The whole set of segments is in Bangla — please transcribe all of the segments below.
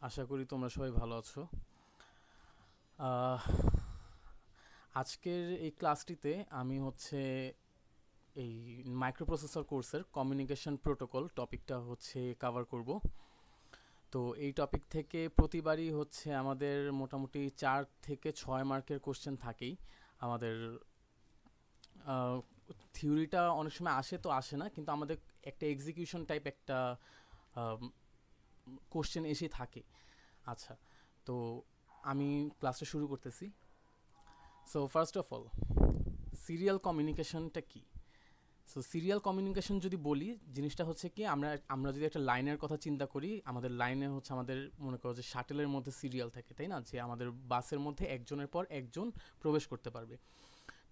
আশা করি তোমরা সবাই ভালো আছো। আহ, আজকের এই ক্লাসটিতে আমি এই মাইক্রোপ্রসেসর কোর্সের কমিউনিকেশন প্রোটোকল টপিকটা কভার করব। তো এই টপিক থেকে প্রতিবারই আমাদের মোটামুটি 4 থেকে 6 মার্কের কোশ্চেন থাকেই। আমাদের থিওরিটা অনেক সময় আসে তো আসে না, কিন্তু আমাদের একটা এক্সিকিউশন টাইপ একটা কোশ্চেন এসে থাকে। আচ্ছা, তো আমি ক্লাসটা শুরু করতেছি। So first of all, serial কমিউনিকেশনটা কি? সো সিরিয়াল কমিউনিকেশন যদি বলি, জিনিসটা হচ্ছে কি, আমরা আমরা যদি একটা লাইনের কথা চিন্তা করি, আমাদের লাইনে আমাদের মনে করো যে শাটেলের মধ্যে সিরিয়াল থাকে, তাই না? যে আমাদের বাসের মধ্যে একজনের পর একজন প্রবেশ করতে পারবে।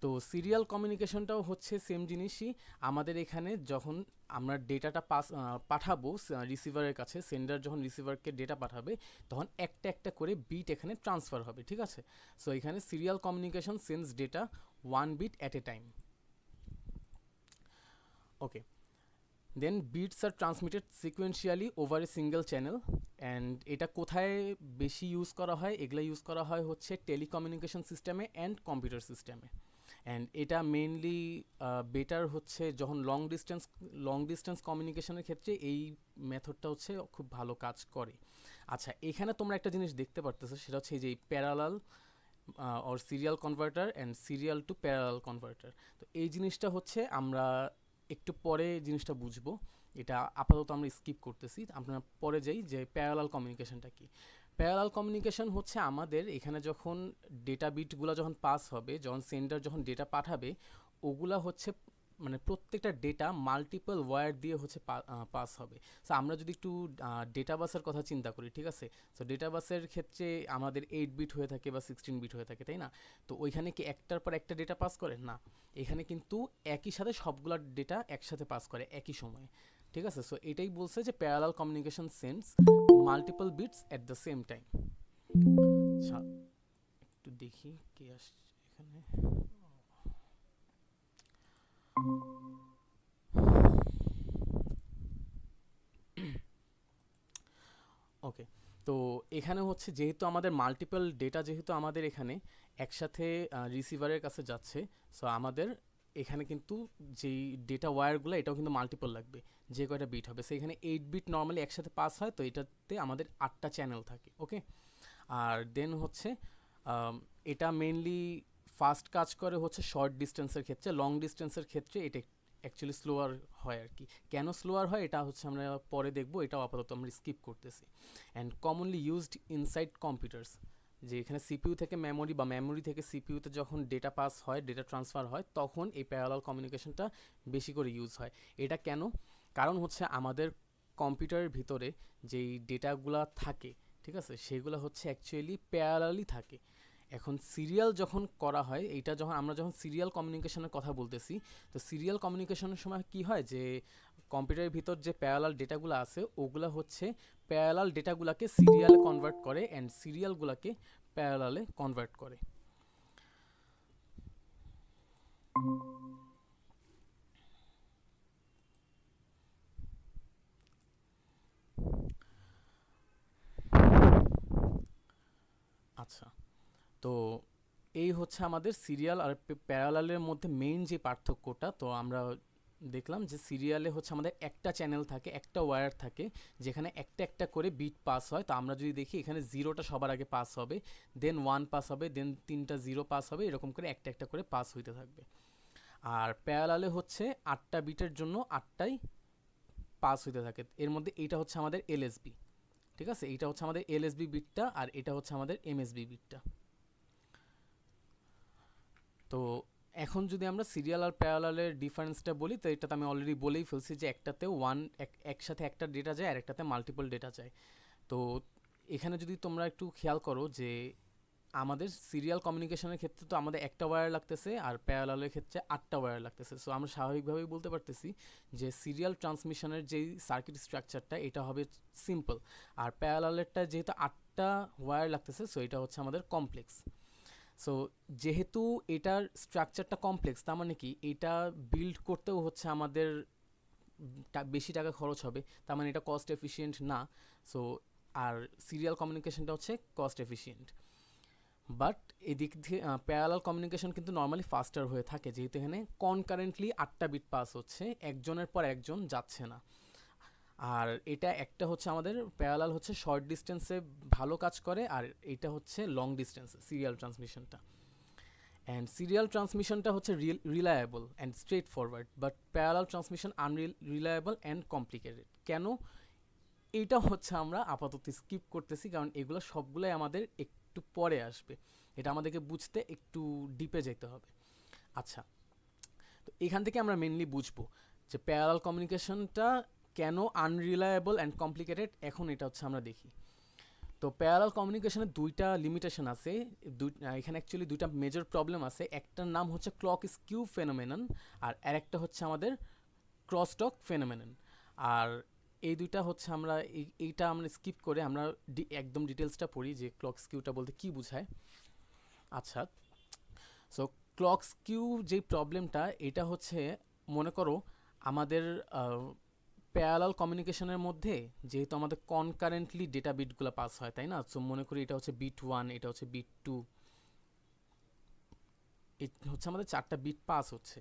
তো সিরিয়াল কমিউনিকেশনটাও সেম জিনিসই। আমাদের এখানে যখন আমরা ডেটাটা পাঠাবো রিসিভারের কাছে, সেন্ডার যখন রিসিভারকে ডেটা পাঠাবে, তখন একটা একটা করে বিট এখানে ট্রান্সফার হবে, ঠিক আছে? সো এখানে serial communication sends data one bit at a time. Okay, then bits are transmitted sequentially over a single channel. And এটা কোথায় বেশি ইউজ করা হয়? এগুলো ইউজ করা হয় টেলিকমিউনিকেশন সিস্টেমে অ্যান্ড কম্পিউটার সিস্টেমে। অ্যান্ড এটা মেইনলি বেটার যখন লং ডিস্টেন্স কমিউনিকেশনের ক্ষেত্রে এই মেথডটা খুব ভালো কাজ করে। আচ্ছা, এখানে তোমরা একটা জিনিস দেখতে পারতেছো, সেটা হচ্ছে এই যে parallel or serial converter and serial to parallel converter. তো এই জিনিসটা আমরা একটু পরে জিনিসটা বুঝবো। এটা আপাতত আমরা স্কিপ করতেছি, আমরা পরে যাই যে প্যারালাল কমিউনিকেশনটা কি। প্যারালাল কমিউনিকেশন আমাদের এখানে যখন ডেটা বিটগুলো যখন পাস হবে, যখন সেন্ডার যখন ডেটা পাঠাবে, ওগুলা মানে প্রত্যেকটা ডেটা মাল্টিপল ওয়্যার দিয়ে পাস হবে। সো আমরা যদি একটু ডেটা বাসের কথা চিন্তা করি, ঠিক আছে? সো ডেটা বাসের ক্ষেত্রে আমাদের 8 বিট হয়ে থাকে বা 16 বিট হয়ে থাকে, তাই না? তো ওইখানে কি একটার পর একটা ডেটা পাস করে না, এখানে কিন্তু একই সাথে সবগুলা ডেটা একসাথে পাস করে একই সময়ে, ঠিক আছে? সো এটাই বলছে যে parallel communication sends multiple bits at the same time. আচ্ছা, একটু দেখি কে আসছে এখানে। ওকে, তো এখানে যেহেতু আমাদের মাল্টিপল ডেটা, যেহেতু আমাদের এখানে একসাথে রিসিভারের কাছে যাচ্ছে, সো আমাদের এখানে কিন্তু যেই ডেটা ওয়্যারগুলো, এটাও কিন্তু মাল্টিপল লাগবে। যে কয়টা বিট হবে, সেখানে 8 বিট নর্মালি একসাথে পাস হয়, তো এটাতে আমাদের 8টা চ্যানেল থাকে। ওকে, আর দেন আম, এটা মেইনলি ফাস্ট কাজ করে শর্ট ডিস্টেন্সের ক্ষেত্রে। লং ডিস্টেন্সের ক্ষেত্রে এটা অ্যাকচুয়ালি স্লোয়ার হয় আর কি। কেন স্লোয়ার হয় এটা আমরা পরে দেখবো, এটাও আপাতত আমরা স্কিপ করতেছি। And commonly used inside computers, যে এখানে সিপিইউ থেকে মেমোরি বা মেমোরি থেকে সিপিইউতে যখন ডেটা পাস হয়, ডেটা ট্রান্সফার হয়, তখন এই প্যারালাল কমিউনিকেশনটা বেশি করে ইউজ হয়। এটা কেন? কারণ আমাদের কম্পিউটারের ভিতরে যেই ডেটাগুলা থাকে, ঠিক আছে, সেগুলো অ্যাকচুয়ালি প্যারালালি থাকে। এখন সিরিয়াল যখন করা হয়, এইটা যখন সিরিয়াল কমিউনিকেশনের কথা বলতেছি, তো সিরিয়াল কমিউনিকেশনের সময় কি হয় যে কম্পিউটারের ভিতর যে প্যারালাল ডেটাগুলো আছে, ওগুলা প্যারালাল ডেটাগুলোকে সিরিয়ালে কনভার্ট করে অ্যান্ড সিরিয়ালগুলোকে প্যারালালে কনভার্ট করে। আচ্ছা, তো এই আমাদের সিরিয়াল আর প্যারালালের মধ্যে মেইন যে পার্থক্যটা। তো আমরা দেখলাম যে সিরিয়ালে আমাদের একটা চ্যানেল থাকে, একটা ওয়্যার থাকে, যেখানে একটা একটা করে বিট পাস হয়। তো আমরা যদি দেখি, এখানে জিরোটা সবার আগে পাস হবে, দেন ওয়ান পাস হবে, দেন তিনটা জিরো পাস হবে, এরকম করে একটা একটা করে পাস হইতে থাকবে। আর প্যারালালে 8টা বিটের জন্য 8টাই পাস হইতে থাকে। এর মধ্যে এইটা আমাদের এলএসবি, ঠিক আছে? এইটা আমাদের এলএসবি বিটটা, আর এটা আমাদের এমএসবি বিটটা। তো এখন যদি আমরা সিরিয়াল আর প্যারালালের ডিফারেন্সটা বলি, তো এটাতে আমি অলরেডি বলেই ফেলছি যে একটাতে একসাথে একটা ডেটা যায়, আর একটাতে মাল্টিপল ডেটা যায়। তো এখানে যদি তোমরা একটু খেয়াল করো যে আমাদের সিরিয়াল কমিউনিকেশনের ক্ষেত্রে তো আমাদের একটা ওয়্যার লাগতেছে, আর প্যারালালের ক্ষেত্রে 8টা ওয়্যার লাগতেছে। সো আমরা স্বাভাবিকভাবেই বলতে পারতেছি যে সিরিয়াল ট্রান্সমিশনের যেই সার্কিট স্ট্রাকচারটা, এটা হবে সিম্পল। আর প্যারালালেরটা যেহেতু 8টা ওয়্যার লাগতেছে, সো এটা আমাদের কমপ্লেক্স। সো যেহেতু এটার স্ট্রাকচারটা কমপ্লেক্স, তার মানে কি, এটা বিল্ড করতেও আমাদের বেশি টাকা খরচ হবে, তার মানে এটা কস্ট এফিশিয়েন্ট না। সো আর সিরিয়াল কমিউনিকেশনটা হচ্ছে কস্ট এফিশিয়েন্ট। বাট এদিক থেকে প্যারালাল কমিউনিকেশন কিন্তু নর্মালি ফাস্টার হয়ে থাকে, যেহেতু এখানে কনকারেন্টলি 8টা বিট পাস হচ্ছে, একজনের পর একজন যাচ্ছে না। আর এটা একটা হচ্ছে আমাদের প্যারালাল হচ্ছে শর্ট ডিস্টেন্সে ভালো কাজ করে, আর এটা হচ্ছে লং ডিস্টেন্সে সিরিয়াল ট্রান্সমিশনটা। অ্যান্ড সিরিয়াল ট্রান্সমিশনটা হচ্ছে reliable and straight forward, but parallel transmission unreliable and complicated. কেন? এইটা হচ্ছে আমরা আপাতত স্কিপ করতেছি, কারণ এগুলো সবগুলোই আমাদের একটু পরে আসবে, এটা আমাদেরকে বুঝতে একটু ডিপে যেতে হবে। আচ্ছা, তো এখান থেকে আমরা মেনলি বুঝবো যে প্যারালাল কমিউনিকেশনটা কেন আনরিলায়েবল অ্যান্ড কমপ্লিকেটেড, এখন এটা হচ্ছে আমরা দেখি। তো প্যারালাল কমিউনিকেশনের দুইটা লিমিটেশন আছে, এখানে অ্যাকচুয়ালি দুইটা মেজর প্রবলেম আছে। একটার নাম হচ্ছে ক্লক স্কিউ ফেনোমেনন, আর আরেকটা হচ্ছে আমাদের ক্রসটক ফেনোমেনন। আর এই দুইটা হচ্ছে আমরা এইটা আমরা স্কিপ করে আমরা একদম ডিটেলসটা পড়ি যে ক্লক স্কিউটা বলতে কী বোঝায়। আচ্ছা, সো ক্লক স্কিউ যে প্রবলেমটা, এটা হচ্ছে মনে করো আমাদের প্যারালাল কমিউনিকেশনের মধ্যে যেহেতু আমাদের কনকারেন্টলি ডেটা বিটগুলো পাস হয়, তাই না? সো মনে করি এটা হচ্ছে বিট 1, এটা হচ্ছে বিট 2, এটা হচ্ছে আমাদের 4টা বিট পাস হচ্ছে।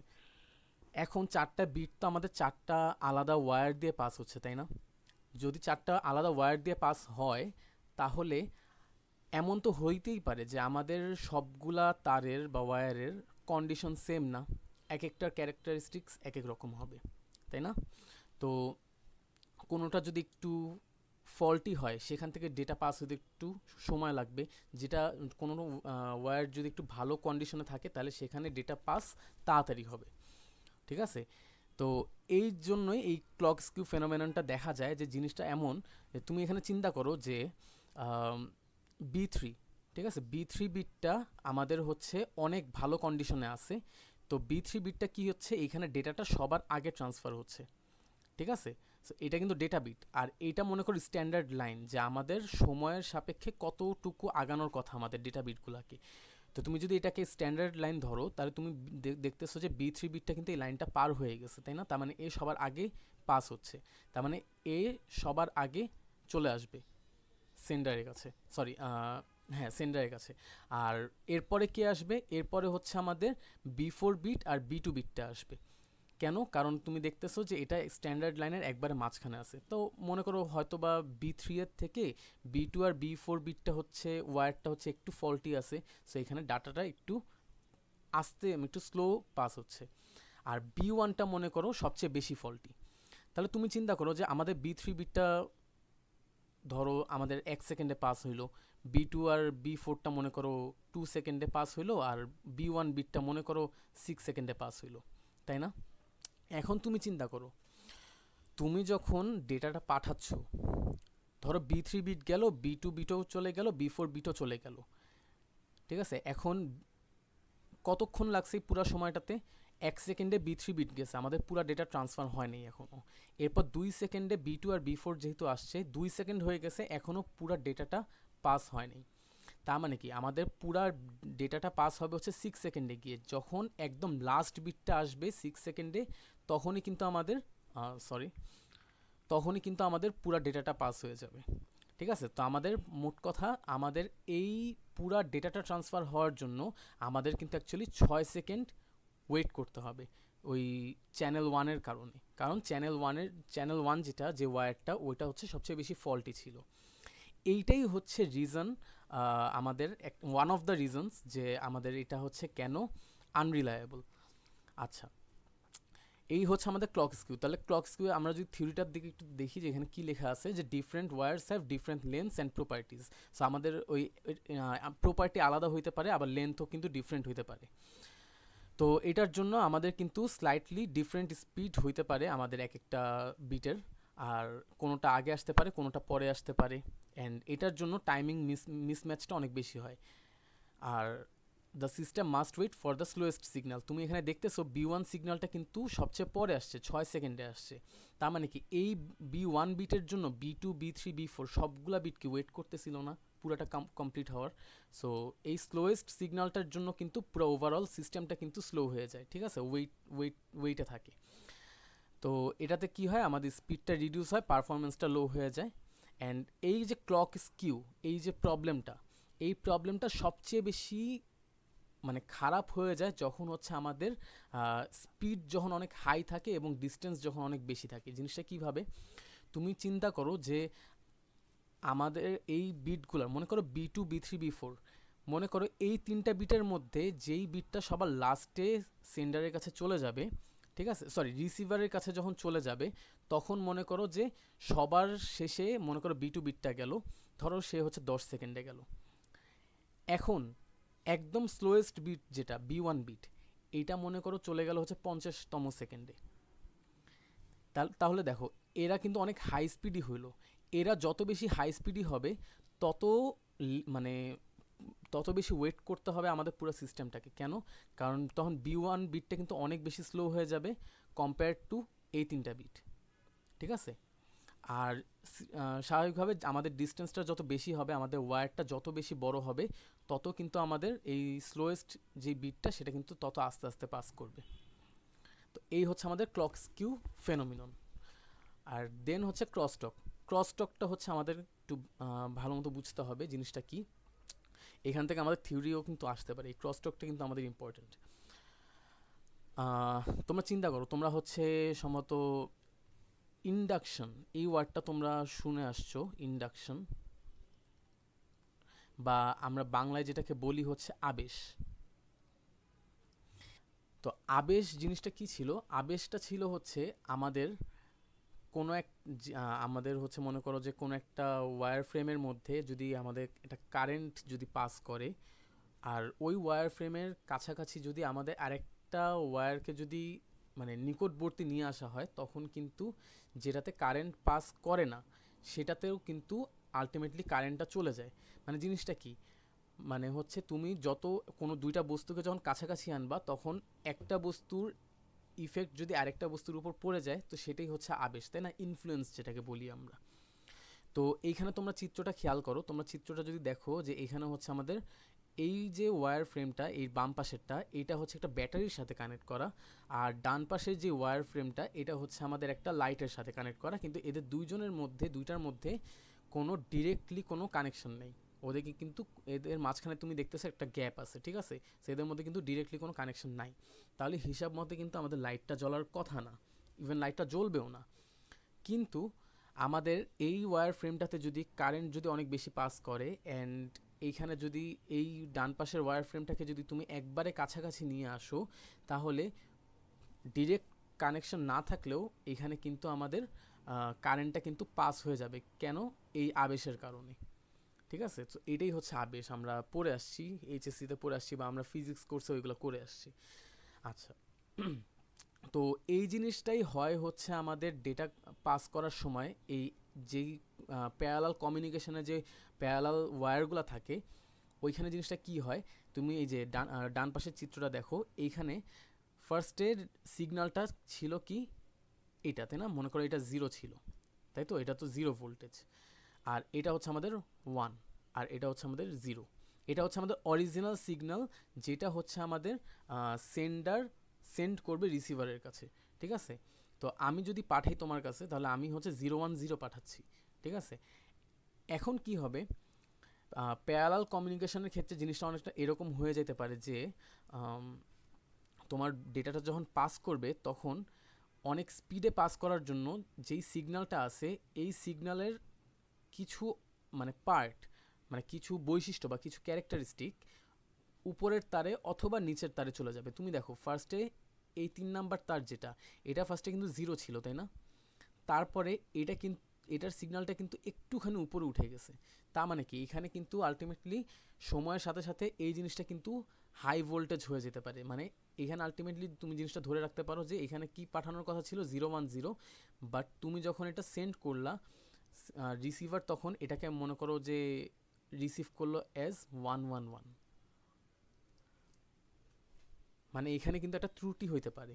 এখন 4টা বিট তো আমাদের 4টা আলাদা ওয়্যার দিয়ে পাস হচ্ছে, তাই না? যদি 4টা আলাদা ওয়্যার দিয়ে পাস হয়, তাহলে এমন তো হইতেই পারে যে আমাদের সবগুলা তারের বা ওয়্যারের কন্ডিশন সেম না, এক একটার ক্যারেক্টারিস্টিক্স এক এক রকম হবে, তাই না? তো কোনোটা যদি একটু ফল্টি হয়, সেখান থেকে ডেটা পাস হতে একটু সময় লাগবে। যেটা কোনো ওয়্যার যদি একটু ভালো কন্ডিশনে থাকে, তাহলে সেখানে ডেটা পাস তাড়াতাড়ি হবে, ঠিক আছে? তো এই জন্যই এই ক্লক স্কিউ ফেনোমেননটা দেখা যায়, যে জিনিসটা এমন যে তুমি এখানে চিন্তা করো যে B3, ঠিক আছে, B3 বিটটা আমাদের হচ্ছে অনেক ভালো কন্ডিশনে আছে। তো B3 বিটটা কি হচ্ছে, এখানে ডেটাটা সবার আগে ট্রান্সফার হচ্ছে, ঠিক আছে? সো এটা কিন্তু ডেটা বিট, আর এটা মনে করো স্ট্যান্ডার্ড লাইন, যে আমাদের সময়ের সাপেক্ষে কতটুকু আগানোর কথা আমাদের ডেটা বিটগুলোকে। তো তুমি যদি এটাকে স্ট্যান্ডার্ড লাইন ধরো, তাহলে তুমি দেখতেছো যে B3 বিটটা কিন্তু এই লাইনটা পার হয়ে গেছে, তাই না? তার মানে এ সবার আগে পাস হচ্ছে, তার মানে এ সবার আগে চলে আসবে সেন্ডারের কাছে, সরি, হ্যাঁ, সেন্ডারের কাছে। আর এরপরে কে আসবে? এরপরে হচ্ছে আমাদের B4 বিট আর B2 বিটটা আসবে। কেন? কারণ তুমি দেখতেছো যে এটা স্ট্যান্ডার্ড লাইনের একবারে মাঝখানে আছে। তো মনে করো হয়তো বা B3 এর থেকে B2 আর B4 বিটটা হচ্ছে ওয়্যারটা হচ্ছে একটু ফল্টি আছে, সো এখানে ডাটাটা একটু আস্তে একটু স্লো পাস হচ্ছে। আর B1টা মনে করো সবচেয়ে বেশি ফল্টি। তাহলে তুমি চিন্তা করো যে আমাদের B3 বিটটা ধরো আমাদের 1 সেকেন্ডে পাস হইলো, B2 আর B4টা মনে করো 2 সেকেন্ডে পাস হইলো, আর B1 বিটটা মনে করো 6 সেকেন্ডে পাস হইলো, তাই না? এখন তুমি চিন্তা করো, তুমি যখন ডেটাটা পাঠাচ্ছ, ধরো B3 বিট গেল, B2 বিটও চলে গেল, B4 বিটও চলে গেল, ঠিক আছে? এখন কতক্ষণ লাগছে এই পুরো সময়টাতে? 1 সেকেন্ডে B3 বিট গেছে, আমাদের পুরো ডেটা ট্রান্সফার হয়নি এখনও। এরপর 2 সেকেন্ডে B2 আর B4 যেহেতু আসছে, 2 সেকেন্ড হয়ে গেছে, এখনও পুরো ডেটাটা পাস হয়নি। তার মানে কি, আমাদের পুরা ডেটাটা পাস হবে হচ্ছে 6 সেকেন্ডে গিয়ে, যখন একদম লাস্ট বিটটা আসবে 6 সেকেন্ডে, তখনই কিন্তু আমাদের সরি তখনই কিন্তু আমাদের পুরা ডেটাটা পাস হয়ে যাবে, ঠিক আছে? তো আমাদের মোট কথা, আমাদের এই পুরা ডেটাটা ট্রান্সফার হওয়ার জন্য আমাদের কিন্তু অ্যাকচুয়ালি 6 সেকেন্ড ওয়েট করতে হবে ওই চ্যানেল ওয়ানের কারণে। কারণ চ্যানেল ওয়ান যেটা, যে ওয়্যারটা, ওইটা হচ্ছে সবচেয়ে বেশি ফল্টি ছিল। এইটাই হচ্ছে রিজন, আমাদের ওয়ান অফ দ্য রিজনস যে আমাদের এটা হচ্ছে কেন আনরিলায়েবল। আচ্ছা, এই হচ্ছে আমাদের ক্লক স্কিউ। তাহলে ক্লক স্কিউ আমরা যদি থিওরিটার দিকে একটু দেখি, যে এখানে কী লেখা আছে, যে different wires have different lengths and properties. So আমাদের ওই প্রপার্টি আলাদা হইতে পারে, আবার লেন্থও কিন্তু ডিফারেন্ট হইতে পারে। তো এটার জন্য আমাদের কিন্তু স্লাইটলি ডিফারেন্ট স্পিড হইতে পারে আমাদের এক একটা বিটের, আর কোনোটা আগে আসতে পারে, কোনোটা পরে আসতে পারে, অ্যান্ড এটার জন্য টাইমিং মিসম্যাচটা অনেক বেশি হয়। আর the system must wait for the slowest signal. তুমি এখানে দেখতেছো B1 সিগন্যালটা কিন্তু সবচেয়ে পরে আসছে, 6 সেকেন্ডে আসছে। তার মানে কি, এই B1 বিটের জন্য B2, B3, B4 সবগুলা বিট কি ওয়েট করতেছিল না পুরাটা কমপ্লিট হওয়ার? সো এই স্লোয়েস্ট সিগন্যালটার জন্য কিন্তু পুরো ওভারঅল সিস্টেমটা কিন্তু স্লো হয়ে যায়, ঠিক আছে? ওয়েটে থাকে। তো এটাতে কি হয়, আমাদের স্পিডটা রিডিউস হয়, পারফরমেন্সটা লো হয়ে যায়। অ্যান্ড এই যে ক্লক স্কিউ, এই যে প্রবলেমটা সবচেয়ে বেশি মানে খারাপ হয়ে যায় যখন হচ্ছে আমাদের স্পিড যখন অনেক হাই থাকে এবং ডিস্টেন্স যখন অনেক বেশি থাকে। জিনিসটা কীভাবে, তুমি চিন্তা করো যে আমাদের এই বিটগুলোর, মনে করো B2 B3 B4, মনে করো এই তিনটা বিটের মধ্যে যেই বিটটা সবার লাস্টে সেন্ডারের কাছে চলে যাবে, ঠিক আছে, সরি রিসিভারের কাছে যখন চলে যাবে, তখন মনে করো যে সবার শেষে মনে করো B2 বিটটা গেল, ধরো সে হচ্ছে 10 সেকেন্ডে গেল। এখন একদম স্লোয়েস্ট বিট যেটা B1 বিট, এইটা মনে করো চলে গেল হচ্ছে 50তম সেকেন্ডে। তাহলে দেখো এরা কিন্তু অনেক হাই স্পিডই হইলো। এরা যত বেশি হাই স্পিডই হবে তত মানে তত বেশি ওয়েট করতে হবে আমাদের পুরো সিস্টেমটাকে। কেন? কারণ তখন B1 বিটটা কিন্তু অনেক বেশি স্লো হয়ে যাবে কম্পেয়ার টু এই তিনটা বিট, ঠিক আছে। আর স্বাভাবিকভাবে আমাদের ডিস্টেন্সটা যত বেশি হবে, আমাদের ওয়্যারটা যত বেশি বড় হবে, তত কিন্তু আমাদের এই স্লোয়েস্ট যে বিটটা সেটা কিন্তু তত আস্তে আস্তে পাস করবে। তো এই হচ্ছে আমাদের ক্লক স্কিউ ফেনোমিনন। আর দেন হচ্ছে ক্রসটকটা হচ্ছে আমাদের একটু ভালো মতো বুঝতে হবে জিনিসটা কি। এখান থেকে আমাদের থিওরিও কিন্তু আসতে পারে। এই ক্রসটকটা কিন্তু আমাদের ইম্পর্টেন্ট। তোমরা চিন্তা করো, তোমরা হচ্ছে সম্ভবত ইন্ডাকশন, এই ওয়ার্ডটা তোমরা শুনে আসছো, ইন্ডাকশন, বা আমরা বাংলায় যেটাকে বলি হচ্ছে আবেশ। তো আবেশ জিনিসটা কি ছিল? আবেশটা ছিল হচ্ছে আমাদের কোনো এক আমাদের হচ্ছে মনে করো যে কোনো একটা ওয়্যার ফ্রেমের মধ্যে যদি আমাদের একটা কারেন্ট যদি পাস করে, আর ওই ওয়্যার ফ্রেমের কাছাকাছি যদি আমাদের আরেকটা ওয়্যারকে যদি মানে নিকটবর্তী নিয়ে আসা হয়, তখন কিন্তু যেটাতে কারেন্ট পাস করে না সেটাতেও কিন্তু আলটিমেটলি কারেন্টটা চলে যায়। মানে জিনিসটা কি, মানে হচ্ছে তুমি যত কোনো দুইটা বস্তুকে যখন কাছাকাছি আনবা, তখন একটা বস্তুর ইফেক্ট যদি আরেকটা বস্তুর উপর পড়ে যায়, তো সেটাই হচ্ছে আবেশ, তাই না? ইনফ্লুয়েন্স যেটাকে বলি আমরা। তো এইখানে তোমরা চিত্রটা খেয়াল করো, তোমরা চিত্রটা যদি দেখো যে এখানে হচ্ছে আমাদের এই যে ওয়্যার ফ্রেমটা, এই বাম পাশেরটা, এইটা হচ্ছে একটা ব্যাটারির সাথে কানেক্ট করা, আর ডান পাশের যে ওয়্যার ফ্রেমটা, এটা হচ্ছে আমাদের একটা লাইটের সাথে কানেক্ট করা। কিন্তু এদের দুইটার মধ্যে কোনো ডিরেক্টলি কোনো কানেকশন নেই। ওদেরকে কিন্তু এদের মাঝখানে তুমি দেখতেছো একটা গ্যাপ আছে, ঠিক আছে, সেদের মধ্যে কিন্তু ডিরেক্টলি কোনো কানেকশন নাই। তাহলে হিসাব মতে কিন্তু আমাদের লাইটটা জ্বলার কথা না, ইভেন লাইটটা জ্বলবেও না। কিন্তু আমাদের এই ওয়্যার ফ্রেমটাতে যদি কারেন্ট যদি অনেক বেশি পাস করে, অ্যান্ড এইখানে যদি এই ডান পাশের ওয়্যার ফ্রেমটাকে যদি তুমি একবারে কাছাকাছি নিয়ে আসো, তাহলে ডিরেক্ট কানেকশন না থাকলেও এখানে কিন্তু আমাদের কারেন্টটা কিন্তু পাস হয়ে যাবে। কেন? এই আবেশের কারণে, ঠিক আছে। তো এটাই হচ্ছে আবেশ, আমরা পড়ে আসছি এইচএসসিতে পড়ে আসছি, বা আমরা ফিজিক্স কোর্সে ওইগুলো করে আসছি। আচ্ছা, তো এই জিনিসটাই হয় হচ্ছে আমাদের ডেটা পাস করার সময়, এই যেই প্যারালাল কমিউনিকেশনে যে প্যারালাল ওয়্যারগুলো থাকে, ওইখানে জিনিসটা কি হয়, তুমি এই যে ডান পাশের চিত্রটা দেখো, এইখানে ফার্স্টের সিগন্যালটা ছিল কি এটাতে, না? মনে করো এটা 0 ছিল, তাই তো? এটা তো 0 ভোল্টেজ। আর এটা হচ্ছে আমাদের 1, আর এটা হচ্ছে আমাদের 0। এটা হচ্ছে আমাদের অরিজিনাল সিগন্যাল, যেটা হচ্ছে আমাদের সেন্ডার সেন্ড করবে রিসিভারের কাছে, ঠিক আছে। তো আমি যদি পাঠাই তোমার কাছে, তাহলে আমি হচ্ছে 010 পাঠাচ্ছি, ঠিক আছে। এখন কি হবে, প্যারালাল কমিউনিকেশনের ক্ষেত্রে জিনিসটা অনেকটা এরকম হয়ে যেতে পারে যে তোমার ডেটাটা যখন পাস করবে, তখন অনেক স্পিডে পাস করার জন্য যেই সিগন্যালটা আছে, এই সিগন্যালের কিছু মানে পার্ট, মানে কিছু বৈশিষ্ট্য বা কিছু ক্যারেক্টারিস্টিক উপরের তারে অথবা নিচের তারে চলে যাবে। তুমি দেখো ফার্স্টে এই 3 নাম্বার তার যেটা, এটা ফার্স্টে কিন্তু 0 ছিল, তাই না? তারপরে এটা কিন্তু এটার সিগন্যালটা কিন্তু একটুখানি উপরে উঠে গেছে। তার মানে কি, এখানে কিন্তু আলটিমেটলি সময়ের সাথে সাথে এই জিনিসটা কিন্তু হাই ভোল্টেজ হয়ে যেতে পারে। মানে এখানে আলটিমেটলি তুমি জিনিসটা ধরে রাখতে পারো যে এখানে কি পাঠানোর কথা ছিল 010, বাট তুমি যখন এটা সেন্ড করলা, রিসিভার তখন এটাকে মনে করো যে রিসিভ করলো অ্যাজ 111। মানে এখানে কিন্তু একটা ত্রুটি হইতে পারে।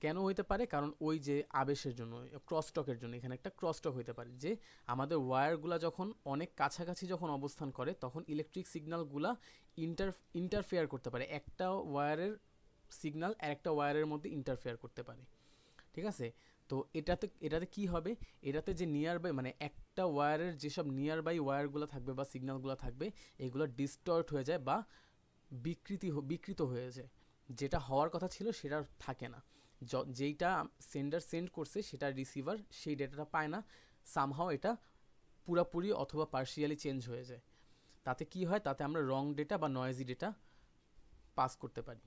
কেন হইতে পারে? কারণ ওই যে আবেশের জন্য, ক্রসটকের জন্য এখানে একটা ক্রসটক হইতে পারে, যে আমাদের ওয়্যারগুলো যখন অনেক কাছাকাছি যখন অবস্থান করে, তখন ইলেকট্রিক সিগন্যালগুলা ইন্টারফেয়ার করতে পারে, একটা ওয়্যারের সিগন্যাল আর একটা ওয়্যারের মধ্যে ইন্টারফেয়ার করতে পারে, ঠিক আছে। তো এটাতে কি হবে, এটাতে যে নিয়ার বাই মানে একটা ওয়্যারের যেসব নিয়ার বাই ওয়্যারগুলো থাকবে বা সিগন্যালগুলো থাকবে, এগুলো ডিস্টর্ট হয়ে যায় বা বিকৃত হয়ে যায়, যেটা হওয়ার কথা ছিল সেটা আর থাকে না। যেইটা সেন্ডার সেন্ড করছে সেটা রিসিভার সেই ডেটাটা পায় না, সামহাও এটা পুরাপুরি অথবা পার্শিয়ালি চেঞ্জ হয়ে যায়। তাতে কি হয়, তাতে আমরা রং ডেটা বা নয়েজি ডেটা পাস করতে পারি।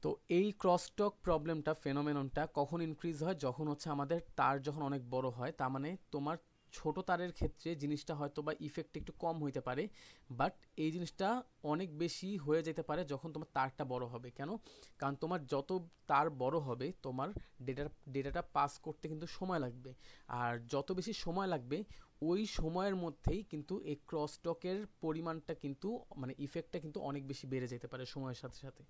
তো এই ক্রসটক প্রবলেমটা ফেনোমেননটা কখন ইনক্রিজ হয়, যখন হচ্ছে আমাদের তার যখন অনেক বড় হয়, তার মানে তোমার ছোট তারের ক্ষেত্রে জিনিসটা হয়তো বা ইফেক্ট একটু কম হইতে পারে, বাট এই জিনিসটা অনেক বেশি হয়ে যেতে পারে যখন তোমার তারটা বড় হবে। কেন? কারণ তোমার যত তার বড় হবে তোমার ডেটাটা পাস করতে কিন্তু সময় লাগবে, আর যত বেশি সময় লাগবে ওই সময়ের মধ্যেই কিন্তু এই ক্রসটকের পরিমাণটা কিন্তু মানে ইফেক্টটা কিন্তু অনেক বেশি বেড়ে যেতে পারে সময়ের সাথে সাথে।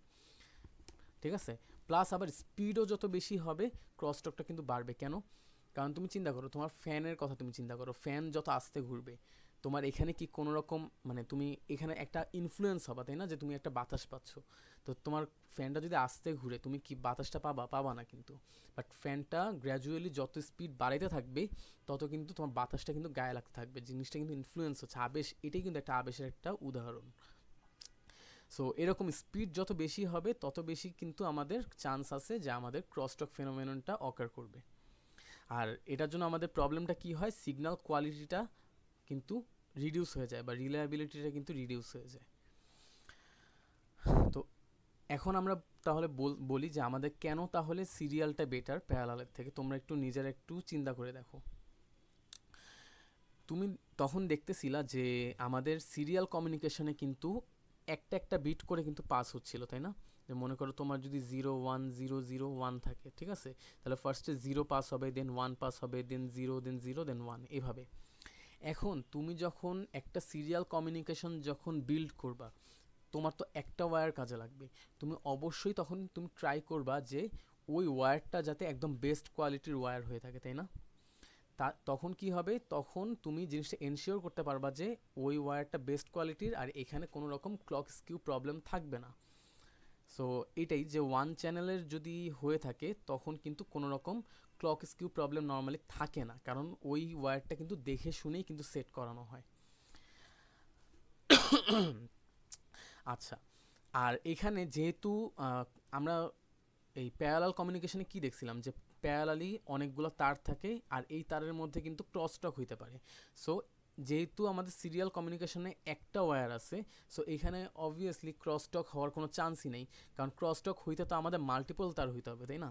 ঠিক আছে, প্লাস আবার স্পিডও যত বেশি হবে ক্রসটকটা কিন্তু বাড়বে। কেন? কারণ তুমি চিন্তা করো, তোমার ফ্যানের কথা তুমি চিন্তা করো, ফ্যান যত আস্তে ঘুরবে তোমার এখানে কি কোনো রকম মানে তুমি এখানে একটা ইনফ্লুয়েন্স হবা, তাই না, যে তুমি একটা বাতাস পাচ্ছ। তো তোমার ফ্যানটা যদি আস্তে ঘুরে তুমি কি বাতাসটা পাবা না কিন্তু। বাট ফ্যানটা গ্র্যাজুয়ালি যত স্পিড বাড়াইতে থাকবে তত কিন্তু তোমার বাতাসটা কিন্তু গায়ে লাগতে থাকবে, জিনিসটা কিন্তু ইনফ্লুয়েন্স হচ্ছে, আবেশ, এটাই কিন্তু একটা আবেশের একটা উদাহরণ। সো এরকম স্পিড যত বেশি হবে তত বেশি কিন্তু আমাদের চান্স আছে যে আমাদের ক্রসটক ফেনোমেননটা অকার করবে। আর এটার জন্য আমাদের প্রবলেমটা কি হয়, সিগন্যাল কোয়ালিটিটা কিন্তু রিডিউস হয়ে যায় বা রিলায়েবিলিটিটা কিন্তু রিডিউস হয়ে যায়। তো এখন আমরা তাহলে বলি যে আমাদের কেন তাহলে সিরিয়ালটা বেটার প্যারালালের থেকে। তোমরা একটু নিজেরা একটু চিন্তা করে দেখো। তুমি তখন দেখতেছিলা যে আমাদের সিরিয়াল কমিউনিকেশনে কিন্তু একটা একটা বিট করে কিন্তু পাস হচ্ছিল, তাই না? যে মনে করো তোমার যদি 0 1 0 0 1 থাকে, ঠিক আছে, তাহলে ফার্স্টে 0 পাস হবে, দেন 1 পাস হবে, দেন 0, দেন 0, দেন 1, এভাবে। এখন তুমি যখন একটা সিরিয়াল কমিউনিকেশন যখন বিল্ড করবা, তোমার তো একটা ওয়্যার কাজে লাগবে। তুমি অবশ্যই তখন তুমি ট্রাই করবা যে ওই ওয়্যারটা যাতে একদম বেস্ট কোয়ালিটির ওয়্যার হয়ে থাকে, তাই না? তখন কি হবে, তখন তুমি জিনিসটা এনশিওর করতে পারবা যে ওই ওয়্যারটা বেস্ট কোয়ালিটির আর এখানে কোনো রকম ক্লক স্কিউ প্রবলেম থাকবে না। সো এটাই যে ওয়ান চ্যানেলের যদি হয়ে থাকে তখন কিন্তু কোনো রকম ক্লক স্কিউ প্রবলেম নর্মালি থাকে না, কারণ ওই ওয়্যারটা কিন্তু দেখে শুনেই কিন্তু সেট করানো হয়। আচ্ছা, আর এখানে যেহেতু আমরা এই প্যারালাল কমিউনিকেশনে কি দেখছিলাম, যে প্যারালালি অনেকগুলো তার থাকে আর এই তারের মধ্যে কিন্তু ক্রসটক হইতে পারে। সো যেহেতু আমাদের সিরিয়াল কমিউনিকেশনে একটা ওয়্যার আছে, সো এখানে অবভিয়াসলি ক্রসটক হওয়ার কোনো চান্সই নেই, কারণ ক্রসটক হইতে তো আমাদের মাল্টিপল তার হইতে হবে, তাই না?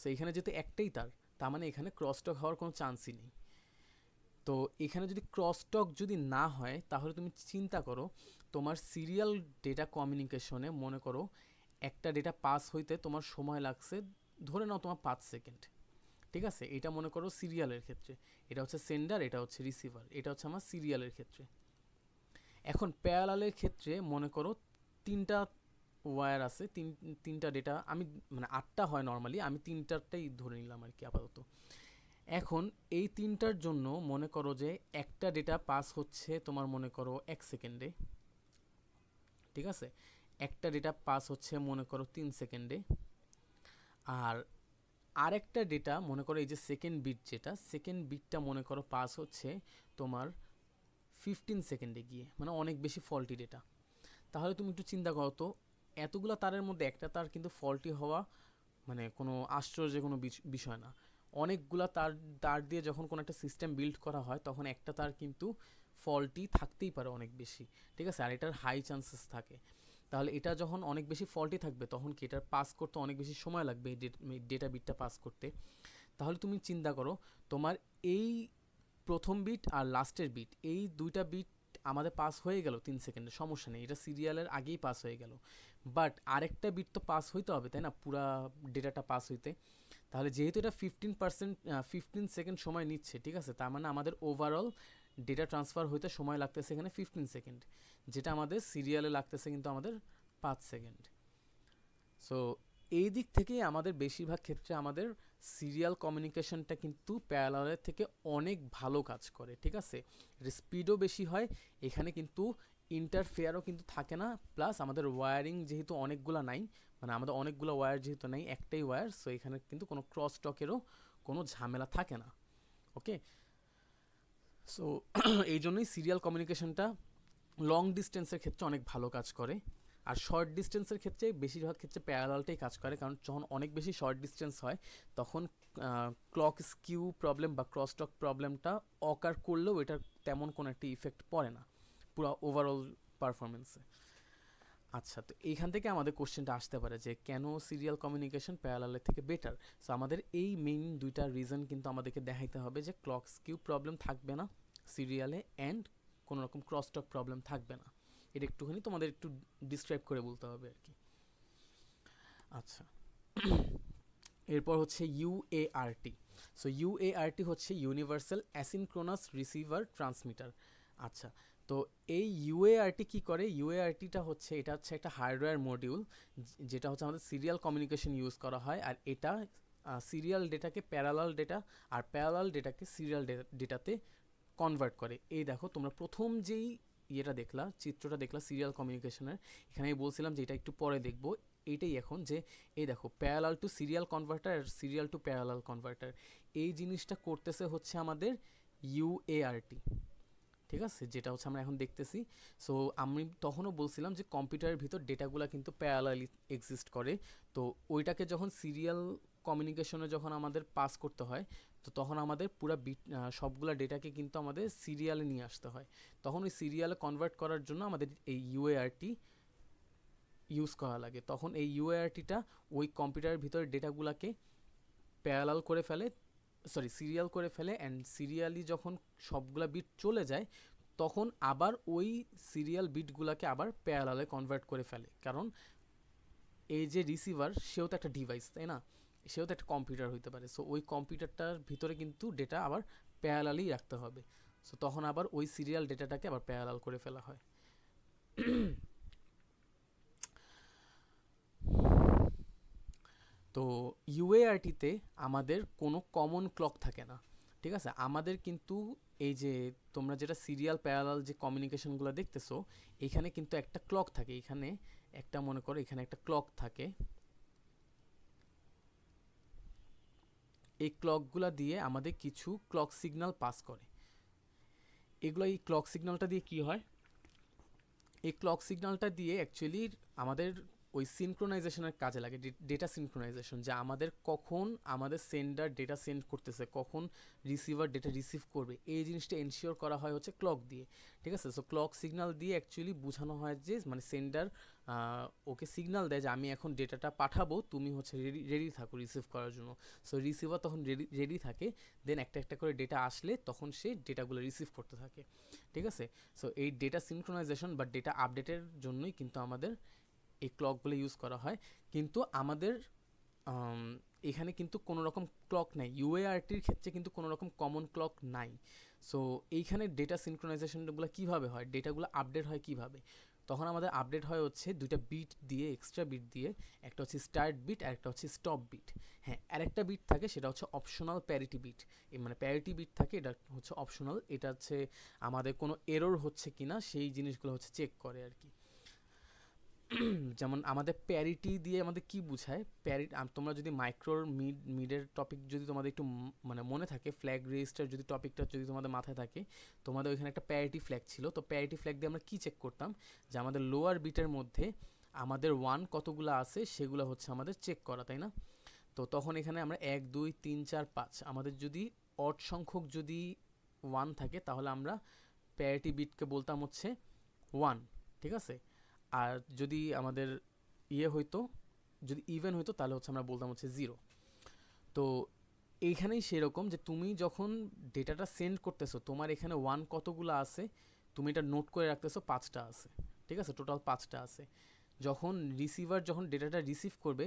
সো এখানে যেহেতু একটাই তার, তার মানে এখানে ক্রসটক হওয়ার কোনো চান্সই নেই। তো এখানে যদি ক্রসটক যদি না হয় তাহলে তুমি চিন্তা করো, তোমার সিরিয়াল ডেটা কমিউনিকেশনে মনে করো একটা ডেটা পাস হইতে তোমার সময় লাগছে, ধরে নাও তোমার 5 সেকেন্ড। ঠিক আছে, এটা মনে করো সিরিয়ালের ক্ষেত্রে, এটা হচ্ছে সেন্ডার, এটা হচ্ছে রিসিভার, এটা হচ্ছে আমার সিরিয়ালের ক্ষেত্রে। এখন প্যারালালের ক্ষেত্রে মনে করো তিনটা ওয়্যার আছে, তিনটা ডেটা, আমি মানে 8টা হয় নর্মালি, আমি তিনটারটাই ধরে নিলাম আর কি আপাতত। এখন এই তিনটার জন্য মনে করো যে একটা ডেটা পাস হচ্ছে তোমার মনে করো 1 সেকেন্ডে, ঠিক আছে, একটা ডেটা পাস হচ্ছে মনে করো 3 সেকেন্ডে, আর আরেকটা ডেটা মনে করো এই যে সেকেন্ড বিট, যেটা সেকেন্ড বিটটা মনে করো পাস হচ্ছে তোমার 15 সেকেন্ডে গিয়ে, মানে অনেক বেশি ফল্টি ডেটা। তাহলে তুমি একটু চিন্তা করো তো, এতগুলো তারের মধ্যে একটা তার কিন্তু ফল্টি হওয়া মানে কোনো আশ্চর্যের কোনো বিষয় না। অনেকগুলা তার তার দিয়ে যখন কোনো একটা সিস্টেম বিল্ড করা হয় তখন একটা তার কিন্তু ফল্টি থাকতেই পারে অনেক বেশি, ঠিক আছে, আর এটার হাই চান্সেস থাকে। তাহলে এটা যখন অনেক বেশি ফল্টি থাকবে তখন কি এটার পাস করতে অনেক বেশি সময় লাগবে, এই ডেটা বিটটা পাস করতে। তাহলে তুমি চিন্তা করো, তোমার এই প্রথম বিট আর লাস্টের বিট, এই দুইটা বিট আমাদের পাস হয়ে গেল 3 সেকেন্ডে, সমস্যা নেই, এটা সিরিয়ালের আগেই পাস হয়ে গেল। বাট আরেকটা বিট তো পাস হইতে হবে, তাই না, পুরা ডেটাটা পাস হইতে। তাহলে যেহেতু এটা 15 সেকেন্ড সময় নিচ্ছে, ঠিক আছে, তার মানে আমাদের ওভারঅল ডেটা ট্রান্সফার হইতে সময় লাগতেছে এখানে 15 সেকেন্ড, যেটা আমাদের সিরিয়ালে লাগতেছে কিন্তু আমাদের 5 সেকেন্ড। সো এই দিক থেকেই আমাদের বেশিরভাগ ক্ষেত্রে আমাদের সিরিয়াল কমিউনিকেশনটা কিন্তু প্যারালালের থেকে অনেক ভালো কাজ করে, ঠিক আছে, এর স্পিডও বেশি হয়, এখানে কিন্তু ইন্টারফেয়ারও কিন্তু থাকে না, প্লাস আমাদের ওয়্যারিং যেহেতু অনেকগুলো নাই, মানে আমাদের অনেকগুলো ওয়্যার যেহেতু নাই, একটাই ওয়্যার, সো এখানে কিন্তু কোনো ক্রস টকেরও কোনো ঝামেলা থাকে না। ওকে, সো এই জন্যই সিরিয়াল কমিউনিকেশনটা লং ডিস্টেন্সের ক্ষেত্রে অনেক ভালো কাজ করে। আর শর্ট ডিস্টেন্সের ক্ষেত্রে বেশিরভাগ ক্ষেত্রে প্যারালালটাই কাজ করে, কারণ যখন অনেক বেশি শর্ট ডিস্টেন্স হয় তখন ক্লক স্কিউ প্রবলেম বা ক্রসটক প্রবলেমটা অকার করলেও এটার তেমন কোনো একটা ইফেক্ট পড়ে না পুরো ওভারঅল পারফরমেন্সে। আচ্ছা, তো এইখান থেকে আমাদের কোশ্চেনটা আসতে পারে যে কেন সিরিয়াল কমিউনিকেশন প্যারালালের থেকে বেটার। সো আমাদের এই মেইন দুইটা রিজন কিন্তু আমাদেরকে দেখাইতে হবে যে ক্লক স্কিউ প্রবলেম থাকবে না সিরিয়ালে, অ্যান্ড কোনো রকম ক্রসটক প্রবলেম থাকবে না। এটা একটুখানি তোমাদের একটু ডিসক্রাইব করে বলতে হবে আর কি। আচ্ছা, এরপর হচ্ছে ইউএআরটি। সো ইউএআরটি হচ্ছে ইউনিভার্সাল অ্যাসিনক্রোনাস রিসিভার ট্রান্সমিটার। আচ্ছা, তো এই ইউএআরটি কি করে? ইউএআরটিটা হচ্ছে, এটা হচ্ছে একটা হার্ডওয়্যার মডিউল যেটা হচ্ছে আমাদের সিরিয়াল কমিউনিকেশন ইউজ করা হয়, আর এটা serial ডেটাকে parallel data are parallel ডেটাকে serial ডেটাতে কনভার্ট করে। এই দেখো, তোমরা প্রথম যেই ইয়েটা দেখলা, চিত্রটা দেখলা সিরিয়াল কমিউনিকেশনের, এখানে আমি বলছিলাম যে এটা একটু পরে দেখবো, এইটাই এখন যে এই দেখো প্যারালাল টু সিরিয়াল কনভার্টার আর সিরিয়াল টু প্যারালাল কনভার্টার, এই জিনিসটা করতেছে হচ্ছে আমাদের ইউএআরটি। ঠিক আছে, যেটা হচ্ছে আমরা এখন দেখতেছি। সো আমি তখনও বলছিলাম যে কম্পিউটারের ভিতর ডেটাগুলো কিন্তু প্যারালালি এক্সিস্ট করে, তো ওইটাকে যখন সিরিয়াল কমিউনিকেশনে যখন আমাদের পাস করতে হয়, তো তখন আমাদের পুরো বিট সবগুলা ডেটাকে কিন্তু আমাদের সিরিয়ালে নিয়ে আসতে হয়। তখন ওই সিরিয়ালে কনভার্ট করার জন্য আমাদের এই ইউএআরটি ইউজ করা লাগে। তখন এই ইউএআরটিটা ওই কম্পিউটারের ভিতরে ডেটাগুলোকে প্যারালাল করে ফেলে, সরি সিরিয়াল করে ফেলে, অ্যান্ড সিরিয়ালি যখন সবগুলা বিট চলে যায় তখন আবার ওই সিরিয়াল বিটগুলোকে আবার প্যারালালে কনভার্ট করে ফেলে। কারণ এই যে রিসিভার, সেও তো একটা ডিভাইস, তাই না? সেও তো একটা কম্পিউটার হইতে পারে। সো ওই কম্পিউটারটার ভিতরে কিন্তু ডেটা আবার প্যারালালই রাখতে হবে। সো তখন আবার ওই সিরিয়াল ডেটাটাকে আবার প্যারালাল করে ফেলা হয়। তো ইউএআরটিতে আমাদের কোনো কমন ক্লক থাকে না। ঠিক আছে, আমাদের কিন্তু এই যে তোমরা যেটা সিরিয়াল প্যারালাল যে কমিউনিকেশনগুলো দেখতেছো, এখানে কিন্তু একটা ক্লক থাকে। এখানে একটা, মনে করো এখানে একটা ক্লক থাকে, এই ক্লকগুলো দিয়ে আমাদের কিছু ক্লক সিগন্যাল পাস করে। এগুলো, এই ক্লক সিগন্যালটা দিয়ে কি হয়? এই ক্লক সিগন্যালটা দিয়ে অ্যাকচুয়ালি আমাদের ওই সিনক্রোনাইজেশনের কাজে লাগে, ডেটা সিনক্রোনাইজেশন, যে আমাদের কখন আমাদের সেন্ডার ডেটা সেন্ড করতেছে, কখন রিসিভার ডেটা রিসিভ করবে, এই জিনিসটা এনশিওর করা হয় হচ্ছে ক্লক দিয়ে। ঠিক আছে, সো ক্লক সিগন্যাল দিয়ে অ্যাকচুয়ালি বোঝানো হয় যে মানে সেন্ডার ওকে সিগন্যাল দেয় যে আমি এখন ডেটাটা পাঠাবো, তুমি হচ্ছে রেডি থাকো রিসিভ করার জন্য। সো রিসিভার তখন রেডি থাকে, দেন একটা একটা করে ডেটা আসলে তখন সে ডেটাগুলো রিসিভ করতে থাকে। ঠিক আছে, সো এই ডেটা সিনক্রোনাইজেশন বা ডেটা আপডেটের জন্যই কিন্তু আমাদের এই ক্লকগুলো ইউজ করা হয়। কিন্তু আমাদের এখানে কিন্তু কোনো রকম ক্লক নাই, ইউএআরটির ক্ষেত্রে কিন্তু কোনো রকম কমন ক্লক নাই। সো এইখানে ডেটা সিনক্রোনাইজেশনগুলো কীভাবে হয়, ডেটাগুলো আপডেট হয় কীভাবে? তখন আমাদের আপডেট হয় হচ্ছে দুইটা বিট দিয়ে, এক্সট্রা বিট দিয়ে, একটা হচ্ছে স্টার্ট বিট আর একটা হচ্ছে স্টপ বিট। হ্যাঁ, আরেকটা বিট থাকে, সেটা হচ্ছে অপশনাল প্যারিটি বিট। মানে প্যারিটি বিট থাকে, এটা হচ্ছে অপশনাল, এটা হচ্ছে আমাদের কোনো এরর হচ্ছে কিনা সেই জিনিসগুলো হচ্ছে চেক করে আর কি। যেমন আমাদের প্যারিটি দিয়ে আমাদের কি বুঝায়, তোমরা যদি মাইক্রোর মিডের টপিক যদি তোমাদের একটু মানে মনে থাকে, ফ্ল্যাগ রেজিস্টার যদি টপিকটা যদি তোমাদের মাথায় থাকে, তোমাদের ওইখানে একটা প্যারিটি ফ্ল্যাগ ছিল। তো প্যারিটি ফ্ল্যাগ দিয়ে আমরা কি চেক করতাম, যে আমাদের লোয়ার বিটের মধ্যে আমাদের ওয়ান কতগুলো আছে সেগুলো হচ্ছে আমাদের চেক করা, তাই না? তো তখন এখানে আমরা 1 2 3 4 5, আমাদের যদি অড সংখ্যক যদি ওয়ান থাকে তাহলে আমরা প্যারিটি বিটকে বলতাম হচ্ছে 1। ঠিক আছে, আর যদি আমাদের ইয়ে হইতো, যদি ইভেন হইতো তাহলে হচ্ছে আমরা বলতাম হচ্ছে 0। তো এইখানেই সেরকম যে তুমি যখন ডেটাটা সেন্ড করতেছো, তোমার এখানে ওয়ান কতগুলো আছে তুমি এটা নোট করে রাখতেছো, 5টা আছে। ঠিক আছে, টোটাল 5টা আছে। যখন রিসিভার যখন ডেটাটা রিসিভ করবে,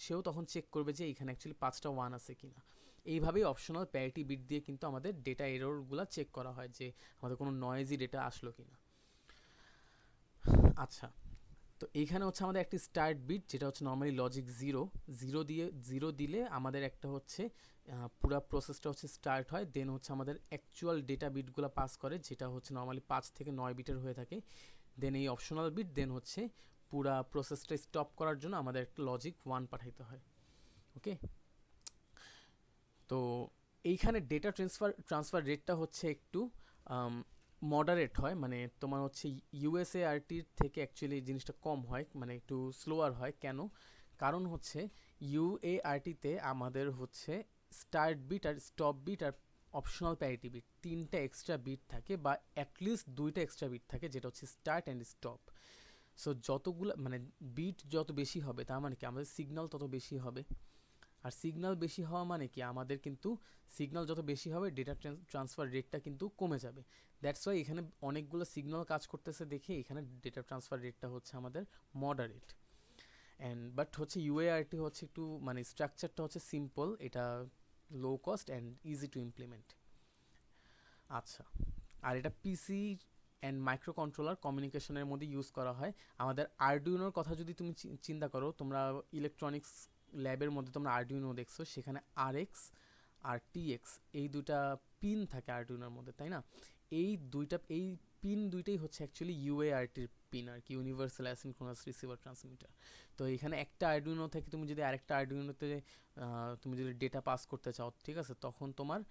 সেও তখন চেক করবে যে এখানে অ্যাকচুয়ালি 5টা ওয়ান আছে কিনা। এইভাবেই অপশনাল প্যারিটি বিট দিয়ে কিন্তু আমাদের ডেটা এররগুলো চেক করা হয়, যে আমাদের কোনো নয়েজি ডেটা আসলো কিনা। আচ্ছা, তো এইখানে হচ্ছে আমাদের একটি স্টার্ট বিট, যেটা হচ্ছে নর্মালি লজিক 0। জিরো দিলে আমাদের একটা হচ্ছে পুরা প্রসেসটা হচ্ছে স্টার্ট হয়, দেন হচ্ছে আমাদের অ্যাকচুয়াল ডেটা বিটগুলো পাস করে, যেটা হচ্ছে নর্মালি 5 থেকে 9 বিটের হয়ে থাকে। দেন এই অপশনাল বিট, দেন হচ্ছে পুরা প্রসেসটা স্টপ করার জন্য আমাদের একটা লজিক 1 পাঠাইতে হয়। ওকে, তো এইখানে ডেটা ট্রান্সফার রেটটা হচ্ছে একটু মডারেট হয়, মানে তোমার হচ্ছে ইউএসএআরটির থেকে অ্যাকচুয়ালি জিনিসটা কম হয়, মানে একটু স্লোয়ার হয়। কেন? কারণ হচ্ছে ইউএআরটিতে আমাদের হচ্ছে স্টার্ট বিট আর স্টপ বিট আর অপশনাল প্যারিটি বিট, তিনটা এক্সট্রা বিট থাকে, বা অ্যাটলিস্ট দুইটা এক্সট্রা বিট থাকে, যেটা হচ্ছে স্টার্ট অ্যান্ড স্টপ। সো যতগুলো মানে বিট যত বেশি হবে, তার মানে কি আমাদের সিগন্যাল তত বেশি হবে। আর সিগন্যাল বেশি হওয়া মানে কি আমাদের কিন্তু সিগন্যাল যত বেশি হবে ডেটা ট্রান্সফার রেটটা কিন্তু কমে যাবে। দ্যাটস ওয়াই এখানে অনেকগুলো সিগন্যাল কাজ করতেছে দেখে এখানে ডেটা ট্রান্সফার রেটটা হচ্ছে আমাদের মডারেট। অ্যান্ড বাট হচ্ছে ইউএআরটি হচ্ছে একটু মানে স্ট্রাকচারটা হচ্ছে সিম্পল, এটা low cost and easy to implement. আচ্ছা, আর এটা পিসি অ্যান্ড মাইক্রো কন্ট্রোলার কমিউনিকেশনের মধ্যে ইউজ করা হয়। আমাদের আরডুইনোর কথা যদি তুমি চিন্তা করো, তোমরা ইলেকট্রনিক্স ল্যাবের মধ্যে তোমরা আরডুইনো দেখছো, সেখানে আরএক্স আর টিএক্স এই দুটা পিন থাকে আরডুইনোর মধ্যে, তাই না? এই পিন দুইটাই হচ্ছে অ্যাকচুয়ালি ইউএআরটির পিন আর কি, ইউনিভার্সাল অ্যাসিনক্রোনাস রিসিভার ট্রান্সমিটার। তো এখানে একটা আরডুইনো থেকে তুমি যদি আরেকটা আরডুইনোতে তুমি যদি ডেটা পাস করতে চাও, ঠিক আছে, তখন তোমার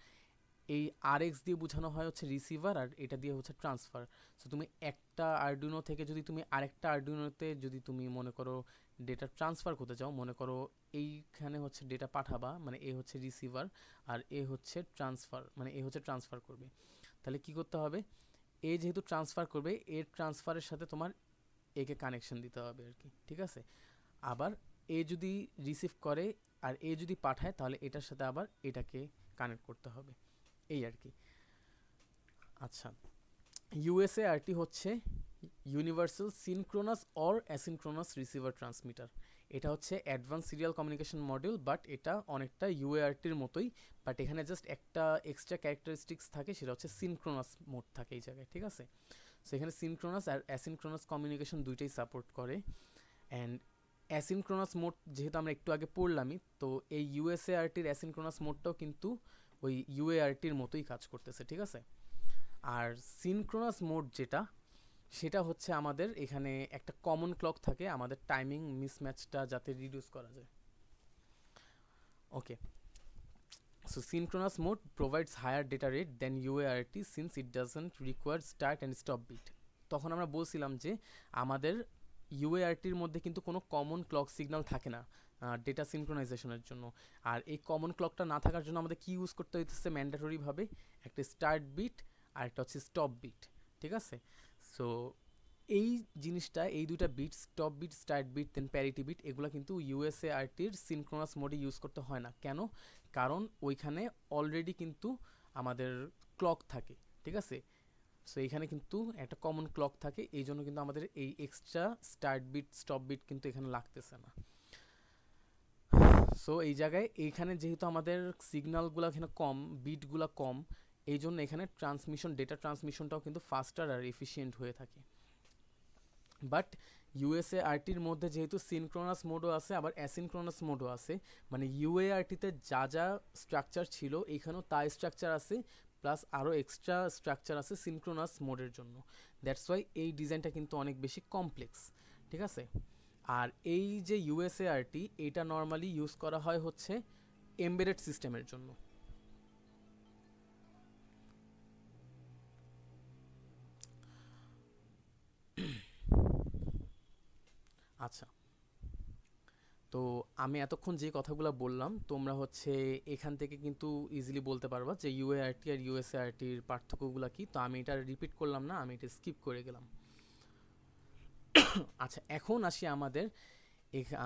এই আরএক্স দিয়ে বোঝানো হয় হচ্ছে রিসিভার, আর এটা দিয়ে হচ্ছে ট্রান্সফার। সো তুমি একটা আরডুইনো থেকে যদি তুমি আরেকটা আরডুইনোতে যদি তুমি মনে করো ডেটা ট্রান্সফার করতে চাও, মনে করো এইখানে হচ্ছে ডেটা পাঠাবা, মানে এ হচ্ছে রিসিভার আর এ হচ্ছে ট্রান্সফার, মানে এ হচ্ছে ট্রান্সফার করবে। তাহলে কি করতে হবে? এ যেহেতু ট্রান্সফার করবে, এর ট্রান্সফারের সাথে তোমার একে কানেকশন দিতে হবে আর কি, ঠিক আছে? আবার এ যদি রিসিভ করে আর এ যদি পাঠায়, তাহলে এটার সাথে আবার এটাকে কানেক্ট করতে হবে, এই আর কি। আচ্ছা, ইউএসএআরটি হচ্ছে universal synchronous or asynchronous receiver transmitter. এটা হচ্ছে advance serial communication module, but এটা অনেকটা ইউএআরটির মতোই, বাট এখানে জাস্ট একটা এক্সট্রা ক্যারেক্টারিস্টিক্স থাকে, সেটা হচ্ছে সিনক্রোনাস মোড থাকে এই জায়গায়, ঠিক আছে? সো এখানে সিনক্রোনাস আর অ্যাসিনক্রোনাস কমিউনিকেশন দুইটাই সাপোর্ট করে। অ্যান্ড অ্যাসিনক্রোনাস মোড যেহেতু আমরা একটু আগে পড়লামই, তো এই ইউএসএআরটির অ্যাসিনক্রোনাস মোডটাও কিন্তু ওই ইউএআরটির মতোই কাজ করতেছে, ঠিক আছে? আর সিনক্রোনাস মোড যেটা, সেটা হচ্ছে আমাদের এখানে একটা কমন ক্লক থাকে আমাদের টাইমিং মিসম্যাচটা যাতে রিডিউস করা যায়। Okay, so synchronous mode provides higher data rate than UART since it doesn't require start and stop bit. তখন আমরা বলছিলাম যে আমাদের ইউএআরটির মধ্যে কিন্তু কোনো কমন ক্লক সিগন্যাল থাকে না ডেটা সিনক্রোনাইজেশনের জন্য। আর এই কমন ক্লকটা না থাকার জন্য আমাদের কি ইউজ করতে হইতেছে ম্যান্ডেটরিভাবে? একটা স্টার্ট বিট আর একটা হচ্ছে স্টপ বিট, ঠিক আছে? সো এই জিনিসটা, এই দুইটা bit, stop bit, start bit, then parity bit, এগুলো কিন্তু ইউএসএআরটির সিনক্রোনাস মোডে ইউজ করতে হয় না। কেন? কারণ ওইখানে অলরেডি কিন্তু আমাদের ক্লক থাকে, ঠিক আছে? সো এইখানে কিন্তু একটা কমন ক্লক থাকে, এই জন্য কিন্তু আমাদের এই extra start bit stop bit কিন্তু এখানে লাগতেছে না। সো এই জায়গায় এইখানে যেহেতু আমাদের সিগন্যালগুলো এখানে কম, বিটগুলো কম, এই জন্য এখানে ট্রান্সমিশন, ডেটা ট্রান্সমিশনটাও কিন্তু ফাস্টার আর এফিসিয়েন্ট হয়ে থাকে। বাট ইউএসএআরটির মধ্যে যেহেতু সিনক্রোনাস মোডও আছে আবার অ্যাসিনক্রোনাস মোডও আছে, মানে ইউএআরটিতে যা যা স্ট্রাকচার ছিল এখানেও তাই স্ট্রাকচার আছে, প্লাস আরও এক্সট্রা স্ট্রাকচার আছে সিনক্রোনাস মোডের জন্য। দ্যাটস ওয়াই এই ডিজাইনটা কিন্তু অনেক বেশি কমপ্লেক্স, ঠিক আছে? আর এই যে ইউএসএআরটি, এটা নর্মালি ইউজ করা হয় হচ্ছে এমবেডেড সিস্টেমের জন্য। আচ্ছা, তো আমি এতক্ষণ যে কথাগুলো বললাম তোমরা হচ্ছে এখান থেকে কিন্তু ইজিলি বলতে পারবা যে ইউএআরটি আর ইউএসএআরটির পার্থক্যগুলো কি। তো আমি এটা রিপিট করলাম না, আমি এটা স্কিপ করে গেলাম। আচ্ছা, এখন আসি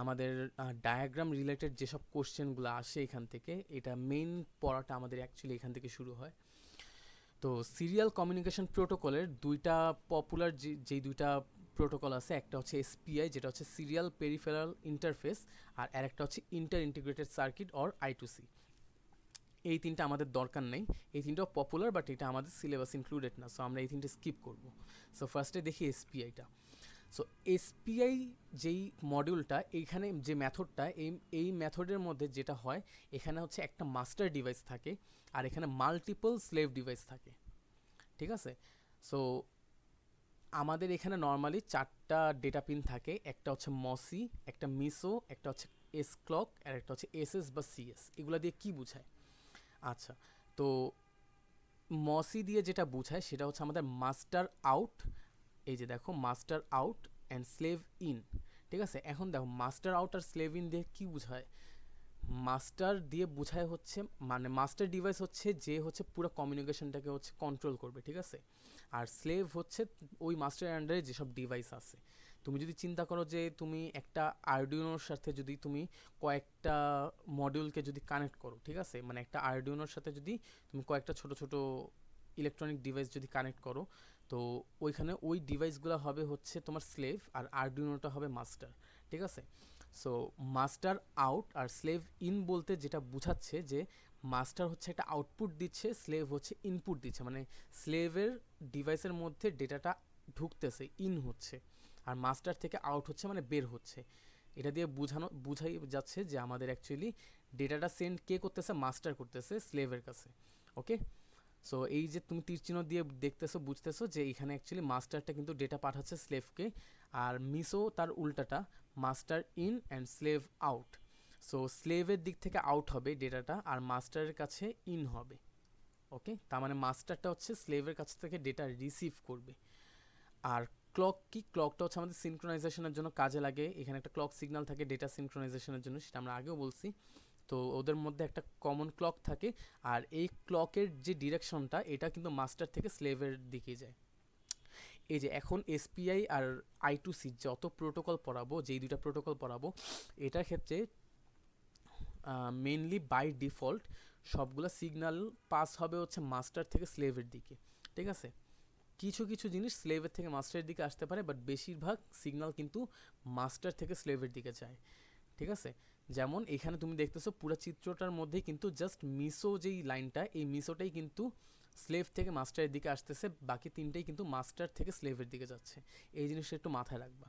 আমাদের ডায়াগ্রাম রিলেটেড যেসব কোশ্চেনগুলো আসে এখান থেকে, এটা মেইন পড়াটা আমাদের অ্যাকচুয়ালি এখান থেকে শুরু হয়। তো সিরিয়াল কমিউনিকেশন প্রোটোকলের দুইটা পপুলার যেই দুইটা প্রোটোকল আছে, একটা হচ্ছে এসপিআই যেটা হচ্ছে সিরিয়াল পেরিফেরাল ইন্টারফেস, আর আরেকটা হচ্ছে inter integrated circuit or I2C. এই তিনটা আমাদের দরকার নেই, এই তিনটাও পপুলার, বাট এটা আমাদের সিলেবাস ইনক্লুডেড না, সো আমরা এই তিনটে স্কিপ করব। সো ফার্স্টে দেখি এসপিআইটা। সো এসপিআই যেই মডিউলটা, এইখানে যে মেথডটা, এই মেথডের মধ্যে যেটা হয়, এখানে হচ্ছে একটা মাস্টার ডিভাইস থাকে আর এখানে মাল্টিপল স্লেভ ডিভাইস থাকে, ঠিক আছে? সো আমাদের এখানে নর্মালি চারটা ডেটা পিন থাকে, একটা হচ্ছে মসি, একটা মিসো, একটা হচ্ছে এস ক্লক, আর একটা হচ্ছে এসএস বা সিএস। এগুলো দিয়ে কি বোঝায়? আচ্ছা, তো মসি দিয়ে যেটা বোঝায় সেটা হচ্ছে আমাদের মাস্টার আউট। এই যে দেখো master out and slave in. ঠিক আছে, এখন দেখো মাস্টার আউট আর স্লেভ ইন দিয়ে কি বোঝায়। মাস্টার দিয়ে বোঝায় হচ্ছে মানে মাস্টার ডিভাইস হচ্ছে যে হচ্ছে পুরো কমিউনিকেশনটাকে হচ্ছে কন্ট্রোল করবে, ঠিক আছে। আর স্লেভ হচ্ছে ওই মাস্টারের আন্ডারে যেসব ডিভাইস আছে। তুমি যদি চিন্তা করো যে তুমি একটা আরডুইনোর সাথে যদি তুমি কয়েকটা মডিউলকে যদি কানেক্ট করো, ঠিক আছে, মানে একটা আরডুইনোর সাথে যদি তুমি কয়েকটা ছোট ছোট ইলেকট্রনিক ডিভাইস যদি কানেক্ট করো, তো ওইখানে ওই ডিভাইসগুলো হবে হচ্ছে তোমার স্লেভ আর আরডুইনোটা হবে মাস্টার, ঠিক আছে। সো মাস্টার আউট আর স্লেভ ইন বলতে যেটা বোঝাচ্ছে যে মাস্টার হচ্ছে একটা আউটপুট দিচ্ছে, স্লেভ হচ্ছে ইনপুট দিচ্ছে, মানে স্লেভের ডিভাইসের মধ্যে ডেটাটা ঢুকতেছে, ইন হচ্ছে, আর মাস্টার থেকে আউট হচ্ছে মানে বের হচ্ছে। এটা দিয়ে বুঝাই যাচ্ছে যে আমাদের অ্যাকচুয়ালি ডেটাটা সেন্ড কে করতেছে, মাস্টার করতেছে স্লেভের কাছে। ওকে, সো এই যে তুমি তীর চিহ্ন দিয়ে দেখতেছো বুঝতেছো যে এখানে অ্যাকচুয়ালি মাস্টারটা কিন্তু ডেটা পাঠাচ্ছে স্লেভকে, আর মিসো তার উল্টাটা, master in and slave out. So স্লেভের দিক থেকে আউট হবে ডেটাটা আর মাস্টারের কাছে ইন হবে। ওকে, তার মানে মাস্টারটা হচ্ছে স্লেভের কাছ থেকে ডেটা রিসিভ করবে। আর ক্লক কি, ক্লকটা হচ্ছে আমাদের সিনক্রোনাইজেশনের জন্য কাজে লাগে। এখানে একটা ক্লক সিগন্যাল থাকে ডেটা সিনক্রোনাইজেশনের জন্য, সেটা আমরা আগেও বলছি। তো ওদের মধ্যে একটা কমন ক্লক থাকে, আর এই ক্লকের যে ডিরেকশনটা এটা কিন্তু মাস্টার থেকে স্লেভের দিকে যায়। এই যে এখন এসপিআই আর I2C যত প্রোটোকল পড়াবো, যেই দুইটা প্রোটোকল পড়াবো, এটার ক্ষেত্রে মেনলি বাই ডিফল্ট সবগুলো সিগন্যাল পাস হবে হচ্ছে মাস্টার থেকে স্লেভের দিকে, ঠিক আছে। কিছু কিছু জিনিস স্লেভের থেকে মাস্টারের দিকে আসতে পারে, বাট বেশিরভাগ সিগন্যাল কিন্তু মাস্টার থেকে স্লেভের দিকে যায়, ঠিক আছে। যেমন এখানে তুমি দেখতেছো পুরো চিত্রটার মধ্যে কিন্তু জাস্ট মিসো যেই লাইনটা, এই মিসোটাই কিন্তু স্লেভ থেকে মাস্টারের দিকে আসতেছে, বাকি তিনটেই কিন্তু মাস্টার থেকে স্লেভের দিকে যাচ্ছে। এই জিনিসটা একটু মাথায় রাখবা।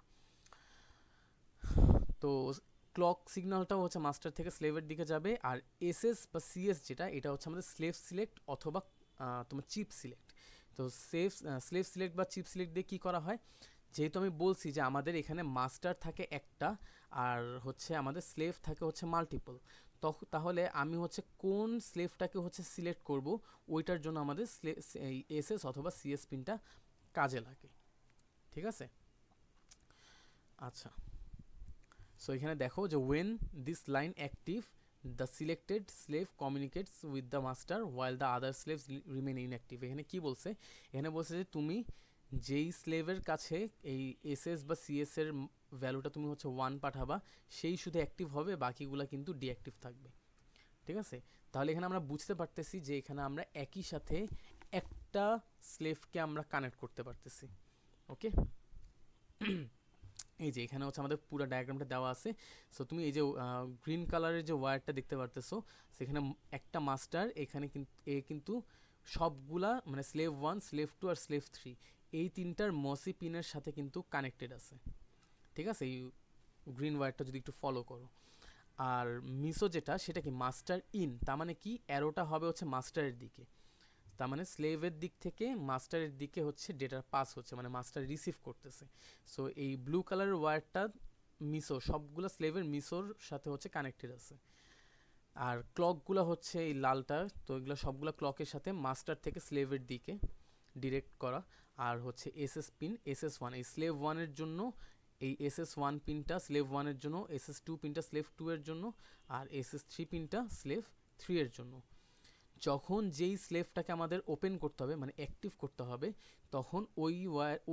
তো ক্লক সিগন্যালটাও হচ্ছে মাস্টার থেকে স্লেভের দিকে যাবে, আর এসএস বা সিএস যেটা, এটা হচ্ছে আমাদের স্লেভ সিলেক্ট অথবা তোমার চিপ সিলেক্ট। তো স্লেভ সিলেক্ট বা চিপ সিলেক্ট দিয়ে কী করা হয়, যেহেতু আমি বলছি যে আমাদের এখানে মাস্টার থাকে একটা আর হচ্ছে আমাদের স্লেভ থাকে হচ্ছে মাল্টিপল, তাহলে আমি হচ্ছে কোন স্লেভটাকে হচ্ছে সিলেক্ট করব, ওইটার জন্য আমাদের এসএস অথবা সিএস পিনটা কাজে লাগে, ঠিক আছে। আচ্ছা, সো এখানে দেখো যে when this line active the selected slave communicates with the master while the other slaves remain inactive. এখানে কি বলছে, এখানে বলছে যে তুমি যেই স্লেভের কাছে এই এসএস বা সিএস এর ভ্যালুটা তুমি হচ্ছে 1 পাঠাবা, সেই শুধু অ্যাক্টিভ হবে, বাকিগুলা কিন্তু ডিঅ্যাক্টিভ থাকবে, ঠিক আছে। তাহলে এখানে আমরা বুঝতে পারতেছি যে এখানে আমরা একই সাথে একটা স্লেভকে আমরা কানেক্ট করতে পারতেছি। ওকে, এই যে এখানে হচ্ছে আমাদের পুরো ডায়াগ্রামটা দেওয়া আছে। সো তুমি এই যে গ্রিন কালারের যে ওয়্যারটা দেখতে পারতেছো, সেখানে একটা মাস্টার, এখানে কিন্তু সবগুলা মানে স্লেভ 1, স্লেভ 2 আর স্লেভ 3 এই তিনটার মসি পিনের সাথে কিন্তু কানেক্টেড আছে, ঠিক আছে। এই গ্রিন ওয়্যারটা যদি একটু ফলো করো। আর মিসো যেটা, সেটা কি মাস্টার ইন, তার মানে কি অ্যারোটা হবে হচ্ছে মাস্টারের দিকে, তার মানে স্লেভের দিক থেকে মাস্টারের দিকে হচ্ছে ডেটা পাস হচ্ছে, মানে মাস্টার রিসিভ করতেছে। সো এই ব্লু কালারের ওয়্যারটা মিসো, সবগুলো স্লেভের মিসোর সাথে হচ্ছে কানেক্টেড আছে। আর ক্লকগুলো হচ্ছে এই লালটা, তো এগুলো সবগুলো ক্লকের সাথে মাস্টার থেকে স্লেভের দিকে ডিরেক্ট করা। আর হচ্ছে এসএস পিন, SS1 এই স্লেভ 1-এর জন্য, এই SS1 পিনটা স্লেভ 1-এর জন্য, SS2 পিনটা স্লেভ 2-এর জন্য, আর SS3 পিনটা স্লেভ 3-এর জন্য। যখন যেই স্লেভটাকে আমাদের ওপেন করতে হবে মানে অ্যাক্টিভ করতে হবে, তখন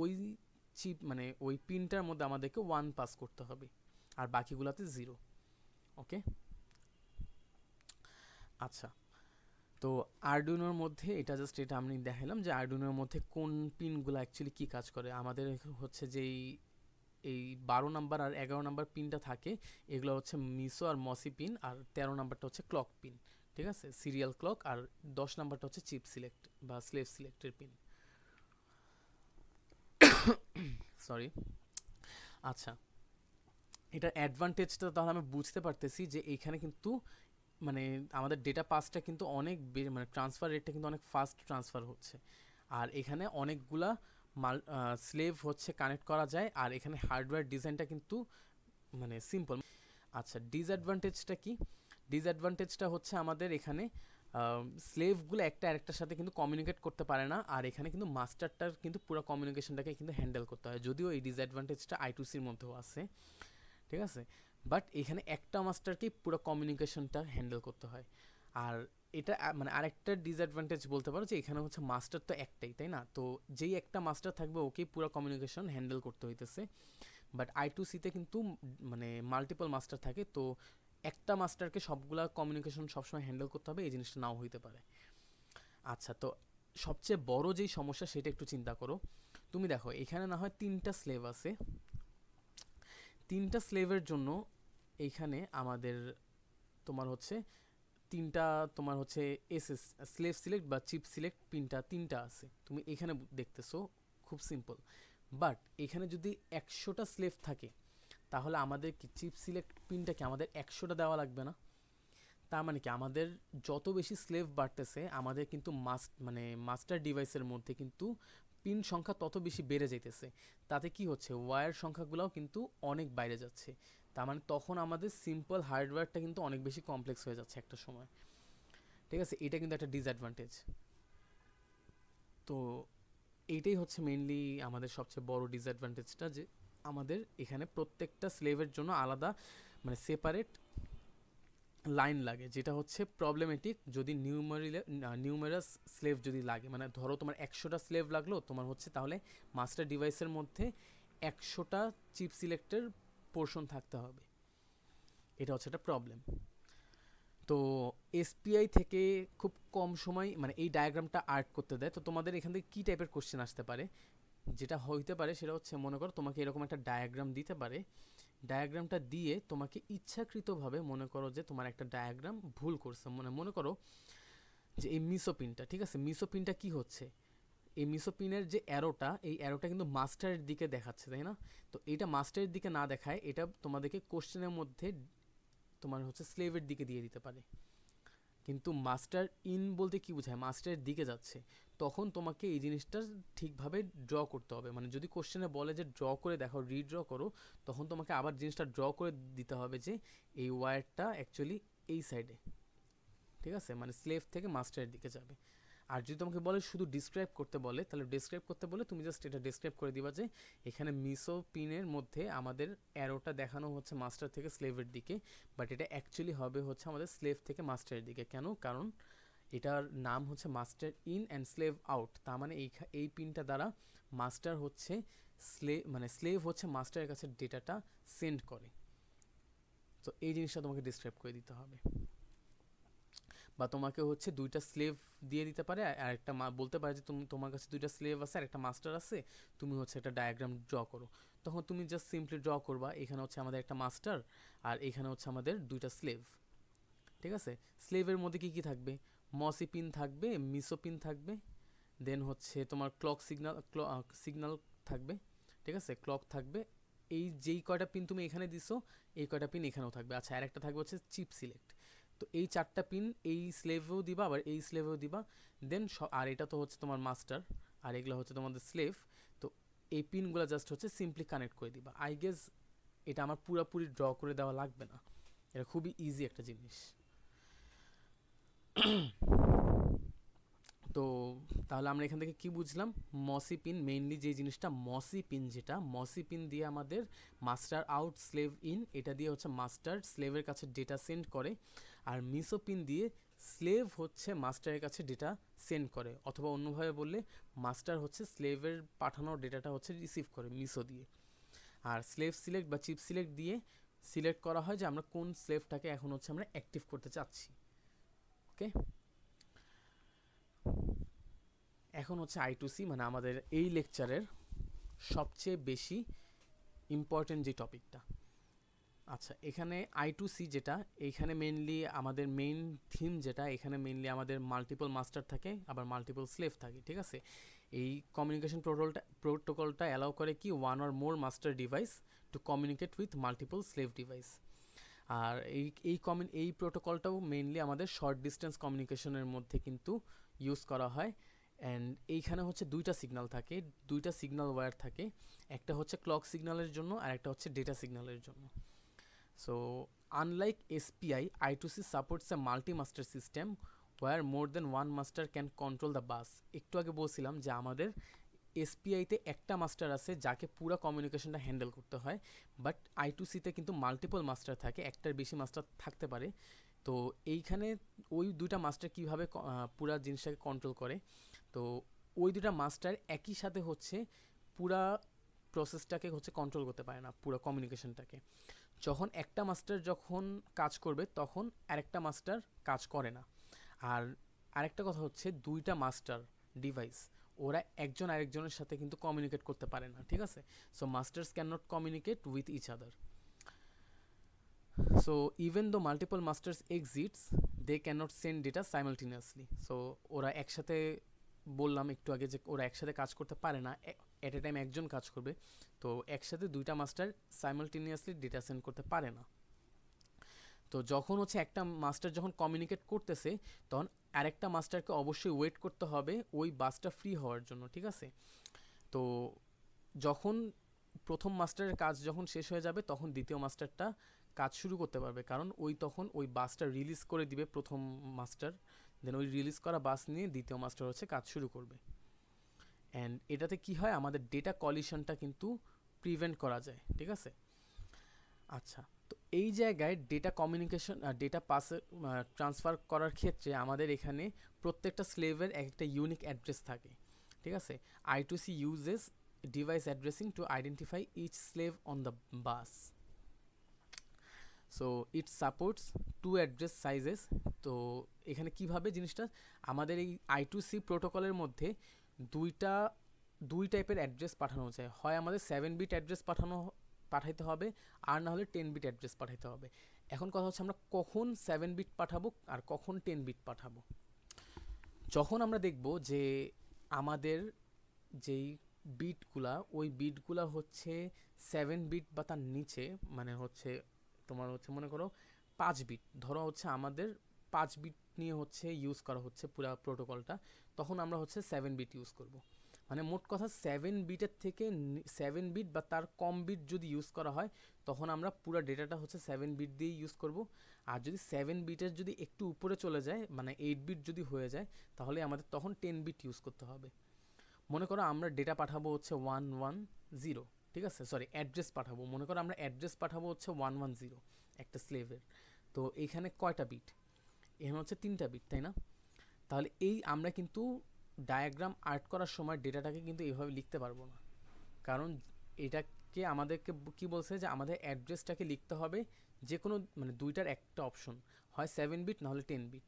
ওই চিপ মানে ওই পিনটার মধ্যে আমাদেরকে 1 পাস করতে হবে, আর বাকিগুলোতে 0। ওকে, আচ্ছা, তো আরডুইনোর মধ্যে এটা আমি দেখালাম যে আরডুইনোর মধ্যে কোন পিনগুলো অ্যাকচুয়ালি কী কাজ করে। আমাদের হচ্ছে যেই এই 12 নাম্বার আর 11 নাম্বার পিনটা থাকে, এগুলো হচ্ছে মিসো আর মসি পিন, আর 13 নাম্বারটা হচ্ছে ক্লক পিন, ঠিক আছে, সিরিয়াল ক্লক। আর 10 নাম্বারটা হচ্ছে চিপ সিলেক্ট বা স্লেভ সিলেক্টের পিন। সরি। আচ্ছা, এটার অ্যাডভান্টেজটা তাহলে আমি বুঝতে পারতেছি যে এইখানে কিন্তু মানে আমাদের ডেটা পাসটা কিন্তু অনেক মানে ট্রান্সফার রেটটা কিন্তু অনেক ফাস্ট ট্রান্সফার হচ্ছে, আর এখানে অনেকগুলা স্লেভ হচ্ছে কানেক্ট করা যায়, আর এখানে হার্ডওয়্যার ডিজাইনটা কিন্তু মানে সিম্পল। আচ্ছা, ডিসঅ্যাডভান্টেজটা কি, ডিসঅ্যাডভান্টেজটা হচ্ছে আমাদের এখানে স্লেভগুলো একটা আরেকটার সাথে কিন্তু কমিউনিকেট করতে পারে না, আর এখানে কিন্তু মাস্টারটার কিন্তু পুরো কমিউনিকেশনটাকে কিন্তু হ্যান্ডেল করতে হয়, যদিও এই ডিসঅ্যাডভান্টেজটা I2Cর মধ্যেও আছে, ঠিক আছে। বাট এখানে একটা মাস্টারকেই পুরো কমিউনিকেশনটা হ্যান্ডেল করতে হয়। আর এটা মানে আরেকটা ডিসঅ্যাডভান্টেজ বলতে পারো যে এখানে হচ্ছে মাস্টার তো একটাই, তাই না? তো যেই একটা মাস্টার থাকবে ওকেই পুরো কমিউনিকেশন হ্যান্ডেল করতে হইতেছে। বাট I2Cতে কিন্তু মানে মাল্টিপল মাস্টার থাকে, তো একটা মাস্টারকে সবগুলা কমিউনিকেশন সবসময় হ্যান্ডেল করতে হবে, এই জিনিসটা নাও হইতে পারে। আচ্ছা, তো সবচেয়ে বড় যেই সমস্যা সেটা একটু চিন্তা করো। তুমি দেখো এখানে না হয় 3টা স্লেভ আছে, 3টা স্লেভের জন্য এইখানে আমাদের তোমার হচ্ছে 3টা তোমার হচ্ছে এসএস স্লেভ সিলেক্ট বা চিপ সিলেক্ট পিনটা 3টা আছে, তুমি এখানে দেখতেছো, খুব সিম্পল। বাট এখানে যদি 100টা স্লেভ থাকে তাহলে আমাদের কি চিপ সিলেক্ট পিনটাকে আমাদের 100টা দেওয়া লাগবে না? তার মানে কি আমাদের যত বেশি স্লেভ বাড়তেছে আমাদের কিন্তু মানে মাস্টার ডিভাইসের মধ্যে কিন্তু পিন সংখ্যা তত বেশি বেড়ে যাইতেছে। তাতে কি হচ্ছে, ওয়্যার সংখ্যাগুলোও কিন্তু অনেক বাইরে যাচ্ছে। তার মানে তখন আমাদের সিম্পল হার্ডওয়্যারটা কিন্তু অনেক বেশি কমপ্লেক্স হয়ে যাচ্ছে একটা সময়, ঠিক আছে। এটা কিন্তু একটা ডিসঅ্যাডভান্টেজ। তো এইটাই হচ্ছে মেইনলি আমাদের সবচেয়ে বড় ডিসঅ্যাডভান্টেজটা, যে আমাদের এখানে প্রত্যেকটা স্লেভের জন্য আলাদা মানে সেপারেট লাইন লাগে, যেটা হচ্ছে প্রবলেমেটিক যদি নিউমেরাস স্লেভ যদি লাগে। মানে ধরো তোমার 100টা স্লেভ লাগলো, তোমার হচ্ছে তাহলে মাস্টার ডিভাইসের মধ্যে 100টা চিপ সিলেক্টের পোর্শন থাকতে হবে, এটা হচ্ছে একটা প্রবলেম। তো এসপিআই থেকে খুব কম সময় মানে এই ডায়াগ্রামটা আর্ট করতে দেয়। তো তোমাদের এখান থেকে কী টাইপের কোশ্চেন আসতে পারে, যেটা হইতে পারে সেটা হচ্ছে, মনে করো তোমাকে এরকম একটা ডায়াগ্রাম দিতে পারে, ডায়াগ্রামটা দিয়ে তোমাকে ইচ্ছাকৃতভাবে মনে করো যে তোমার একটা ডায়াগ্রাম ভুল করছে, মনে করো যে এই মিসোপিনটা, ঠিক আছে, মিসোপিনটা কি হচ্ছে, এই মিসোপিনের যে অ্যারোটা, এই অ্যারোটা কিন্তু মাস্টারের দিকে দেখাচ্ছে, তাই না? তো এটা মাস্টারের দিকে না দেখায় এটা তোমাদেরকে কোশ্চেনের মধ্যে তোমার হচ্ছে স্লেভের দিকে দিয়ে দিতে পারে। কিন্তু মাস্টার ইন বলতে কি বোঝায়, মাস্টারের দিকে যাচ্ছে, তখন তোমাকে এই জিনিসটা ঠিকভাবে ড্র করতে হবে। মানে যদি কোশ্চেনে বলে যে ড্র করে দেখাও, রিড্র করো, তখন তোমাকে আবার জিনিসটা ড্র করে দিতে হবে যে এই ওয়্যারটা অ্যাকচুয়ালি এই সাইডে, ঠিক আছে, মানে স্লেভ থেকে মাস্টারের দিকে যাবে। আর যদি তোমাকে বলে শুধু ডিসক্রাইব করতে বলে, তাহলে ডিসক্রাইব করতে বলে তুমি জাস্ট এটা ডিসক্রাইব করে দিবা যে এখানে মিসো পিনের মধ্যে আমাদের অ্যারোটা দেখানো হচ্ছে মাস্টার থেকে স্লেভের দিকে, বাট এটা অ্যাকচুয়ালি হবে হচ্ছে আমাদের স্লেভ থেকে মাস্টারের দিকে। কেন? কারণ এটার নাম হচ্ছে master in and slave out. তার মানে এই পিনটা দ্বারা মাস্টার হচ্ছে মানে স্লেভ হচ্ছে মাস্টারের কাছে ডেটাটা সেন্ড করে। তো এই জিনিসটা তোমাকে ডিসক্রাইব করে দিতে হবে। বা তোমাকে হচ্ছে 2টা স্লেভ দিয়ে দিতে পারে, আর একটা বলতে পারে যে তোমার কাছে 2টা স্লেভ আছে আর একটা মাস্টার আছে, তুমি হচ্ছে একটা ডায়াগ্রাম ড্র করো। তখন তুমি জাস্ট সিম্পলি ড্র করবা, এখানে হচ্ছে আমাদের একটা মাস্টার আর এখানে হচ্ছে আমাদের 2টা স্লেভ, ঠিক আছে। স্লেভের মধ্যে কি কি থাকবে, মসি পিন থাকবে, মিসো পিন থাকবে, দেন হচ্ছে তোমার ক্লক সিগন্যাল থাকবে, ঠিক আছে, ক্লক থাকবে। এই যেই কয়টা পিন তুমি এখানে দিছো এই কয়টা পিন এখানেও থাকবে। আচ্ছা, আর একটা থাকবে হচ্ছে চিপ সিলেক্ট। তো এই 4টা পিন এই স্লেভেও দিবা আবার এই স্লেভেও দিবা। দেন আর এটা তো হচ্ছে তোমার মাস্টার, আর এগুলো হচ্ছে তোমাদের স্লেভ। তো এই পিনগুলো জাস্ট হচ্ছে সিম্পলি কানেক্ট করে দিবা। আই গেস এটা আমার পুরোপুরি ড্র করে দেওয়া লাগবে না, এটা খুবই ইজি একটা জিনিস। তো তাহলে আমরা এখান থেকে কি বুঝলাম, মসি পিন মেইনলি যে জিনিসটা, মসি পিন যেটা, মসি পিন দিয়ে আমাদের মাস্টার আউট স্লেভ ইন, এটা দিয়ে হচ্ছে মাস্টার স্লেভের কাছে ডেটা সেন্ড করে। আর মিসো পিন দিয়ে স্লেভ হচ্ছে মাস্টারের কাছে ডেটা সেন্ড করে, অথবা অন্যভাবে বললে মাস্টার হচ্ছে স্লেভের পাঠানো ডেটাটা হচ্ছে রিসিভ করে মিসো দিয়ে। আর স্লেভ সিলেক্ট বা চিপ সিলেক্ট দিয়ে সিলেক্ট করা হয় যে আমরা কোন স্লেভটাকে এখন হচ্ছে আমরা অ্যাক্টিভ করতে চাচ্ছি। ওকে, এখন হচ্ছে I2C মানে আমাদের এই লেকচারের সবচেয়ে বেশি ইম্পর্টেন্ট যে টপিকটা। আচ্ছা, এখানে I2C যেটা, এইখানে মেইনলি আমাদের মেইন থিম যেটা, এখানে মেইনলি আমাদের মাল্টিপল মাস্টার থাকে আবার মাল্টিপল স্লেভ থাকে, ঠিক আছে। এই কমিউনিকেশন প্রোটোকলটা অ্যালাউ করে কি one or more master device to communicate with multiple slave device. আর এই প্রোটোকলটাও মেইনলি আমাদের শর্ট ডিস্টেন্স কমিউনিকেশনের মধ্যে কিন্তু ইউজ করা হয়। অ্যান্ড এইখানে হচ্ছে 2টা সিগন্যাল থাকে, 2টা সিগন্যাল ওয়্যার থাকে, একটা হচ্ছে ক্লক সিগন্যালের জন্য আর একটা হচ্ছে ডেটা সিগন্যালের জন্য। So unlike SPI, I2C supports a multi master system where more than one master can control the bus. একটু আগে বলছিলাম যে আমাদের এসপিআইতে একটা মাস্টার আছে যাকে পুরো কমিউনিকেশনটা হ্যান্ডেল করতে হয়, বাট আই2সিতে কিন্তু মাল্টিপল মাস্টার থাকে, একটার বেশি মাস্টার থাকতে পারে। তো এইখানে ওই দুইটা মাস্টার কীভাবে পুরা জিনিসটাকে কন্ট্রোল করে, তো ওই দুটা মাস্টার একই সাথে হচ্ছে পুরা প্রসেসটাকে হচ্ছে কন্ট্রোল করতে পারে না, পুরো কমিউনিকেশনটাকে। যখন একটা মাস্টার যখন কাজ করবে তখন আরেকটা মাস্টার কাজ করে না। আর আরেকটা কথা হচ্ছে দুইটা মাস্টার ডিভাইস ওরা একজন আরেকজনের সাথে কিন্তু কমিউনিকেট করতে পারে না, ঠিক আছে? So masters can not communicate with each other. So even though multiple masters exits they can not send data simultaneously. So ওরা একসাথে, বললাম একটু আগে যে ওরা একসাথে কাজ করতে পারে না, এট এ টাইম একজন কাজ করবে, তো একসাথে দুইটা মাস্টার সাইমালটেনিয়াসলি ডেটা সেন্ড করতে পারে না। তো যখন হচ্ছে একটা মাস্টার যখন কমিউনিকেট করতেছে তখন আরেকটা মাস্টারকে অবশ্যই ওয়েট করতে হবে ওই বাসটা ফ্রি হওয়ার জন্য, ঠিক আছে? তো যখন প্রথম মাস্টারের কাজ যখন শেষ হয়ে যাবে তখন দ্বিতীয় মাস্টারটা কাজ শুরু করতে পারবে, কারণ ওই তখন ওই বাসটা রিলিজ করে দিবে প্রথম মাস্টার, দেন ওই রিলিজ করা বাস নিয়ে দ্বিতীয় মাস্টার হচ্ছে কাজ শুরু করবে। অ্যান্ড এটাতে কি হয়, আমাদের ডেটা কলিশনটা কিন্তু প্রিভেন্ট করা যায়, ঠিক আছে? আচ্ছা, তো এই জায়গায় ডেটা কমিউনিকেশন ডেটা পাসে ট্রান্সফার করার ক্ষেত্রে আমাদের এখানে প্রত্যেকটা স্লেভের একটা ইউনিক অ্যাড্রেস থাকে, ঠিক আছে? I2C uses device addressing to identify each slave on the bus. So it supports two address sizes. তো এখানে কিভাবে জিনিসটা, আমাদের এই আই2সি প্রোটোকলের মধ্যে দুই টাইপের অ্যাড্রেস পাঠানো যায়, হয় আমাদের 7 বিট অ্যাড্রেস পাঠাইতে হবে, আর না হলে 10 বিট অ্যাড্রেস পাঠাইতে হবে। এখন কথা হচ্ছে আমরা কখন 7 বিট পাঠাবো আর কখন 10 বিট পাঠাবো। যখন আমরা দেখব যে আমাদের যেই বিটগুলা, ওই বিটগুলা হচ্ছে 7 বিট বা তার নিচে, মানে হচ্ছে তোমার হচ্ছে মনে করো 5 বিট, ধরো হচ্ছে আমাদের 5 বিট নিয়ে হচ্ছে ইউজ করা হচ্ছে পুরো প্রোটোকলটা, তখন আমরা হচ্ছে 7 বিট ইউজ করব। মানে মোট কথা 7 বিটের থেকে 7 বিট বা তার কম বিট যদি ইউজ করা হয় তখন আমরা পুরো ডেটাটা হচ্ছে 7 বিট দিয়েই ইউজ করব। আর যদি 7 বিটের যদি একটু উপরে চলে যায়, মানে 8 বিট যদি হয়ে যায়, তাহলে আমাদের তখন 10 বিট ইউজ করতে হবে। মনে করো আমরা ডেটা পাঠাবো হচ্ছে 110, ঠিক আছে? সরি, অ্যাড্রেস পাঠাবো, মনে করো আমরা অ্যাড্রেস পাঠাবো হচ্ছে 110 একটা স্লেভের। তো এইখানে কয়টা বিট? এখানে হচ্ছে 3টা বিট, তাই না? তাহলে এই আমরা কিন্তু ডায়াগ্রাম আর্ট করার সময় ডেটাটাকে কিন্তু এইভাবে লিখতে পারবো না, কারণ এটাকে আমাদেরকে কি বলছে যে আমাদের অ্যাড্রেসটাকে লিখতে হবে যে কোনো, মানে দুইটার একটা অপশন, হয় 7 বিট না হলে 10 বিট।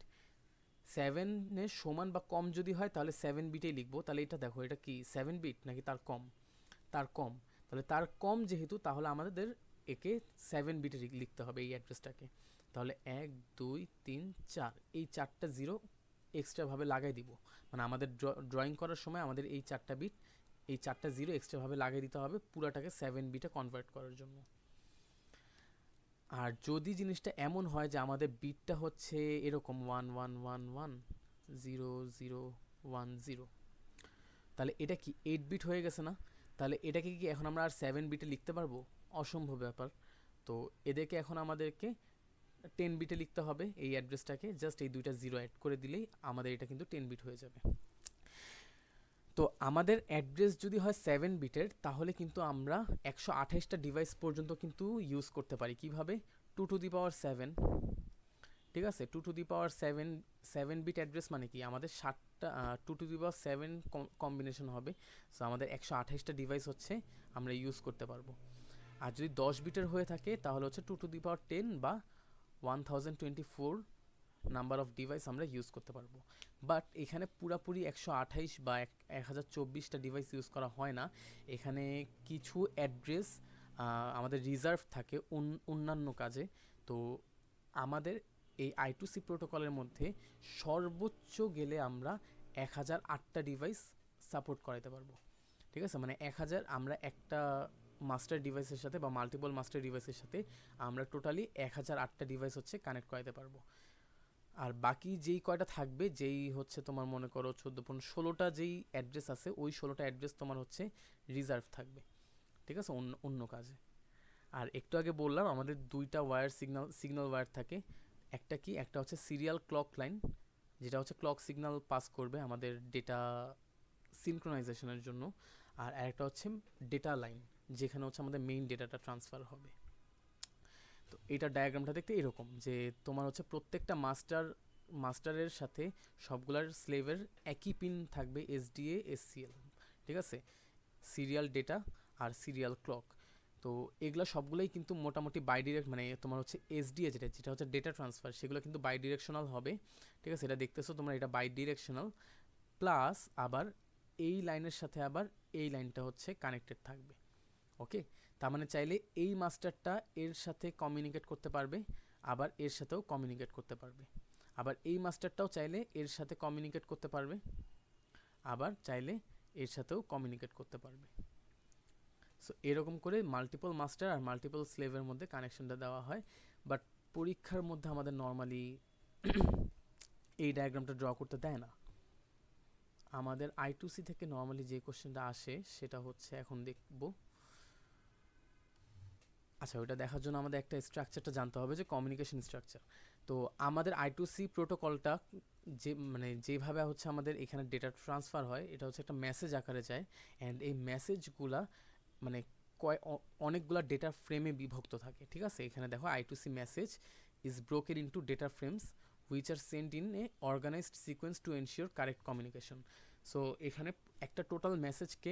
7-এর সমান বা কম যদি হয় তাহলে 7 বিটেই লিখবো। তাহলে এটা দেখো, এটা কি 7 বিট নাকি তার কম? তার কম। তাহলে তার কম যেহেতু, তাহলে আমাদের একে 7 বিটে লিখতে হবে এই অ্যাড্রেসটাকে। তাহলে 1 2 3 4, এই 4টা 0 এক্সট্রাভাবে লাগাই দিব, মানে আমাদের ড্রয়িং করার সময় আমাদের এই 4টা বিট, এই 4টা 0 এক্সট্রাভাবে লাগিয়ে দিতে হবে পুরাটাকে 7 বিটে কনভার্ট করার জন্য। আর যদি জিনিসটা এমন হয় যে আমাদের বিটটা হচ্ছে এরকম 11111001, তাহলে এটা কি 8 বিট হয়ে গেছে না? তাহলে এটাকে কি এখন আমরা আর 7 বিটে লিখতে পারবো? অসম্ভব ব্যাপার। তো এদেরকে এখন আমাদেরকে 10 বিটে লিখতে হবে এই অ্যাড্রেসটাকে, জাস্ট এই দুইটা 0 অ্যাড করে দিলেই আমাদের এটা কিন্তু 10 বিট হয়ে যাবে। তো আমাদের অ্যাড্রেস যদি হয় 7 বিটের, তাহলে কিন্তু আমরা 128টা ডিভাইস পর্যন্ত কিন্তু ইউজ করতে পারি। কিভাবে? 2^7, ঠিক আছে? 2^7, 7 বিট অ্যাড্রেস মানে কি আমাদের 7টা 2^7 কম্বিনেশন হবে। সো আমাদের 128টা ডিভাইস হচ্ছে আমরা ইউজ করতে পারবো। আর যদি 10 বিটের হয়ে থাকে তাহলে হচ্ছে 2^10 বা 1024 নাম্বার অফ ডিভাইস আমরা ইউজ করতে পারবো। বাট এখানে পুরাপুরি 128 বা 1024টা ডিভাইস ইউজ করা হয় না। এখানে কিছু অ্যাড্রেস আমাদের রিজার্ভ থাকে অন্যান্য কাজে। তো আমাদের এই আই2সি প্রোটোকলের মধ্যে সর্বোচ্চ গেলে আমরা 1008টা ডিভাইস সাপোর্ট করাতে পারবো, ঠিক আছে? মানে 1000 আমরা একটা মাস্টার ডিভাইসের সাথে বা মাল্টিপল মাস্টার ডিভাইসের সাথে আমরা টোটালি 1008টা ডিভাইস হচ্ছে কানেক্ট করাতে পারবো। আর বাকি যেই কয়টা থাকবে, যেই হচ্ছে তোমার মনে করো 14-15-16টা যেই অ্যাড্রেস আছে, ওই 16টা অ্যাড্রেস তোমার হচ্ছে রিজার্ভ থাকবে, ঠিক আছে? অন্য অন্য কাজে। আর একটু আগে বললাম আমাদের দুইটা ওয়্যার সিগন্যাল ওয়্যার থাকে। একটা কি, একটা হচ্ছে সিরিয়াল ক্লক লাইন, যেটা হচ্ছে ক্লক সিগন্যাল পাস করবে আমাদের ডেটা সিনক্রোনাইজেশনের জন্য, আর আরেকটা হচ্ছে ডেটা লাইন, যেখানে হচ্ছে আমাদের মেইন ডেটাটা ট্রান্সফার হবে। তো এটা ডায়াগ্রামটা দেখতে এরকম, যে তোমার হচ্ছে প্রত্যেকটা মাস্টারের সাথে সবগুলার স্লেভের একই পিন থাকবে, এসডিএ এসসিএল, ঠিক আছে, সিরিয়াল ডেটা আর সিরিয়াল ক্লক। তো এগুলো সবগুলোই কিন্তু মোটামুটি বাইডিরেক্ট, মানে তোমার হচ্ছে এসডিএ যেটা হচ্ছে ডেটা ট্রান্সফার, সেগুলো কিন্তু বাইডিরেকশনাল হবে, ঠিক আছে, এটা দেখতেছো তোমরা, এটা বাইডিরেকশনাল, প্লাস আবার এই লাইনের সাথে আবার এই লাইনটা হচ্ছে কানেক্টেড থাকবে। ওকে, তার মানে চাইলে এই মাস্টারটা এর সাথে কমিউনিকেট করতে পারবে, আবার এর সাথেও কমিউনিকেট করতে পারবে, আবার এই মাস্টারটাও চাইলে এর সাথে কমিউনিকেট করতে পারবে, আবার চাইলে এর সাথেও কমিউনিকেট করতে পারবে। সো এরকম করে মাল্টিপল মাস্টার আর মাল্টিপল স্লেভের মধ্যে কানেকশনটা দেওয়া হয়। বাট পরীক্ষার মধ্যে আমাদের নর্মালি এই ডায়াগ্রামটা ড্র করতে দেয় না। আমাদের I2C থেকে নর্মালি যে কোশ্চেনটা আসে সেটা হচ্ছে, এখন দেখব, আচ্ছা ওইটা দেখার জন্য আমাদের একটা স্ট্রাকচারটা জানতে হবে, যে কমিউনিকেশন স্ট্রাকচার। তো আমাদের I2C প্রোটোকলটা যেভাবে হচ্ছে আমাদের এখানে ডেটা ট্রান্সফার হয়, এটা হচ্ছে একটা মেসেজ আকারে যায়, অ্যান্ড এই মেসেজগুলা মানে অনেকগুলা ডেটা ফ্রেমে বিভক্ত থাকে, ঠিক আছে। এখানে দেখো I2C message is broken into data frames which are sent in a organized sequence to ensure correct communication. So এখানে একটা টোটাল মেসেজকে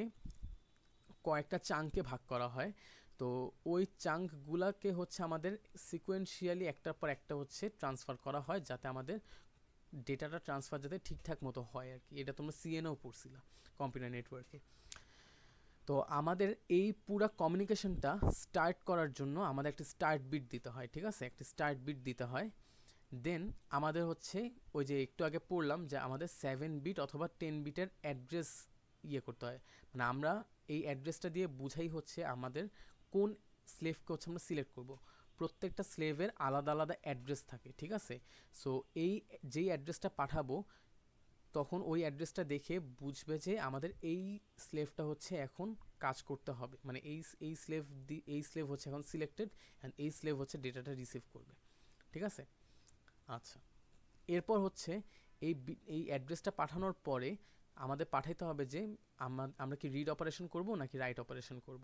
কয়েকটা চাঙ্কে ভাগ করা হয়। তো ওই চাঙ্কগুলাকে হচ্ছে আমাদের সিকোয়েন্সিয়ালি একটার পর একটা হচ্ছে ট্রান্সফার করা হয়, যাতে আমাদের ডেটাটা ট্রান্সফার যাতে ঠিকঠাক মতো হয় আর কি। এটা তোমরা সিএনও পড়ছিলা কম্পিউটার নেটওয়ার্কে। তো আমাদের এই পুরো কমিউনিকেশনটা স্টার্ট করার জন্য আমাদের একটা স্টার্ট বিট দিতে হয়, ঠিক আছে, একটা স্টার্ট বিট দিতে হয়। দেন আমাদের হচ্ছে ওই যে একটু আগে পড়লাম যে আমাদের 7 বিট অথবা 10 বিটের অ্যাড্রেস করতে হয়, মানে আমরা এই অ্যাড্রেসটা দিয়ে বুঝাই হচ্ছে আমাদের কোন স্লেভকে হচ্ছে আমরা সিলেক্ট করব। প্রত্যেকটা স্লেভের আলাদা আলাদা অ্যাড্রেস থাকে, ঠিক আছে। সো এই যেই অ্যাড্রেসটা পাঠাবো, তখন ওই অ্যাড্রেসটা দেখে বুঝবে যে আমাদের এই স্লেভটা হচ্ছে এখন কাজ করতে হবে, মানে এই স্লেভ হচ্ছে এখন সিলেক্টেড, অ্যান্ড এই স্লেভ হচ্ছে ডেটাটা রিসিভ করবে, ঠিক আছে। আচ্ছা, এরপর হচ্ছে এই অ্যাড্রেসটা পাঠানোর পরে আমাদের পাঠাইতে হবে যে আমরা কি রিড অপারেশন করব নাকি রাইট অপারেশন করব।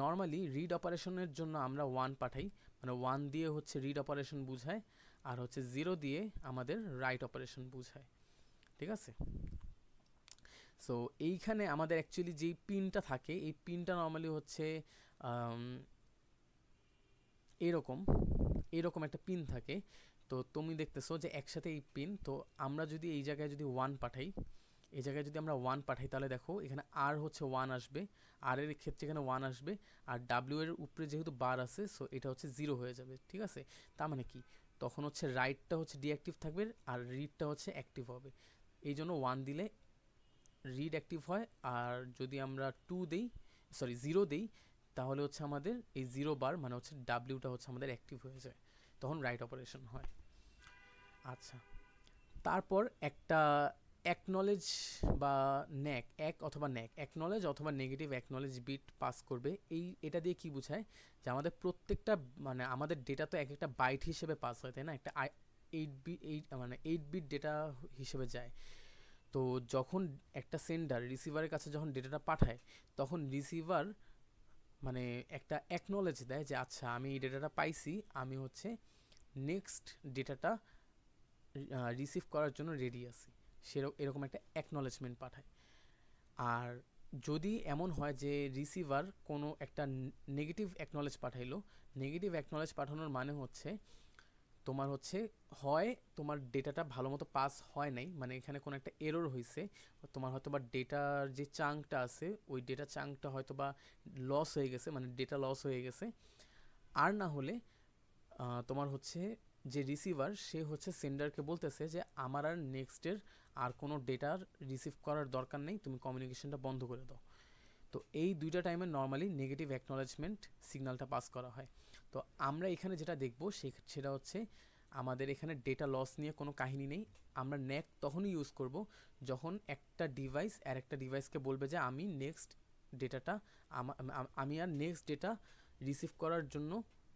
নর্মালি রিড অপারেশনের জন্য আমরা 1 পাঠাই, মানে 1 দিয়ে হচ্ছে রিড অপারেশন বুঝায়, আর হচ্ছে 0 দিয়ে আমাদের রাইট অপারেশন বুঝায়, ঠিক আছে। সো এইখানে আমাদের অ্যাকচুয়ালি যেই পিনটা থাকে, এই পিনটা নর্মালি হচ্ছে এরকম এরকম একটা পিন থাকে। তো তুমি দেখতেছো যে একসাথে এই পিন, তো আমরা যদি এই জায়গায় যদি 1 পাঠাই, এই জায়গায় যদি আমরা 1 পাঠাই, তাহলে দেখো এখানে আর হচ্ছে 1 আসবে, আর এর ক্ষেত্রে এখানে 1 আসবে, আর ডাব্লিউ এর উপরে যেহেতু বার আছে, সো এটা হচ্ছে 0 হয়ে যাবে, ঠিক আছে। তার মানে কি, তখন হচ্ছে রাইটটা হচ্ছে ডিঅ্যাক্টিভ থাকবে আর রিডটা হচ্ছে অ্যাক্টিভ হবে। এই জন্য 1 দিলে রিড অ্যাক্টিভ হয়, আর যদি আমরা 0 দেই, তাহলে হচ্ছে আমাদের এই 0 বার মানে হচ্ছে ডাব্লিউটা হচ্ছে আমাদের অ্যাক্টিভ হয়ে যায়, তখন রাইট অপারেশন হয়। আচ্ছা, তারপর একটা অ্যাকনলেজ বা ন্যাক, অ্যাকনলেজ অথবা নেগেটিভ অ্যাকনলেজ বিট পাস করবে। এটা দিয়ে কি বোঝায়, যে আমাদের প্রত্যেকটা, মানে আমাদের ডেটা তো এক একটা বাইট হিসেবে পাস হয়, তাই না, একটা 8 বিট ডেটা হিসেবে যায়। তো যখন একটা সেন্ডার রিসিভারের কাছে যখন ডেটাটা পাঠায়, তখন রিসিভার মানে একটা অ্যাকনলেজ দেয় যে আচ্ছা আমি এই ডেটাটা পাইছি, আমি হচ্ছে নেক্সট ডেটাটা রিসিভ করার জন্য রেডি আছি, এরকম একটা অ্যাকনলেজমেন্ট পাঠায়। আর যদি এমন হয় যে রিসিভার কোনো একটা নেগেটিভ অ্যাকনলেজ পাঠাইলো, নেগেটিভ অ্যাকনলেজ পাঠানোর মানে হচ্ছে তোমার হচ্ছে হয় তোমার ডেটাটা ভালো মতো পাস হয় নাই, মানে এখানে কোনো একটা এরর হয়েছে, তোমার হয়তো বা ডেটার যে চাঙ্কটা আছে ওই ডেটা চাঙ্কটা হয়তো বা লস হয়ে গেছে, মানে ডেটা লস হয়ে গেছে। আর না হলে তোমার হচ্ছে যে রিসিভার সে হচ্ছে সেন্ডারকে বলতেছে যে আমার আর নেক্সটের আর কোনো ডেটার রিসিভ করার দরকার নেই, তুমি কমিউনিকেশনটা বন্ধ করে দাও। তো এই দুইটা টাইমে নর্মালি নেগেটিভ অ্যাকনলেজমেন্ট সিগন্যালটা পাস করা হয়। তো আমরা এখানে যেটা দেখব সেটা হচ্ছে আমাদের এখানে ডেটা লস নিয়ে কোনো কাহিনী নেই। আমরা ন্যাক তখনই ইউজ করব যখন একটা ডিভাইস আর একটা ডিভাইসকে বলবে যে আমি নেক্সট ডেটাটা আমি আর নেক্সট ডেটা রিসিভ করার জন্য,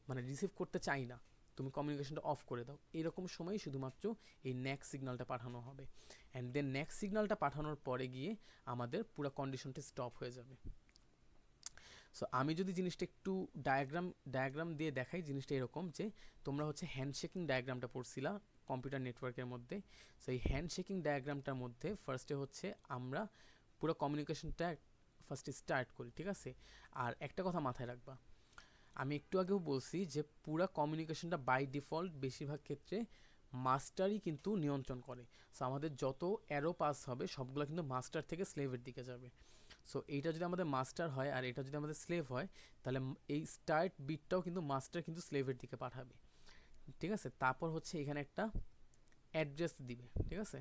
মানে রিসিভ করতে চাই না, তুমি কমিউনিকেশনটা অফ করে দাও, এরকম সময় শুধুমাত্র এই নেক্সট সিগন্যালটা পাঠানো হবে। অ্যান্ড দেন নেক্সট সিগন্যালটা পাঠানোর পরে গিয়ে আমাদের পুরো কন্ডিশনটা স্টপ হয়ে যাবে। সো আমি যদি জিনিসটা একটু ডায়াগ্রাম দিয়ে দেখাই, জিনিসটা এরকম যে তোমরা হচ্ছে হ্যান্ডশেকিং ডায়াগ্রামটা পড়ছিলা কম্পিউটার নেটওয়ার্কের মধ্যে। সো এই হ্যান্ডশেকিং ডায়াগ্রামটার মধ্যে ফার্স্টে হচ্ছে আমরা পুরো কমিউনিকেশনটা ফার্স্টে স্টার্ট করি, ঠিক আছে? আর একটা কথা মাথায় রাখবা, আমি একটু আগেও বলছি যে পুরো কমিউনিকেশনটা বাই ডিফল্ট বেশিরভাগ ক্ষেত্রে মাস্টারই কিন্তু নিয়ন্ত্রণ করে। সো আমাদের যত অ্যারো পাস হবে সবগুলো কিন্তু মাস্টার থেকে স্লেভের দিকে যাবে। সো এইটা যদি আমাদের মাস্টার হয় আর এটা যদি আমাদের স্লেভ হয়, তাহলে এই স্টার্ট বিটটাও কিন্তু মাস্টার কিন্তু স্লেভের দিকে পাঠাবে, ঠিক আছে? তারপর হচ্ছে এখানে একটা অ্যাড্রেস দিবে, ঠিক আছে?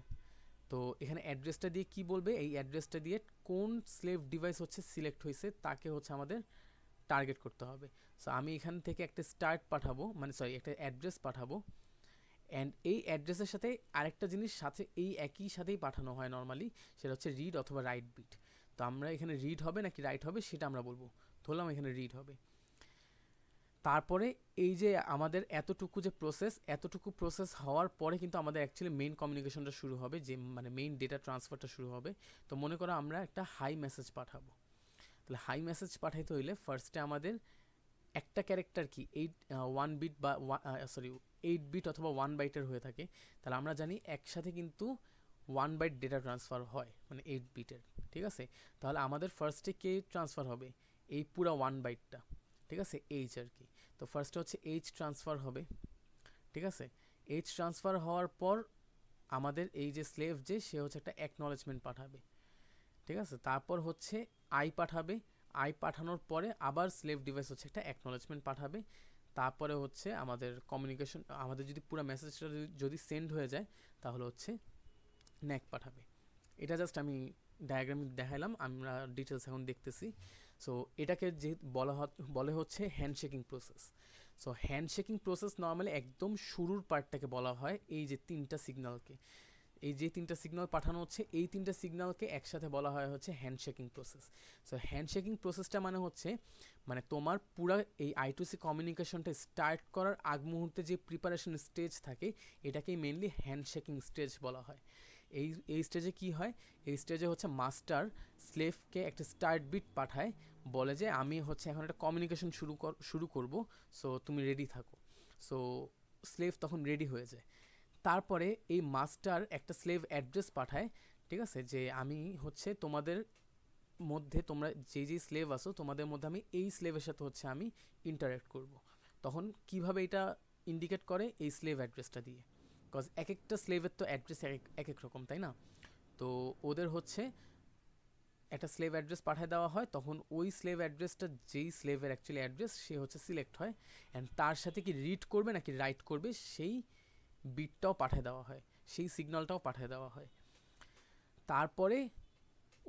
তো এখানে অ্যাড্রেসটা দিয়ে কি বলবে, এই অ্যাড্রেসটা দিয়ে কোন স্লেভ ডিভাইস হচ্ছে সিলেক্ট হয়েছে তাকে হচ্ছে আমাদের টার্গেট করতে হবে। সো আমি এখান থেকে একটা স্টার্ট পাঠাবো, মানে সরি একটা অ্যাড্রেস পাঠাবো, অ্যান্ড এই অ্যাড্রেসের সাথে আরেকটা জিনিস সাথে এই একই সাথেই পাঠানো হয় নর্মালি, সেটা হচ্ছে রিড অথবা রাইট বিট। তো আমরা এখানে রিড হবে নাকি রাইট হবে সেটা আমরা বলবো, ধরলাম এখানে রিড হবে। তারপরে এই যে আমাদের এতটুকু প্রসেস হওয়ার পরে কিন্তু আমাদের অ্যাকচুয়ালি মেইন কমিউনিকেশনটা শুরু হবে, যে মানে মেইন ডেটা ট্রান্সফারটা শুরু হবে। তো মনে করো আমরা একটা হাই মেসেজ পাঠাবো, তাহলে হাই মেসেজ পাঠাইতে হইলে ফার্স্টে আমাদের একটা ক্যারেক্টার কি 1 বিট বা 8 বিট অথবা 1 বাইটের হয়ে থাকে, তাহলে আমরা জানি একসাথে কিন্তু 1 বাইট ডেটা ট্রান্সফার হয়, মানে 8 বিটের, ঠিক আছে? তাহলে আমাদের ফার্স্টে কে ট্রান্সফার হবে, এই পুরা 1 বাইটটা, ঠিক আছে? এইচ আর কি। তো ফার্স্টে হচ্ছে এইচ ট্রান্সফার হবে, ঠিক আছে? এইচ ট্রান্সফার হওয়ার পর আমাদের এই যে স্লেভ যে সে হচ্ছে একটা অ্যাকনলেজমেন্ট পাঠাবে, ঠিক আছে? তারপর হচ্ছে আই পাঠাবে, আই পাঠানোর পরে আবার স্লেভ ডিভাইস হচ্ছে একটা অ্যাকনলেজমেন্ট পাঠাবে। তারপরে হচ্ছে আমাদের কমিউনিকেশন, আমাদের যদি পুরো মেসেজটা যদি সেন্ড হয়ে যায় তাহলে হচ্ছে নেক পাঠাবে। এটা জাস্ট আমি ডায়াগ্রামে দেখাইলাম, আমরা ডিটেলস এখন দেখতেছি। সো এটাকে যে বলে হচ্ছে handshaking process. So handshaking process normally একদম শুরুর পার্টটাকে বলা হয়, এই যে তিনটা সিগন্যালকে, এই যে তিনটা সিগন্যাল পাঠানো হচ্ছে এই তিনটা সিগন্যালকে একসাথে বলা হয় হচ্ছে হ্যান্ডশেকিং প্রসেস। সো হ্যান্ডশেকিং প্রসেসটা মানে হচ্ছে মানে তোমার পুরো এই I2C কমিউনিকেশনটা স্টার্ট করার আগ মুহূর্তে যে প্রিপারেশন স্টেজ থাকে এটাকেই মেনলি হ্যান্ডশেকিং স্টেজ বলা হয়। এই স্টেজে কি হয়, এই স্টেজে হচ্ছে মাস্টার স্লেভকে একটা স্টার্ট বিট পাঠায়, বলে যে আমি হচ্ছে এখন একটা কমিউনিকেশন শুরু করব, সো তুমি রেডি থাকো। সো স্লেভ তখন রেডি হয়ে যায়। তারপরে এই মাস্টার একটা স্লেভ অ্যাড্রেস পাঠায়, ঠিক আছে, যে আমি হচ্ছে তোমাদের মধ্যে তোমরা যে স্লেভ আসো তোমাদের মধ্যে আমি এই স্লেভের সাথে হচ্ছে আমি ইন্টারেক্ট করব। তখন কিভাবে এটা ইন্ডিকেট করে, এই স্লেভ অ্যাড্রেসটা দিয়ে, বিকজ এক একটা স্লেভের তো অ্যাড্রেস এক এক রকম, তাই না? তো ওদের হচ্ছে একটা স্লেভ অ্যাড্রেস পাঠিয়ে দেওয়া হয়, তখন ওই স্লেভ অ্যাড্রেসটা যেই স্লেভের অ্যাকচুয়ালি অ্যাড্রেস সে হচ্ছে সিলেক্ট হয়, অ্যান্ড তার সাথে কি রিড করবে নাকি রাইট করবে সেই বিটটাও পাঠিয়ে দেওয়া হয়, সেই সিগন্যালটাও পাঠিয়ে দেওয়া হয়। তারপরে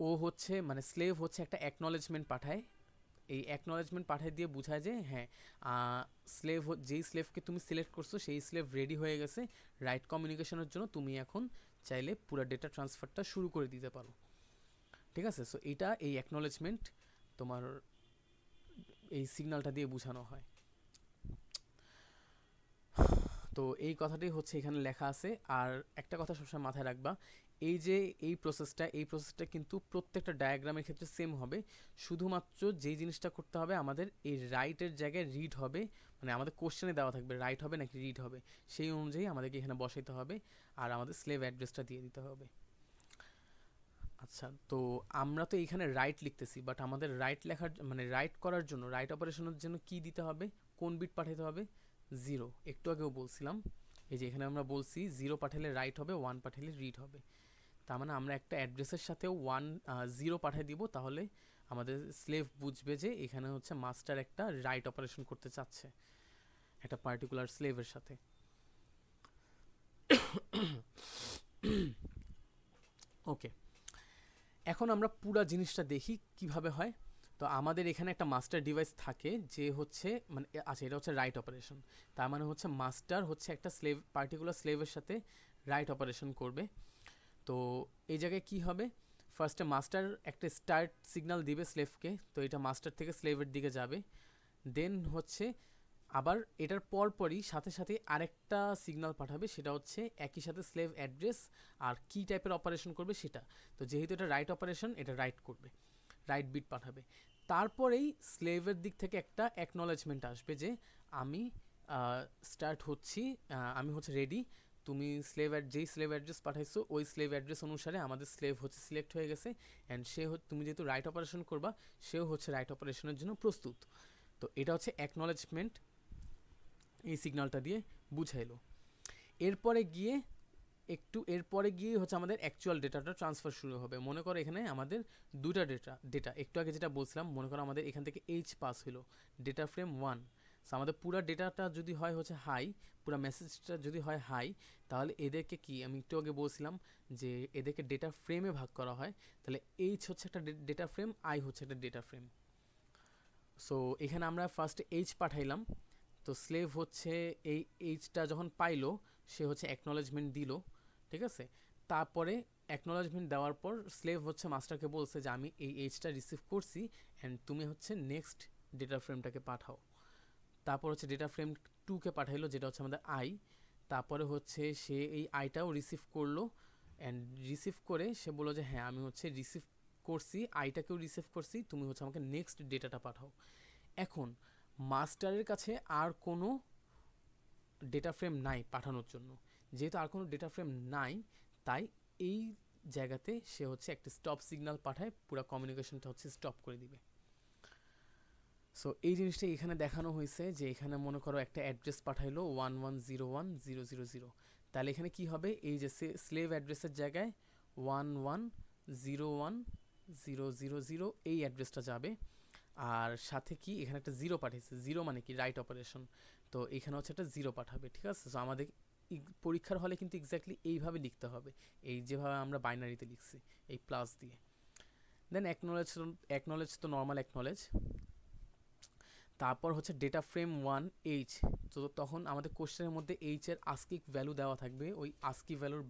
ও হচ্ছে মানে স্লেভ হচ্ছে একটা অ্যাকনলেজমেন্ট পাঠায়, এই অ্যাকনলেজমেন্ট পাঠিয়ে দিয়ে বোঝায় যে হ্যাঁ স্লেভ যেই স্লেভকে তুমি সিলেক্ট করছো সেই স্লেভ রেডি হয়ে গেছে রাইট কমিউনিকেশনের জন্য, তুমি এখন চাইলে পুরো ডেটা ট্রান্সফারটা শুরু করে দিতে পারো, ঠিক আছে? সো এইটা এই অ্যাকনলেজমেন্ট তোমার এই সিগন্যালটা দিয়ে বোঝানো হয়। তো এই কথাটাই হচ্ছে এখানে লেখা আছে। আর একটা কথা সবসময় মাথায় রাখবা, এই যে এই প্রসেসটা কিন্তু প্রত্যেকটা ডায়াগ্রামের ক্ষেত্রে সেম হবে, শুধুমাত্র যেই জিনিসটা করতে হবে আমাদের এই রাইটের জায়গায় রিড হবে, মানে আমাদের কোশ্চেনে দেওয়া থাকবে রাইট হবে নাকি রিড হবে, সেই অনুযায়ী আমাদেরকে এখানে বসাইতে হবে আর আমাদের স্লেভ অ্যাড্রেসটা দিয়ে দিতে হবে। আচ্ছা, তো আমরা তো এইখানে রাইট লিখতেছি, বাট আমাদের রাইট লেখার মানে রাইট করার জন্য, রাইট অপারেশনের জন্য কি দিতে হবে, কোন বিট পাঠাতে হবে, 0। একটু আগেও বলছিলাম, এই যে এখানে আমরা বলছি 0 পাঠালে রাইট হবে, 1 পাঠালে রিড হবে। তার মানে আমরা একটা অ্যাড্রেসের সাথেও 0 পাঠিয়ে দিব, তাহলে আমাদের স্লেভ বুঝবে যে এখানে হচ্ছে মাস্টার একটা রাইট অপারেশন করতে চাচ্ছে একটা পার্টিকুলার স্লেভের সাথে। ওকে, এখন আমরা পুরা জিনিসটা দেখি কিভাবে হয়। তো আমাদের এখানে একটা মাস্টার ডিভাইস থাকে যে হচ্ছে মানে আচ্ছা এটা হচ্ছে রাইট অপারেশন, তার মানে হচ্ছে মাস্টার হচ্ছে একটা পার্টিকুলার স্লেভের সাথে রাইট অপারেশন করবে। তো এই জায়গায় কি হবে, ফার্স্টে মাস্টার একটা স্টার্ট সিগন্যাল দিবে স্লেভকে, তো এটা মাস্টার থেকে স্লেভের দিকে যাবে। দেন হচ্ছে আবার এটার পরপরই সাথে সাথে আরেকটা সিগন্যাল পাঠাবে, সেটা হচ্ছে একই সাথে স্লেভ অ্যাড্রেস আর কি টাইপের অপারেশন করবে সেটা। তো যেহেতু এটা রাইট অপারেশন, এটা রাইট করবে, রাইট বিট পাঠাবে। তারপরেই স্লেভের দিক থেকে একটা অ্যাকনলেজমেন্ট আসবে যে আমি স্টার্ট হচ্ছি, আমি হচ্ছে রেডি, তুমি যেই স্লেভ অ্যাড্রেস পাঠাইছো ওই স্লেভ অ্যাড্রেস অনুসারে আমাদের স্লেভ হচ্ছে সিলেক্ট হয়ে গেছে, অ্যান্ড তুমি যেহেতু রাইট অপারেশন করবা সেও হচ্ছে রাইট অপারেশনের জন্য প্রস্তুত। তো এটা হচ্ছে অ্যাকনলেজমেন্ট, এই সিগন্যালটা দিয়ে বুঝাইলো। এরপরে গিয়ে হচ্ছে আমাদের অ্যাকচুয়াল ডেটাটা ট্রান্সফার শুরু হবে। মনে করো এখানে আমাদের দুটা ডেটা একটু আগে যেটা বলছিলাম, মনে করো আমাদের এখান থেকে এইচ পাস হলো, ডেটা ফ্রেম 1। সো আমাদের পুরো ডেটাটা যদি হয় হচ্ছে হাই, পুরো মেসেজটা যদি হয় হাই, তাহলে এদেরকে কি আমি একটু আগে বলছিলাম যে এদেরকে ডেটা ফ্রেমে ভাগ করা হয়, তাহলে এইচ হচ্ছে একটা ডেটা ফ্রেম, আই হচ্ছে একটা ডেটা ফ্রেম। সো এখানে আমরা ফার্স্টে এইচ পাঠাইলাম, তো স্লেভ হচ্ছে এই এইচটা যখন পাইলো সে হচ্ছে অ্যাকনলেজমেন্ট দিল, ঠিক আছে। তারপরে অ্যাকনলেজমেন্ট দেওয়ার পর স্লেভ হচ্ছে মাস্টারকে বলছে যে আমি এই এইচটা রিসিভ করছি, অ্যান্ড তুমি হচ্ছে নেক্সট ডেটা ফ্রেমটাকে পাঠাও। তারপর হচ্ছে ডেটা ফ্রেম 2কে পাঠাইলো, যেটা হচ্ছে আমাদের আই। তারপরে হচ্ছে সে এই আইটাও রিসিভ করলো, অ্যান্ড রিসিভ করে সে বললো যে হ্যাঁ আমি হচ্ছে রিসিভ করছি, আইটাকেও রিসিভ করছি, তুমি হচ্ছে আমাকে নেক্সট ডেটাটা পাঠাও। এখন মাস্টারের কাছে আর কোনো ডেটা ফ্রেম নাই পাঠানোর জন্য, যেহেতু আর কোনো ডেটা ফ্রেম নাই, তাই এই জায়গাতে সে হচ্ছে একটা স্টপ সিগন্যাল পাঠায়, পুরো কমিউনিকেশনটা হচ্ছে স্টপ করে দিবে। সো এই জিনিসটা এখানে দেখানো হয়েছে যে এখানে মনে করো একটা অ্যাড্রেস পাঠাইলো 1101.0.0.0, তাহলে এখানে কি হবে, এই যে স্লেভ অ্যাড্রেসের জায়গায় 1101.0.0.0 এই অ্যাড্রেসটা যাবে, আর সাথে কি এখানে একটা জিরো পাঠিয়েছে, জিরো মানে কি রাইট অপারেশন, তো এখানে হচ্ছে একটা জিরো পাঠাবে, ঠিক আছে। সো আমাদের পরীক্ষার হলে কিন্তু এক্স্যাক্টলি এইভাবে লিখতে হবে, এই যেভাবে আমরা বাইনারিতে লিখছি এই প্লাস দিয়ে। দেন অ্যাকনলেজ তো নর্মাল অ্যাকনলেজ। তারপর হচ্ছে ডেটা ফ্রেম 1 এইচ, তো তখন আমাদের কোশ্চেনের মধ্যে এইচ এর আস্কিক ভ্যালু দেওয়া থাকবে, ওই আস্কি ভ্যালুর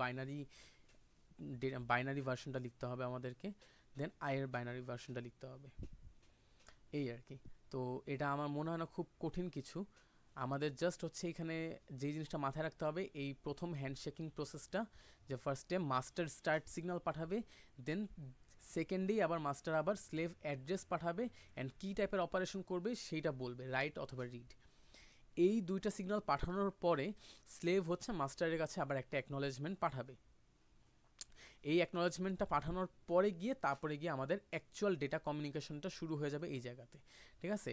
বাইনারি ভার্সনটা লিখতে হবে আমাদেরকে, দেন আই এর বাইনারি ভার্সনটা লিখতে হবে, এই আর কি। তো এটা আমার মনে হয় না খুব কঠিন কিছু, আমাদের জাস্ট হচ্ছে এখানে যে জিনিসটা মাথায় রাখতে হবে, এই প্রথম হ্যান্ডশেকিং প্রসেসটা, যে ফার্স্টে মাস্টার স্টার্ট সিগন্যাল পাঠাবে, দেন সেকেন্ডেই আবার মাস্টার আবার স্লেভ অ্যাড্রেস পাঠাবে, অ্যান্ড কী টাইপের অপারেশন করবে সেইটা বলবে, রাইট অথবা রিড। এই দুইটা সিগন্যাল পাঠানোর পরে স্লেভ হচ্ছে মাস্টারের কাছে আবার একটা অ্যাকনলেজমেন্ট পাঠাবে। এই অ্যাকনলেজমেন্টটা পাঠানোর পরে গিয়ে তারপরে গিয়ে আমাদের অ্যাকচুয়াল ডেটা কমিউনিকেশনটা শুরু হয়ে যাবে এই জায়গাতে, ঠিক আছে।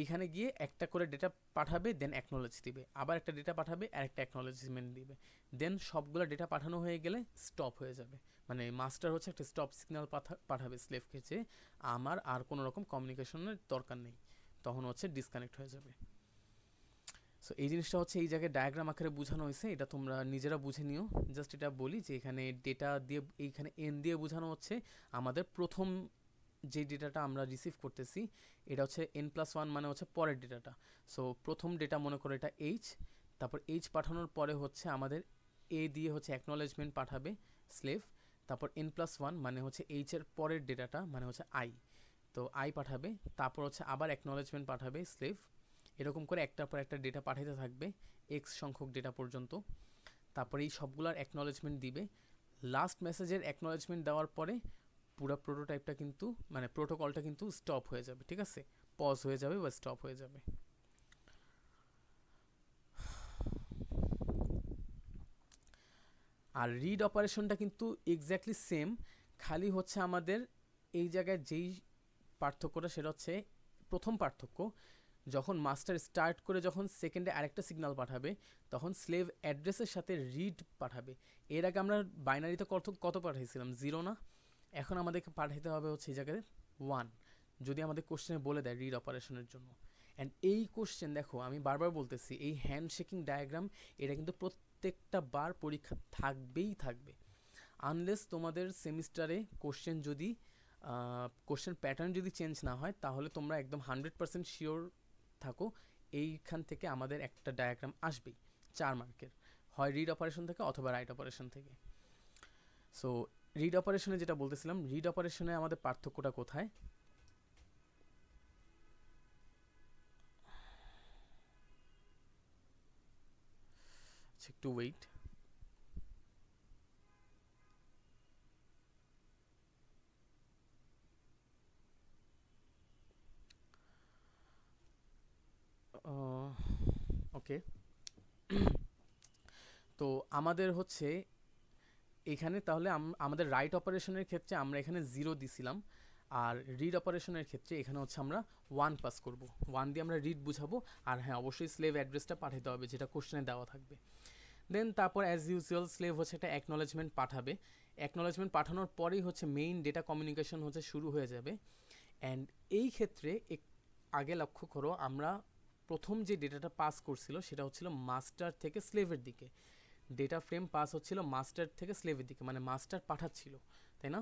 এইখানে গিয়ে একটা করে ডেটা পাঠাবে, দেন অ্যাকনলেজ দিবে, আবার একটা ডেটা পাঠাবে আর একটা অ্যাকনলেজমেন্ট দিবে, দেন সবগুলো ডেটা পাঠানো হয়ে গেলে স্টপ হয়ে যাবে, মানে মাস্টার হচ্ছে একটা স্টপ সিগন্যাল পাঠাবে স্লেভকে যে আমার আর কোনো রকম কমিউনিকেশনের দরকার নেই, তখন হচ্ছে ডিসকানেক্ট হয়ে যাবে। সো এই জিনিসটা হচ্ছে এই জায়গায় ডায়াগ্রাম আকারে বোঝানো হয়েছে, এটা তোমরা নিজেরা বুঝে নিও। জাস্ট এটা বলি যে এখানে ডেটা দিয়ে, এইখানে এন দিয়ে বোঝানো হচ্ছে আমাদের প্রথম যে ডেটাটা আমরা রিসিভ করতেছি, এটা হচ্ছে n+1 মানে হচ্ছে পরের ডেটাটা। সো প্রথম ডেটা মনে করো এটা এইচ, তারপর এইচ পাঠানোর পরে হচ্ছে আমাদের এ দিয়ে হচ্ছে অ্যাকনলেজমেন্ট পাঠাবে স্লেভ, তারপর n+1 মানে হচ্ছে এইচ এর পরের ডেটাটা মানে হচ্ছে আই, তো আই পাঠাবে, তারপর হচ্ছে আবার অ্যাকনলেজমেন্ট পাঠাবে স্লেভ, এরকম করে একটার পর একটা ডেটা পাঠাতে থাকবে এক্স সংখ্যক ডেটা পর্যন্ত, তারপরে এই সবগুলোর অ্যাকনলেজমেন্ট দিবে। লাস্ট মেসেজের অ্যাকনলেজমেন্ট দেওয়ার পরে পুরো প্রোটোটাইপটা কিন্তু মানে প্রোটোকলটা কিন্তু স্টপ হয়ে যাবে, ঠিক আছে, পজ হয়ে যাবে বা স্টপ হয়ে যাবে। আর রিড অপারেশনটা কিন্তু এক্স্যাক্টলি সেম, খালি হচ্ছে আমাদের এই জায়গায় যেই পার্থক্যটা সেটা হচ্ছে প্রথম পার্থক্য, যখন মাস্টার স্টার্ট করে যখন সেকেন্ডে আরেকটা সিগন্যাল পাঠাবে তখন স্লেভ অ্যাড্রেসের সাথে রিড পাঠাবে। এর আগে আমরা বাইনারিতে কত পাঠিয়েছিলাম, 0 না, এখন আমাদেরকে পাঠাতে হবে হচ্ছে এই জায়গায় 1, যদি আমাদের কোশ্চেনে বলে দেয় রিড অপারেশনের জন্য। অ্যান্ড এই কোশ্চেন দেখো আমি বারবার বলতেছি, এই হ্যান্ডশেকিং ডায়াগ্রাম এটা কিন্তু প্রত্যেকটা বার পরীক্ষা থাকবেই থাকবে, আনলেস তোমাদের সেমিস্টারে কোশ্চেন প্যাটার্ন যদি চেঞ্জ না হয়, তাহলে তোমরা একদম 100% শিওর থাকো এইখান থেকে আমাদের একটা ডায়াগ্রাম আসবেই 4 মার্কের, হয় রিড অপারেশন থেকে অথবা রাইট অপারেশন থেকে। সো রিড অপারেশনে যেটা বলতেছিলাম, রিড অপারেশনে আমাদের পার্থক্যটা কোথায়, একটু ওয়েট। ওকে, তো আমাদের হচ্ছে এখানে তাহলে আমাদের রাইট অপারেশনের ক্ষেত্রে আমরা এখানে 0 দিছিলাম, আর রিড অপারেশনের ক্ষেত্রে এখানে হচ্ছে আমরা 1 পাস করব, 1 দিয়ে আমরা রিড বুঝাবো। আর হ্যাঁ, অবশ্যই স্লেভ অ্যাড্রেসটা পাঠাতে হবে যেটা কোশ্চেনে দেওয়া থাকবে। দেন তারপর অ্যাজ ইউজুয়াল স্লেভ হচ্ছে একটা অ্যাকনোলেজমেন্ট পাঠাবে। অ্যাকনোলেজমেন্ট পাঠানোর পরেই হচ্ছে মেইন ডেটা কমিউনিকেশন হচ্ছে শুরু হয়ে যাবে। অ্যান্ড এই ক্ষেত্রে আগে লক্ষ্য করো, আমরা প্রথম যে ডেটাটা পাস করছিল সেটা হচ্ছিল মাস্টার থেকে স্লেভের দিকে। ডেটা ফ্রেম পাস হচ্ছিল মাস্টার থেকে স্লেভের দিকে, মানে মাস্টার পাঠাচ্ছিল, তাই না?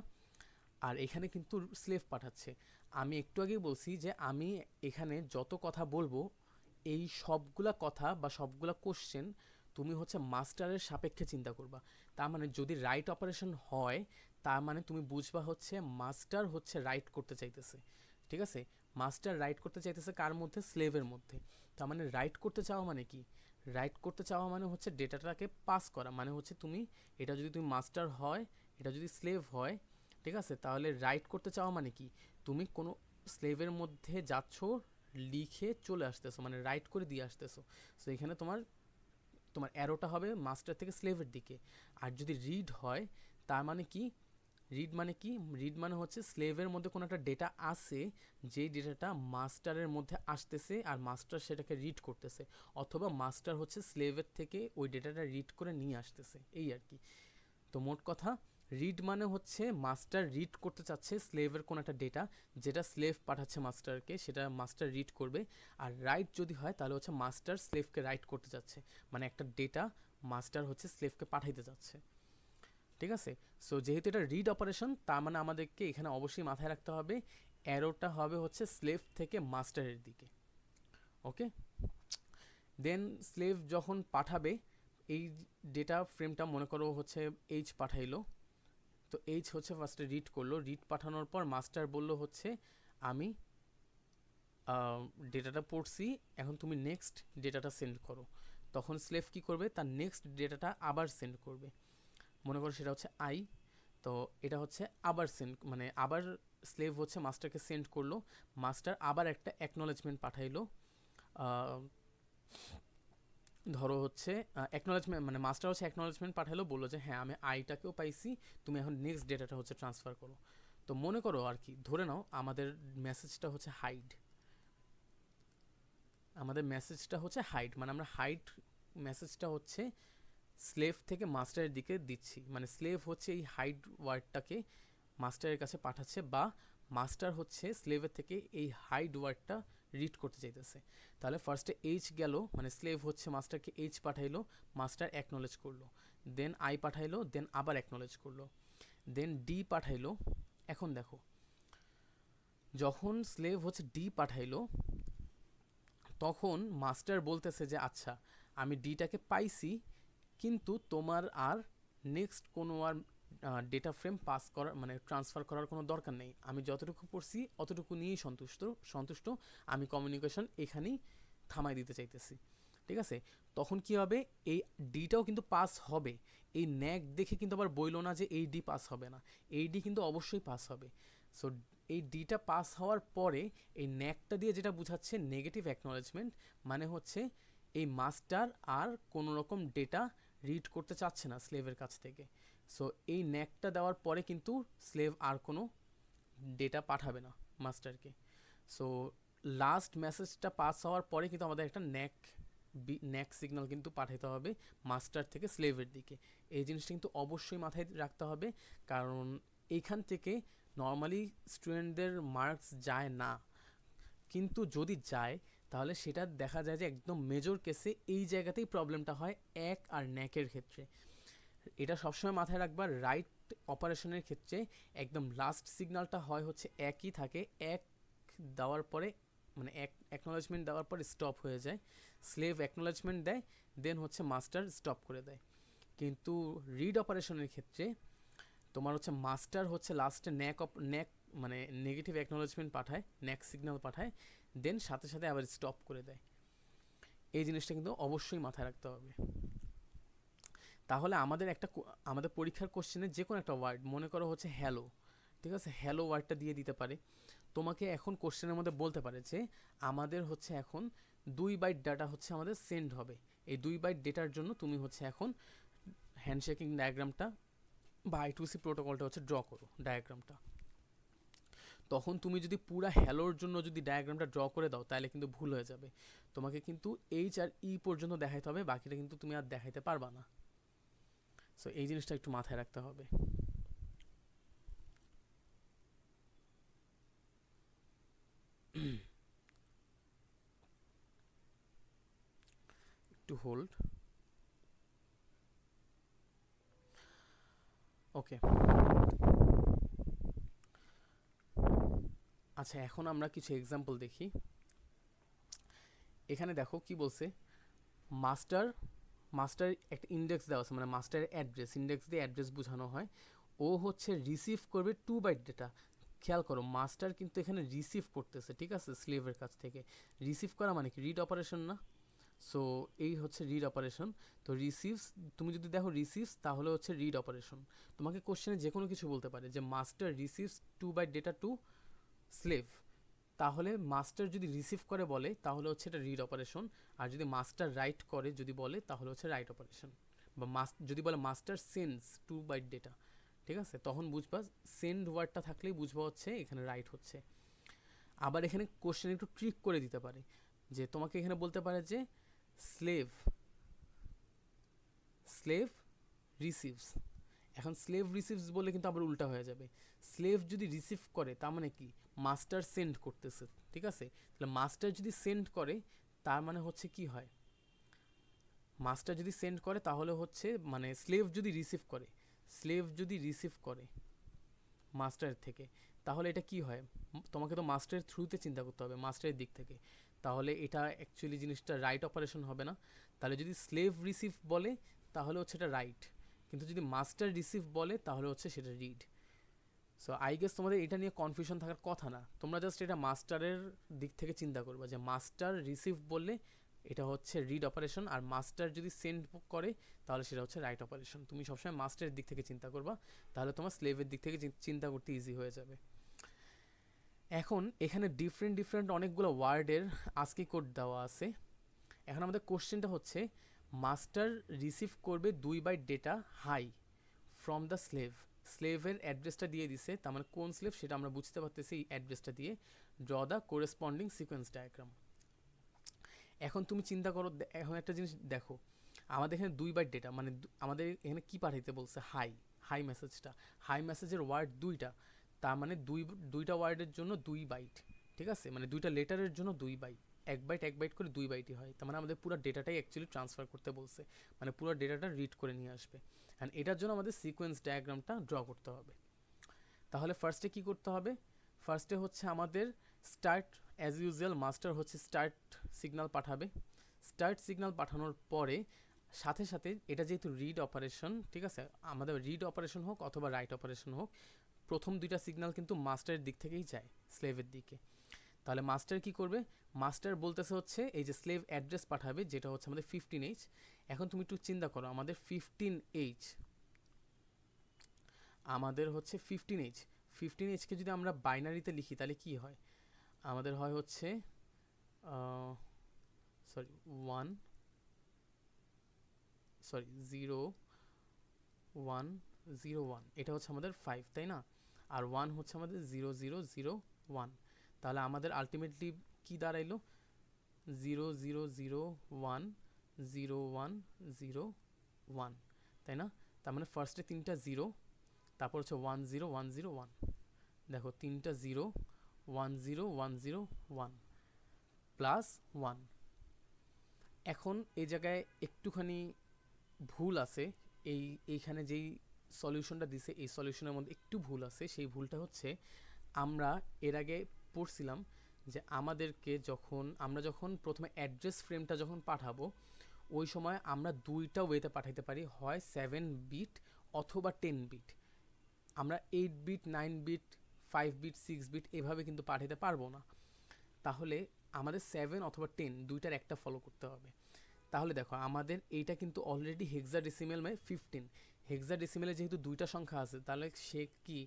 আর এখানে কিন্তু স্লেভ পাঠাচ্ছে। আমি একটু আগেই বলছি যে আমি এখানে যত কথা বলবো, এই সবগুলা কথা বা সবগুলা কোশ্চেন তুমি হচ্ছে মাস্টারের সাপেক্ষে চিন্তা করবা। তার মানে যদি রাইট অপারেশন হয়, তার মানে তুমি বুঝবা হচ্ছে মাস্টার হচ্ছে রাইট করতে চাইতেছে, ঠিক আছে? মাস্টার রাইট করতে চাইতেছে কার মধ্যে? স্লেভের মধ্যে। তার মানে রাইট করতে চাওয়া মানে কি? রাইট করতে চাওয়া মানে হচ্ছে ডেটাটাকে পাস করা, মানে হচ্ছে তুমি এটা যদি তুমি মাস্টার হয়, এটা যদি স্লেভ হয়, ঠিক আছে, তাহলে রাইট করতে চাওয়া মানে কি? তুমি কোনো স্লেভের মধ্যে যাচ্ছ, লিখে চলে আসতেছো, মানে রাইট করে দিয়ে আসতেছো। সো এখানে তোমার তোমার অ্যারোটা হবে মাস্টার থেকে স্লেভের দিকে। আর যদি রিড হয়, তার মানে কি? রিড মানে কি? রিড মানে হচ্ছে স্লেভের মধ্যে কোনো একটা ডেটা আসে, যেই ডেটাটা মাস্টারের মধ্যে আসতেছে আর মাস্টার সেটাকে রিড করতেছে, অথবা মাস্টার হচ্ছে স্লেভের থেকে ওই ডেটাটা রিড করে নিয়ে আসতেছে, এই আর কি। তো মোট কথা, রিড মানে হচ্ছে মাস্টার রিড করতে চাচ্ছে স্লেভের কোনো একটা ডেটা, যেটা স্লেভ পাঠাচ্ছে মাস্টারকে, সেটা মাস্টার রিড করবে। আর রাইট যদি হয় তাহলে হচ্ছে মাস্টার স্লেভকে রাইট করতে চাচ্ছে, মানে একটা ডেটা মাস্টার হচ্ছে স্লেভকে পাঠাইতে চাচ্ছে, ঠিক আছে? সো যেহেতু এটা রিড অপারেশন, তার মানে আমাদেরকে এখানে অবশ্যই মাথায় রাখতে হবে অ্যারোটা হবে হচ্ছে স্লেভ থেকে মাস্টারের দিকে। ওকে, দেন স্লেভ যখন পাঠাবে এই ডেটা ফ্রেমটা, মনে করো হচ্ছে এইচ পাঠাইলো, তো এইচ হচ্ছে ফার্স্টে রিড করলো, রিড পাঠানোর পর মাস্টার বলল হচ্ছে আমি ডেটাটা পড়ছি, এখন তুমি নেক্সট ডেটাটা সেন্ড করো। তখন স্লেভ কি করবে? তার নেক্সট ডেটাটা আবার সেন্ড করবে, মনে করো সেটা হচ্ছে আই। তো এটা হচ্ছে আবার সেন্ড, মানে আবার স্লেভ হচ্ছে মাস্টারকে সেন্ড করলো, মাস্টার আবার একটা অ্যাকনোলেজমেন্ট পাঠাইলো। ধরো হচ্ছে অ্যাকনোলেজমেন্ট, মানে মাস্টার হচ্ছে অ্যাকনোলেজমেন্ট পাঠালো, বললো যে হ্যাঁ আমি আইটাকেও পাইছি, তুমি এখন নেক্সট ডেটাটা হচ্ছে ট্রান্সফার করো। তো মনে করো আর কি, ধরে নাও আমাদের মেসেজটা হচ্ছে হাইড, আমাদের মেসেজটা হচ্ছে হাইড, মানে আমরা হাইড মেসেজটা হচ্ছে স্লেভ থেকে মাস্টারের দিকে দিচ্ছি, মানে স্লেভ হচ্ছে এই হাইড ওয়ার্ডটাকে মাস্টারের কাছে পাঠাচ্ছে, বা মাস্টার হচ্ছে স্লেভের থেকে এই হাইড ওয়ার্ডটা রিড করতে চাইতেছে। তাহলে ফার্স্টে এইচ গেল, মানে স্লেভ হচ্ছে মাস্টারকে এইচ পাঠাইলো, মাস্টার অ্যাকনোলেজ করলো, দেন আই পাঠাইলো, দেন আবার অ্যাকনোলেজ করলো, দেন ডি পাঠাইলো। এখন দেখো, যখন স্লেভ হচ্ছে ডি পাঠাইলো, তখন মাস্টার বলতেছে যে আচ্ছা আমি ডিটাকে পাইছি, কিন্তু তোমার আর নেক্সট কোনো আর ডেটা ফ্রেম পাস করার, মানে ট্রান্সফার করার কোনো দরকার নেই, আমি যতটুকু পড়ছি অতটুকু নিয়েই সন্তুষ্ট, আমি কমিউনিকেশন এখানেই থামাই দিতে চাইতেছি, ঠিক আছে? তখন কি হবে? এই ডিটাও কিন্তু পাস হবে। এই ন্যাক দেখে কিন্তু আবার বইলো না যে এই ডি পাস হবে না, এই ডি কিন্তু অবশ্যই পাস হবে। সো এই ডিটা পাস হওয়ার পরে এই ন্যাকটা দিয়ে যেটা বোঝাচ্ছে নেগেটিভ অ্যাকনোলেজমেন্ট, মানে হচ্ছে এই মাস্টার আর কোনো রকম ডেটা রিড করতে চাচ্ছে না স্লেভের কাছ থেকে। সো এই ন্যাকটা দেওয়ার পরে কিন্তু স্লেভ আর কোনো ডেটা পাঠাবে না মাস্টারকে। সো লাস্ট মেসেজটা পাস হওয়ার পরে কিন্তু আমাদের একটা ন্যাক সিগন্যাল কিন্তু পাঠাতে হবে মাস্টার থেকে স্লেভের দিকে। এই জিনিসটা কিন্তু অবশ্যই মাথায় রাখতে হবে, কারণ এইখান থেকে নর্মালি স্টুডেন্টদের মার্কস যায় না, কিন্তু যদি যায় তাহলে সেটা দেখা যায় যে একদম মেজর কেসে এই জায়গাতেই প্রবলেমটা হয় এক আর ন্যাকের ক্ষেত্রে। এটা সবসময় মাথায় রাখবার, রাইট অপারেশনের ক্ষেত্রে একদম লাস্ট সিগন্যালটা হয় হচ্ছে একই থাকে, এক দেওয়ার পরে, মানে এক অ্যাকনোলেজমেন্ট দেওয়ার পরে স্টপ হয়ে যায়, স্লেভ অ্যাকনোলেজমেন্ট দেয়, দেন হচ্ছে মাস্টার স্টপ করে দেয়। কিন্তু রিড অপারেশনের ক্ষেত্রে তোমার হচ্ছে মাস্টার হচ্ছে লাস্টে ন্যাক মানে নেগেটিভ অ্যাকনোলেজমেন্ট পাঠায়, ন্যাক সিগন্যাল পাঠায়, দেন সাথে সাথে আবার স্টপ করে দেয়। এই জিনিসটা কিন্তু অবশ্যই মাথায় রাখতে হবে। তাহলে আমাদের পরীক্ষার কোশ্চেনে যে কোনো একটা ওয়ার্ড, মনে করো হচ্ছে হ্যালো, ঠিক আছে, হ্যালো ওয়ার্ডটা দিয়ে দিতে পারে। তোমাকে এখন কোশ্চেনের মধ্যে বলতে পারে যে আমাদের হচ্ছে এখন 2 বাইট ডাটা হচ্ছে আমাদের সেন্ড হবে, এই 2 বাইট ডেটার জন্য তুমি হচ্ছে এখন হ্যান্ডশেকিং ডায়াগ্রামটা বা I2C প্রোটোকলটা হচ্ছে ড্র করো ডায়াগ্রামটা। তখন তুমি যদি পুরা হ্যালোর জন্য যদি ডায়াগ্রামটা ড্র করে দাও তাহলে কিন্তু ভুল হয়ে যাবে। তোমাকে কিন্তু এইচ আর ই পর্যন্ত দেখাইতে হবে, বাকিটা কিন্তু তুমি আর দেখাইতে পারবা না। সো এই জিনিসটা একটু মাথায় রাখতে হবে। একটু হোল্ড। ওকে, আচ্ছা এখন আমরা কিছু এক্সাম্পল দেখি। এখানে দেখো কি বলছে, মাস্টার মাস্টার একটা ইন্ডেক্স দেওয়া আছে, মানে মাস্টারের অ্যাড্রেস, ইন্ডেক্স দিয়ে অ্যাড্রেস বোঝানো হয়। ও হচ্ছে রিসিভ করবে 2 বাইট ডেটা। খেয়াল করো মাস্টার কিন্তু এখানে রিসিভ করতেছে, ঠিক আছে, স্লেভের কাছ থেকে। রিসিভ করা মানে কি, রিড অপারেশন না? সো এই হচ্ছে রিড অপারেশন। তো রিসিভস, তুমি যদি দেখো রিসিভস তাহলে হচ্ছে রিড অপারেশন। তোমাকে কোশ্চেনে যে কোনো কিছু বলতে পারে যে master receives 2 byte data to slave, তাহলে মাস্টার যদি রিসিভ করে বলে তাহলে হচ্ছে এটা রিড অপারেশন, আর যদি মাস্টার রাইট করে যদি বলে তাহলে হচ্ছে রাইট অপারেশন। বা যদি বলে মাস্টার সেন্ডস 2 বাইট ডেটা, ঠিক আছে, তখন বুঝবা সেন্ড ওয়ার্ডটা থাকলেই বুঝবা হচ্ছে এখানে রাইট হচ্ছে। আবার এখানে কোশ্চেন একটু ট্রিক করে দিতে পারে, যে তোমাকে এখানে বলতে পারে যে স্লেভ স্লেভ রিসিভস। এখন স্লেভ রিসিভস বলে কিন্তু আবার উল্টা হয়ে যাবে। স্লেভ যদি রিসিভ করে তার মানে কি, মাস্টার সেন্ড করতেছে, ঠিক আছে। তাহলে মাস্টার যদি সেন্ড করে তার মানে হচ্ছে কি হয়, মাস্টার যদি সেন্ড করে তাহলে হচ্ছে মানে স্লেভ যদি রিসিভ করে, স্লেভ যদি রিসিভ করে মাস্টারের থেকে, তাহলে এটা কি হয়, তোমাকে তো মাস্টারের থ্রুতে চিন্তা করতে হবে, মাস্টারের দিক থেকে। তাহলে এটা অ্যাকচুয়ালি জিনিসটা রাইট অপারেশন হবে না। তাহলে যদি স্লেভ রিসিভ বলে তাহলে হচ্ছে এটা রাইট, কিন্তু যদি মাস্টার রিসিভ বলে তাহলে হচ্ছে সেটা রিড। সো আই গেস তোমাদের এটা নিয়ে কনফিউশন থাকার কথা না, তোমরা জাস্ট এটা মাস্টারের দিক থেকে চিন্তা করবা যে মাস্টার রিসিভ বললে এটা হচ্ছে রিড অপারেশন, আর মাস্টার যদি সেন্ড করে তাহলে সেটা হচ্ছে রাইট অপারেশন। তুমি সবসময় মাস্টারের দিক থেকে চিন্তা করবা, তাহলে তোমার স্লেভের দিক থেকে চিন্তা করতে ইজি হয়ে যাবে। এখন এখানে ডিফারেন্ট ডিফারেন্ট অনেকগুলো ওয়ার্ডের আজকি কোড দেওয়া আছে। এখন আমাদের কোশ্চেনটা হচ্ছে মাস্টার রিসিভ করবে 2 byte data high from the slave. স্লেভের অ্যাড্রেসটা দিয়ে দিছে, তার মানে কোন স্লেভ সেটা আমরা বুঝতে পারতেছি এই অ্যাড্রেসটা দিয়ে। Draw the corresponding sequence diagram. এখন তুমি চিন্তা করো, এখন একটা জিনিস দেখো, আমাদের এখানে 2 বাইট ডেটা, মানে আমাদের এখানে কি পাঠাইতে বলছে, হাই। হাই মেসেজটা, হাই মেসেজের ওয়ার্ড 2টা, তার মানে দুইটা ওয়ার্ডের জন্য 2 বাইট, ঠিক আছে, মানে 2টা লেটারের জন্য 2 বাইট। 1 বাইট 1 বাইট করে 2 বাইটই হয়, তার মানে আমাদের পুরো ডেটাটাই অ্যাকচুয়ালি ট্রান্সফার করতে বলছে, মানে পুরো ডেটাটা রিড করে নিয়ে আসবে। অ্যান্ড এটার জন্য আমাদের সিকোয়েন্স ডায়াগ্রামটা ড্র করতে হবে। তাহলে ফার্স্টে কি করতে হবে, ফার্স্টে হচ্ছে আমাদের স্টার্ট, অ্যাজ ইউজুয়াল মাস্টার হচ্ছে স্টার্ট সিগন্যাল পাঠাবে। স্টার্ট সিগন্যাল পাঠানোর পরে সাথে সাথে এটা যেহেতু রিড অপারেশন, ঠিক আছে, আমাদের রিড অপারেশন হোক অথবা রাইট অপারেশন হোক, প্রথম 2টা সিগন্যাল কিন্তু মাস্টারের দিক থেকেই যায় স্লেভের দিকে। তাহলে মাস্টার কি করবে, মাস্টার বলতেছে হচ্ছে এই যে স্লেভ অ্যাড্রেস পাঠাবে যেটা হচ্ছে আমাদের 15H। এখন তুমি একটু চিন্তা করো, আমাদের 15H, আমাদের হচ্ছে 15H, 15Hকে যদি আমরা বাইনারিতে লিখি তাহলে কি হয়, আমাদের হয় হচ্ছে সরি 0 1 0 1, এটা হচ্ছে আমাদের 5, তাই না, আর 1 হচ্ছে আমাদের 0 0 0 1। তাহলে আমাদের আলটিমেটলি কি দাঁড়াইলো, 0 0 0 1 0 1 0 1, তাই না। তার মানে ফার্স্টে 3টা 0, তারপর হচ্ছে 1 0 1 0 1, দেখো 3টা 0 1 0 1 0 1 প্লাস 1। এখন এই জায়গায় একটুখানি ভুল আছে, এইখানে যেই সলিউশনটা দিছে এই সলিউশনের মধ্যে একটু ভুল আছে। সেই ভুলটা হচ্ছে আমরা এর আগে পড়ছিলাম যে আমরা যখন প্রথমে অ্যাড্রেস ফ্রেমটা যখন পাঠাবো ওই সময় আমরা 2টা ওয়েতে পাঠাইতে পারি, হয় 7 বিট অথবা 10 বিট। আমরা 8 বিট 9 বিট 5 বিট 6 বিট এভাবে কিন্তু পাঠাতে পারবো না। তাহলে আমাদের 7 অথবা 10 দুইটার একটা ফলো করতে হবে। তাহলে দেখো আমাদের এইটা কিন্তু অলরেডি হেক্সাডেসিমেল মানে 15, হেক্সাডেসিমেলে যেহেতু দুইটা সংখ্যা আছে তাহলে সে কি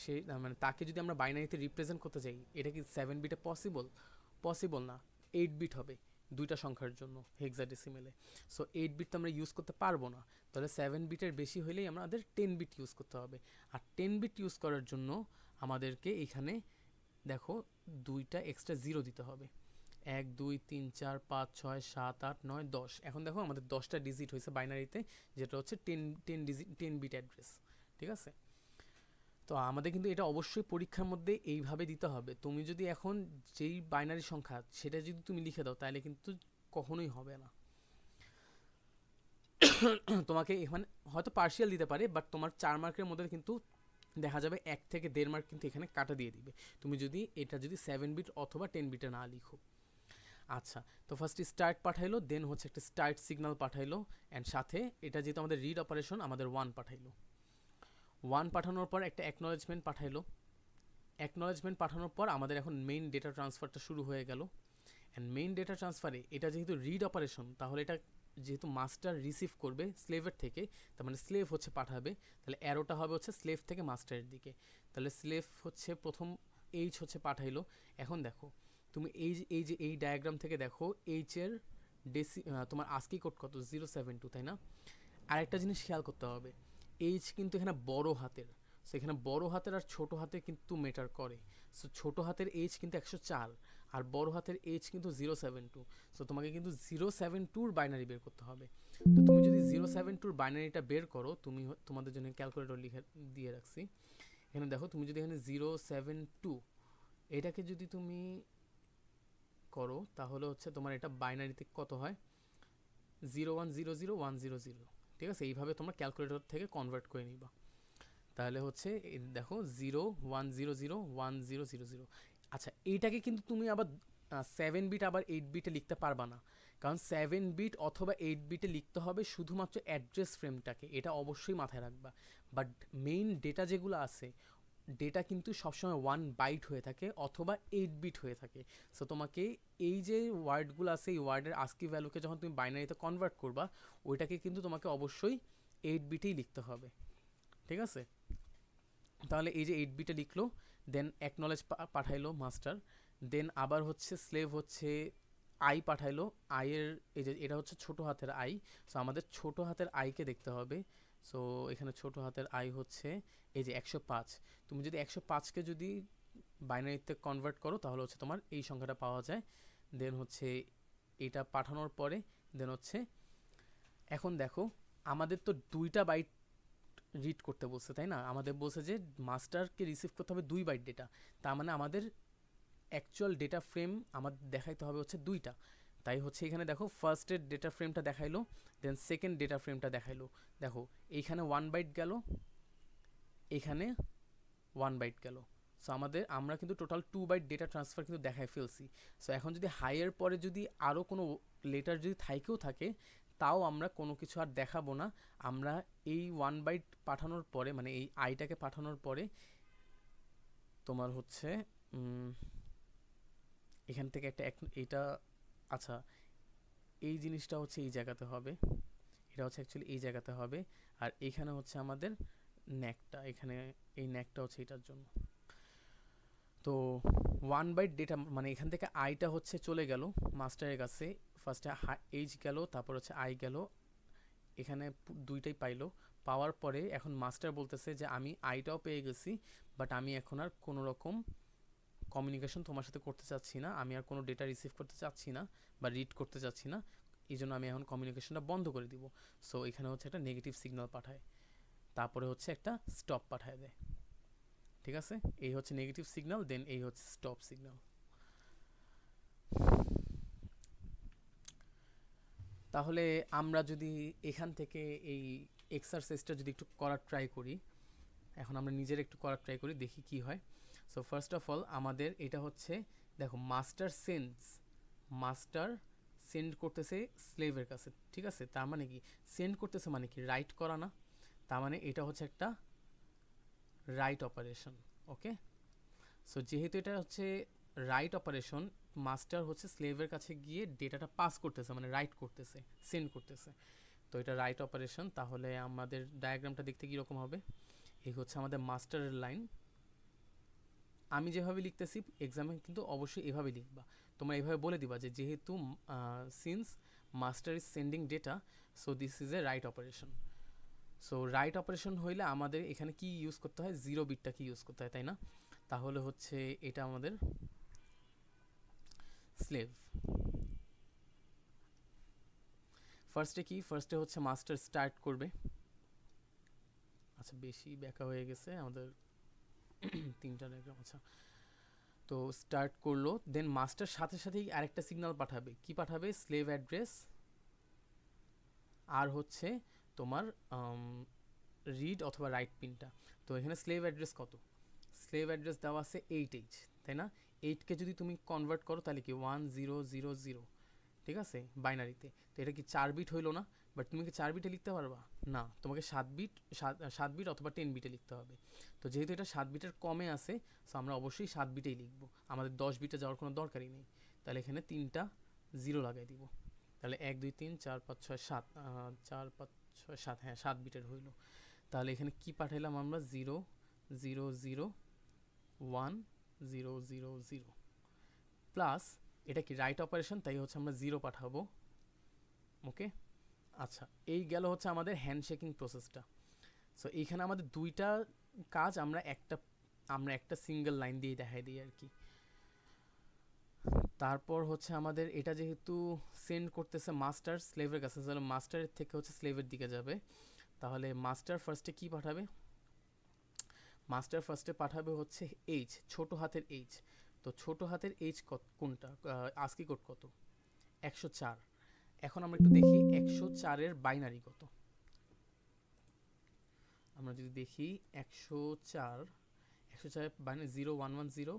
সে মানে তাকে যদি আমরা বাইনারিতে রিপ্রেজেন্ট করতে চাই, এটা কি 7 বিটে পসিবল না, 8 বিট হবে দুইটা সংখ্যার জন্য হেক্সাডেসিমেলে। সো 8 বিট তো আমরা ইউজ করতে পারবো না, তাহলে 7 বিটের বেশি হলেই আমাদের 10 বিট ইউজ করতে হবে। আর 10 বিট ইউজ করার জন্য আমাদেরকে এখানে দেখো দুইটা এক্সট্রা জিরো দিতে হবে, 1 2 3 4 5 6 7 8 9 10। এখন দেখো আমাদের 10টা ডিজিট হয়েছে বাইনারিতে, যেটা হচ্ছে 10 বিট অ্যাড্রেস। ঠিক আছে, তো আমাদের কিন্তু এটা অবশ্যই পরীক্ষার মধ্যে এইভাবে দিতে হবে। তুমি যদি এখন যেই বাইনারি সংখ্যা সেটা যদি তুমি লিখে দাও তাহলে কিন্তু কখনোই হবে না। তোমাকে এখানে হয়তো পার্শিয়াল দিতে পারে, বাট তোমার 4 মার্কের মধ্যে কিন্তু দেখা যাবে 1 থেকে 1.5 মার্ক কিন্তু এখানে কাটা দিয়ে দিবে তুমি যদি এটা যদি 7 বিট অথবা 10 বিটে না লিখো। আচ্ছা, তো ফার্স্ট স্টার্ট পাঠাইলো, দেন হচ্ছে একটা স্টার্ট সিগন্যাল পাঠাইলো, অ্যান্ড সাথে এটা যেহেতু আমাদের রিড অপারেশন আমাদের 1 পাঠাইলো। 1 পাঠানোর পর একটা অ্যাকনলেজমেন্ট পাঠাইলো, অ্যাকনলেজমেন্ট পাঠানোর পর আমাদের এখন মেইন ডেটা ট্রান্সফারটা শুরু হয়ে গেল। অ্যান্ড মেইন ডেটা ট্রান্সফারে এটা যেহেতু রিড অপারেশন, তাহলে এটা যেহেতু মাস্টার রিসিভ করবে স্লেভের থেকে, তার মানে স্লেভ হচ্ছে পাঠাবে, তাহলে অ্যারোটা হবে হচ্ছে স্লেভ থেকে মাস্টারের দিকে। তাহলে স্লেভ হচ্ছে প্রথম এইচ হচ্ছে পাঠাইলো। এখন দেখো তুমি এই ডায়াগ্রাম থেকে দেখো এইচের তোমার আস্কি কোড কত 072, তাই না? আরেকটা জিনিস খেয়াল করতে হবে, এইচ কিন্তু এখানে বড় হাতের, সো এখানে বড় হাতের আর ছোট হাতের কিন্তু মেটার করে। সো ছোট হাতের এইচ কিন্তু 104 আর বড় হাতের এইচ কিন্তু 072। সো তোমাকে কিন্তু 072-র বাইনারি বের করতে হবে। তো তুমি যদি 072-র বাইনারিটা বের করো, তোমাদের জন্য ক্যালকুলেটর লিখে দিয়ে রাখছি এখানে। দেখো তুমি যদি এখানে 072 এটাকে যদি তুমি করো তাহলে হচ্ছে তোমার এটা বাইনারিতে কত হয় 0100 100। ঠিক আছে, এইভাবে তোমরা ক্যালকুলেটর থেকে কনভার্ট করে নিবা। তাহলে হচ্ছে দেখো 0100 1000। আচ্ছা, এইটাকে কিন্তু তুমি আবার 7 বিট আবার 8 বিটে লিখতে পারবা না, কারণ 7 বিট অথবা 8 বিটে লিখতে হবে শুধুমাত্র অ্যাড্রেস ফ্রেমটাকে, এটা অবশ্যই মাথায় রাখবা। বাট মেইন ডেটা যেগুলো আছে, ডেটা কিন্তু সবসময় 1 বাইট হয়ে থাকে অথবা 8 বিট হয়ে থাকে। সো তোমাকে এই যে ওয়ার্ডগুলো আছে এই ওয়ার্ডের আস্কি ভ্যালুকে যখন তুমি বাইনারিতে কনভার্ট করবা, ওইটাকে কিন্তু তোমাকে অবশ্যই 8 বিটেই লিখতে হবে। ঠিক আছে, তাহলে এই যে 8 বিটে লিখলো, দেন অ্যাকনলেজ পাঠাইলো মাস্টার, দেন আবার হচ্ছে স্লেভ হচ্ছে আই পাঠাইলো। আইয়ের এই যে এটা হচ্ছে ছোট হাতের আই, সো আমাদের ছোট হাতের আইকে দেখতে হবে। সো এখানে ছোট হাতের আই হচ্ছে এই যে 105। তুমি যদি 105কে যদি বাইনারিতে কনভার্ট করো তাহলে হচ্ছে তোমার এই সংখ্যাটা পাওয়া যায়। দেন হচ্ছে এটা পাঠানোর পরে দেন হচ্ছে এখন দেখো আমাদের তো 2টা বাইট রিড করতে বলছে, তাই না? আমাদের বলছে যে মাস্টারকে রিসিভ করতে হবে 2 বাইট ডেটা, তার মানে আমাদের অ্যাকচুয়াল ডেটা ফ্রেম আমাদের দেখাইতে হবে হচ্ছে 2টা। তাই হচ্ছে এখানে দেখো ফার্স্টের ডেটা ফ্রেমটা দেখাইলো, দেন সেকেন্ড ডেটা ফ্রেমটা দেখাইলো। দেখো এইখানে 1 বাইট গেল, এখানে 1 বাইট গেল। সো আমরা কিন্তু টোটাল 2 বাইট ডেটা ট্রান্সফার কিন্তু দেখাই ফেলছি। সো এখন যদি হাইয়ের পরে যদি আরও কোনো লেটার যদি থাইকেও থাকে, তাও আমরা কোনো কিছু আর দেখাবো না। আমরা এই 1 বাইট পাঠানোর পরে মানে এই আইটাকে পাঠানোর পরে তোমার হচ্ছে এখান থেকে এইটা, আচ্ছা এই জিনিসটা হচ্ছে এই জায়গাতে হবে, এটা হচ্ছে অ্যাকচুয়ালি এই জায়গাতে হবে। আর এখানে হচ্ছে আমাদের ন্যাকটা, এখানে এই ন্যাকটা হচ্ছে এটার জন্য। তো 1 বাইট ডেটা মানে এখান থেকে আইটা হচ্ছে চলে গেল মাস্টারের কাছে, ফার্স্টে এইচ গেল, তারপর হচ্ছে আই গেল, এখানে দুইটাই পাইলো। পাওয়ার পরে এখন মাস্টার বলতেছে যে আমি আইটাও পেয়ে গেছি, বাট আমি এখন আর কোনো রকম কমিউনিকেশন তোমার সাথে করতে চাচ্ছি না, আমি আর কোনো ডেটা রিসিভ করতে চাচ্ছি না বা রিড করতে চাচ্ছি না, এই জন্য আমি এখন কমিউনিকেশনটা বন্ধ করে দিব। সো এখানে হচ্ছে একটা নেগেটিভ সিগন্যাল পাঠায়, তারপরে হচ্ছে একটা স্টপ পাঠায় দেয়। ঠিক আছে, এই হচ্ছে নেগেটিভ সিগন্যাল, দেন এই হচ্ছে স্টপ সিগন্যাল। তাহলে আমরা যদি এখান থেকে এই এক্সারসাইজটা যদি একটু করার ট্রাই করি, এখন আমরা নিজের একটু করার ট্রাই করি, দেখি কি হয়। সো ফার্স্ট অফ অল আমাদের এটা হচ্ছে দেখো মাস্টার সেন্ড করতেছে স্লেভের কাছে। ঠিক আছে, তার মানে কি সেন্ড করতেছে মানে কি রাইট করা না, তার মানে এটা হচ্ছে একটা রাইট অপারেশন। ওকে, সো যেহেতু এটা হচ্ছে রাইট অপারেশন, মাস্টার হচ্ছে স্লেভের কাছে গিয়ে ডেটাটা পাস করতেছে, মানে রাইট করতেছে, সেন্ড করতেছে। তো এটা রাইট অপারেশন। তাহলে আমাদের ডায়াগ্রামটা দেখতে কীরকম হবে, এই হচ্ছে আমাদের মাস্টারের লাইন। আমি যেভাবে লিখতেছি এক্সামে কিন্তু অবশ্যই এভাবে লিখবা, তোমরা এভাবে বলে দিবা যে যেহেতু since master is sending data, so this is A right operation. So right operation হইলে আমাদের এখানে কি ইউজ করতে হয়, 0 বিটটা কি ইউজ করতে হয়, তাই না? তাহলে হচ্ছে এটা আমাদের স্লেভ। ফার্স্টে হচ্ছে মাস্টার স্টার্ট করবে। আচ্ছা বেশি ব্যাখ্যা হয়ে গেছে আমাদের 3টা ডায়াগ্রাম। আচ্ছা, তো স্টার্ট করলো, দেন মাস্টার সাথে সাথেই আরেকটা সিগন্যাল পাঠাবে। কি পাঠাবে? স্লেভ অ্যাড্রেস আর হচ্ছে তোমার রিড অথবা রাইট পিনটা। তো এখানে স্লেভ অ্যাড্রেস কত? স্লেভ অ্যাড্রেস দেওয়া আছে 8H, তাই না? 8কে যদি তুমি কনভার্ট করো তাহলে কি 1000, ঠিক আছে, বাইনারিতে। তো এটা কি 4 বিট হইলো না? বাট তুমি কি 4 বিটে লিখতে পারবা না, তোমাকে 7 বিট অথবা 10 বিটে লিখতে হবে। তো যেহেতু এটা 7 বিটের কমে আছে, সো আমরা অবশ্যই 7 বিটেই লিখবো, আমাদের 10 বিটে যাওয়ার কোনো দরকারই নেই। তাহলে এখানে 3টা 0 লাগাই দিব। তাহলে 1 2 3 4 5 6 7, 4 5 6 7, হ্যাঁ 7 বিটের হইলো। তাহলে এখানে কি পাঠাইলাম আমরা? 0 0 0 1 0 0 0 প্লাস, এটা কি রাইট অপারেশন, তাই হচ্ছে আমরা 0 পাঠাবো। ওকে, আচ্ছা, এই গেল হচ্ছে আমাদের হ্যান্ডশেকিং প্রসেসটা। সো এইখানে আমাদের দুইটা কাজ আমরা একটা সিঙ্গেল লাইন দিয়ে দেখাই দিই আর কি। তারপর হচ্ছে আমাদের এটা যেহেতু সেন্ড করতেছে মাস্টার স্লেভের কাছে, তাহলে মাস্টারের থেকে হচ্ছে স্লেভের দিকে যাবে। তাহলে মাস্টার ফার্স্টে কি পাঠাবে? মাস্টার ফার্স্টে পাঠাবে হচ্ছে এইচ, ছোট হাতের এইচ। তো ছোট হাতের এইচ কোনটা, আস্কি কোড কত? 104। এখন আমরা একটু দেখি 104-এর বাইনারি কত। আমরা যদি দেখি 104 বাইনারি 0110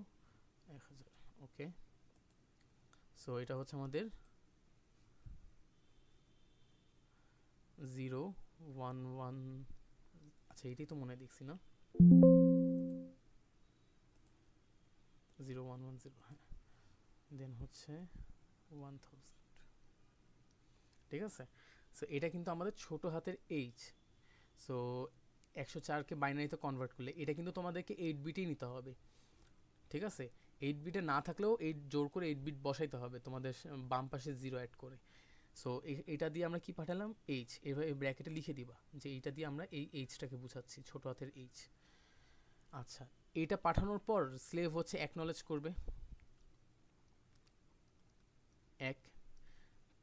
1000। ওকে, সো এটা হচ্ছে আমাদের 011। আচ্ছা এটাই তো মনে হয় দেখছি না, 0110, হ্যাঁ। দেন হচ্ছে 1000, ঠিক আছে। সো এটা কিন্তু আমাদের ছোট হাতের এইচ। সো 104কে বাইনারিতে কনভার্ট করলে এটা কিন্তু তোমাদেরকে 8 বিটেই নিতে হবে, ঠিক আছে। 8 বিটে না থাকলেও জোর করে 8 বিট বসাইতে হবে তোমাদের বাম পাশে 0 অ্যাড করে। সো এটা দিয়ে আমরা কি পাঠালাম? এইচ। এভাবে ব্র্যাকেটে লিখে দিবা যে এইটা দিয়ে আমরা এই এইচটাকে বুঝাচ্ছি, ছোট হাতের এইচ। আচ্ছা, এইটা পাঠানোর পর স্লেভ হচ্ছে অ্যাকনলেজ করবে 1।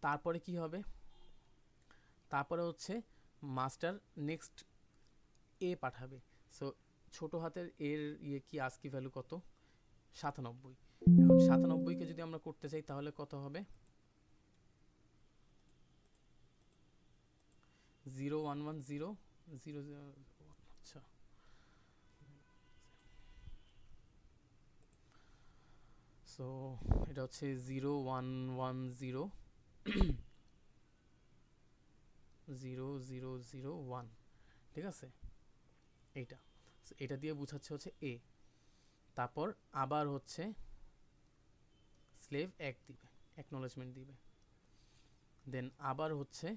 তারপরে কি হবে? তারপরে হচ্ছে মাস্টার নেক্সট এ পাঠাবে। সো ছোট হাতের এর কি আস্কি ভ্যালু কত? 97। এখন 97কে যদি আমরা করতে চাই তাহলে কত হবে? 0110 001। আচ্ছা, সো এটা হচ্ছে 0110 0001, ঠিক আছে, এইটা। এটা দিয়ে বুঝাচ্ছে হচ্ছে এ। তারপর আবার হচ্ছে স্লেভ 1 দিবে, অ্যাকনলেজমেন্ট দিবে। দেন আবার হচ্ছে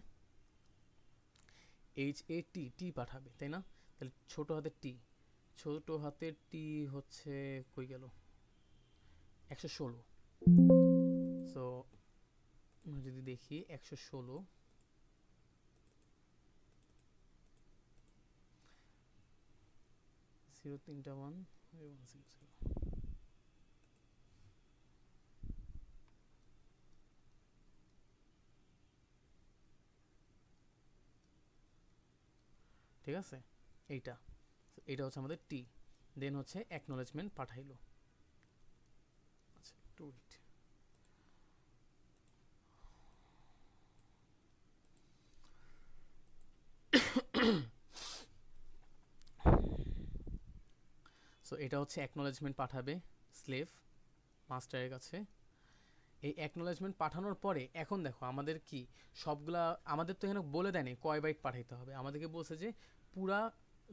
টি পাঠাবে, তাই না? তাহলে ছোট হাতের টি হচ্ছে কই গেল? 116। সো আমরা যদি দেখি 116, 0 3 1 1 0 0, ঠিক আছে, এইটা। এটা হচ্ছে আমাদের টি। দেন হচ্ছে অ্যাকনলেজমেন্ট পাঠাইলো। আচ্ছা একটু ওয়েট। সো এটা হচ্ছে অ্যাকনলেজমেন্ট পাঠাবে স্লেভ মাস্টারের কাছে। এই অ্যাকনলেজমেন্ট পাঠানোর পরে এখন দেখো আমাদের কি সবগুলা, আমাদের তো এখানে বলে দেয়নি কয় বাইট পাঠাইতে হবে, আমাদেরকে বলছে যে পুরা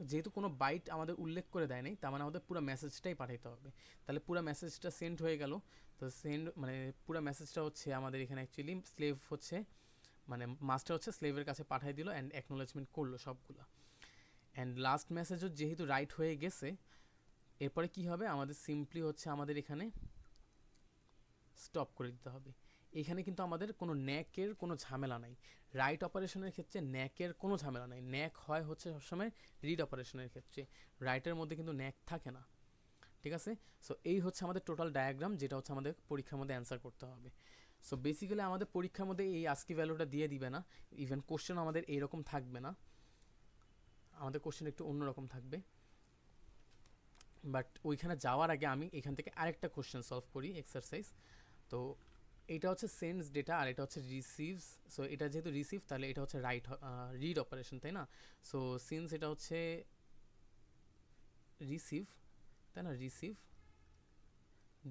যেহেতু কোনো বাইট আমাদের উল্লেখ করে দেয় নাই, তার মানে আমাদের পুরো মেসেজটাই পাঠাইতে হবে। তাহলে পুরো মেসেজটা সেন্ড হয়ে গেল। তো সেন্ড মানে পুরো মেসেজটা হচ্ছে আমাদের এখানে অ্যাকচুয়ালি স্লেভ হচ্ছে মানে মাস্টার হচ্ছে স্লেভের কাছে পাঠিয়ে দিল অ্যান্ড অ্যাকনোলেজমেন্ট করলো সবগুলো। অ্যান্ড লাস্ট মেসেজও যেহেতু রাইট হয়ে গেছে, এরপরে কি হবে, আমাদের সিম্পলি হচ্ছে আমাদের এখানে স্টপ করে দিতে হবে। এখানে কিন্তু আমাদের কোনো ন্যাকের কোনো ঝামেলা নাই। রাইট অপারেশনের ক্ষেত্রে ন্যাকের কোনো ঝামেলা নাই। ন্যাক হয় হচ্ছে সবসময় রিড অপারেশনের ক্ষেত্রে, রাইটের মধ্যে কিন্তু ন্যাক থাকে না। ঠিক আছে, সো এই হচ্ছে আমাদের টোটাল ডায়াগ্রাম, যেটা হচ্ছে আমাদের পরীক্ষার মধ্যে অ্যান্সার করতে হবে। সো বেসিক্যালি আমাদের পরীক্ষার মধ্যে এই আস্কি ভ্যালুটা দিয়ে দিবে না, ইভেন কোশ্চেন আমাদের এইরকম থাকবে না, আমাদের কোশ্চেন একটু অন্যরকম থাকবে। বাট ওইখানে যাওয়ার আগে আমি এখান থেকে আরেকটা কোশ্চেন সলভ করি এক্সারসাইজ। তো এটা হচ্ছে সেন্স ডেটা আর এটা হচ্ছে রিসিভস। সো এটা যেহেতু রিসিভ, তাহলে এটা হচ্ছে রাইট রিড অপারেশন, তাই না? সো সিন্স এটা হচ্ছে রিসিভ, তাই না? রিসিভ,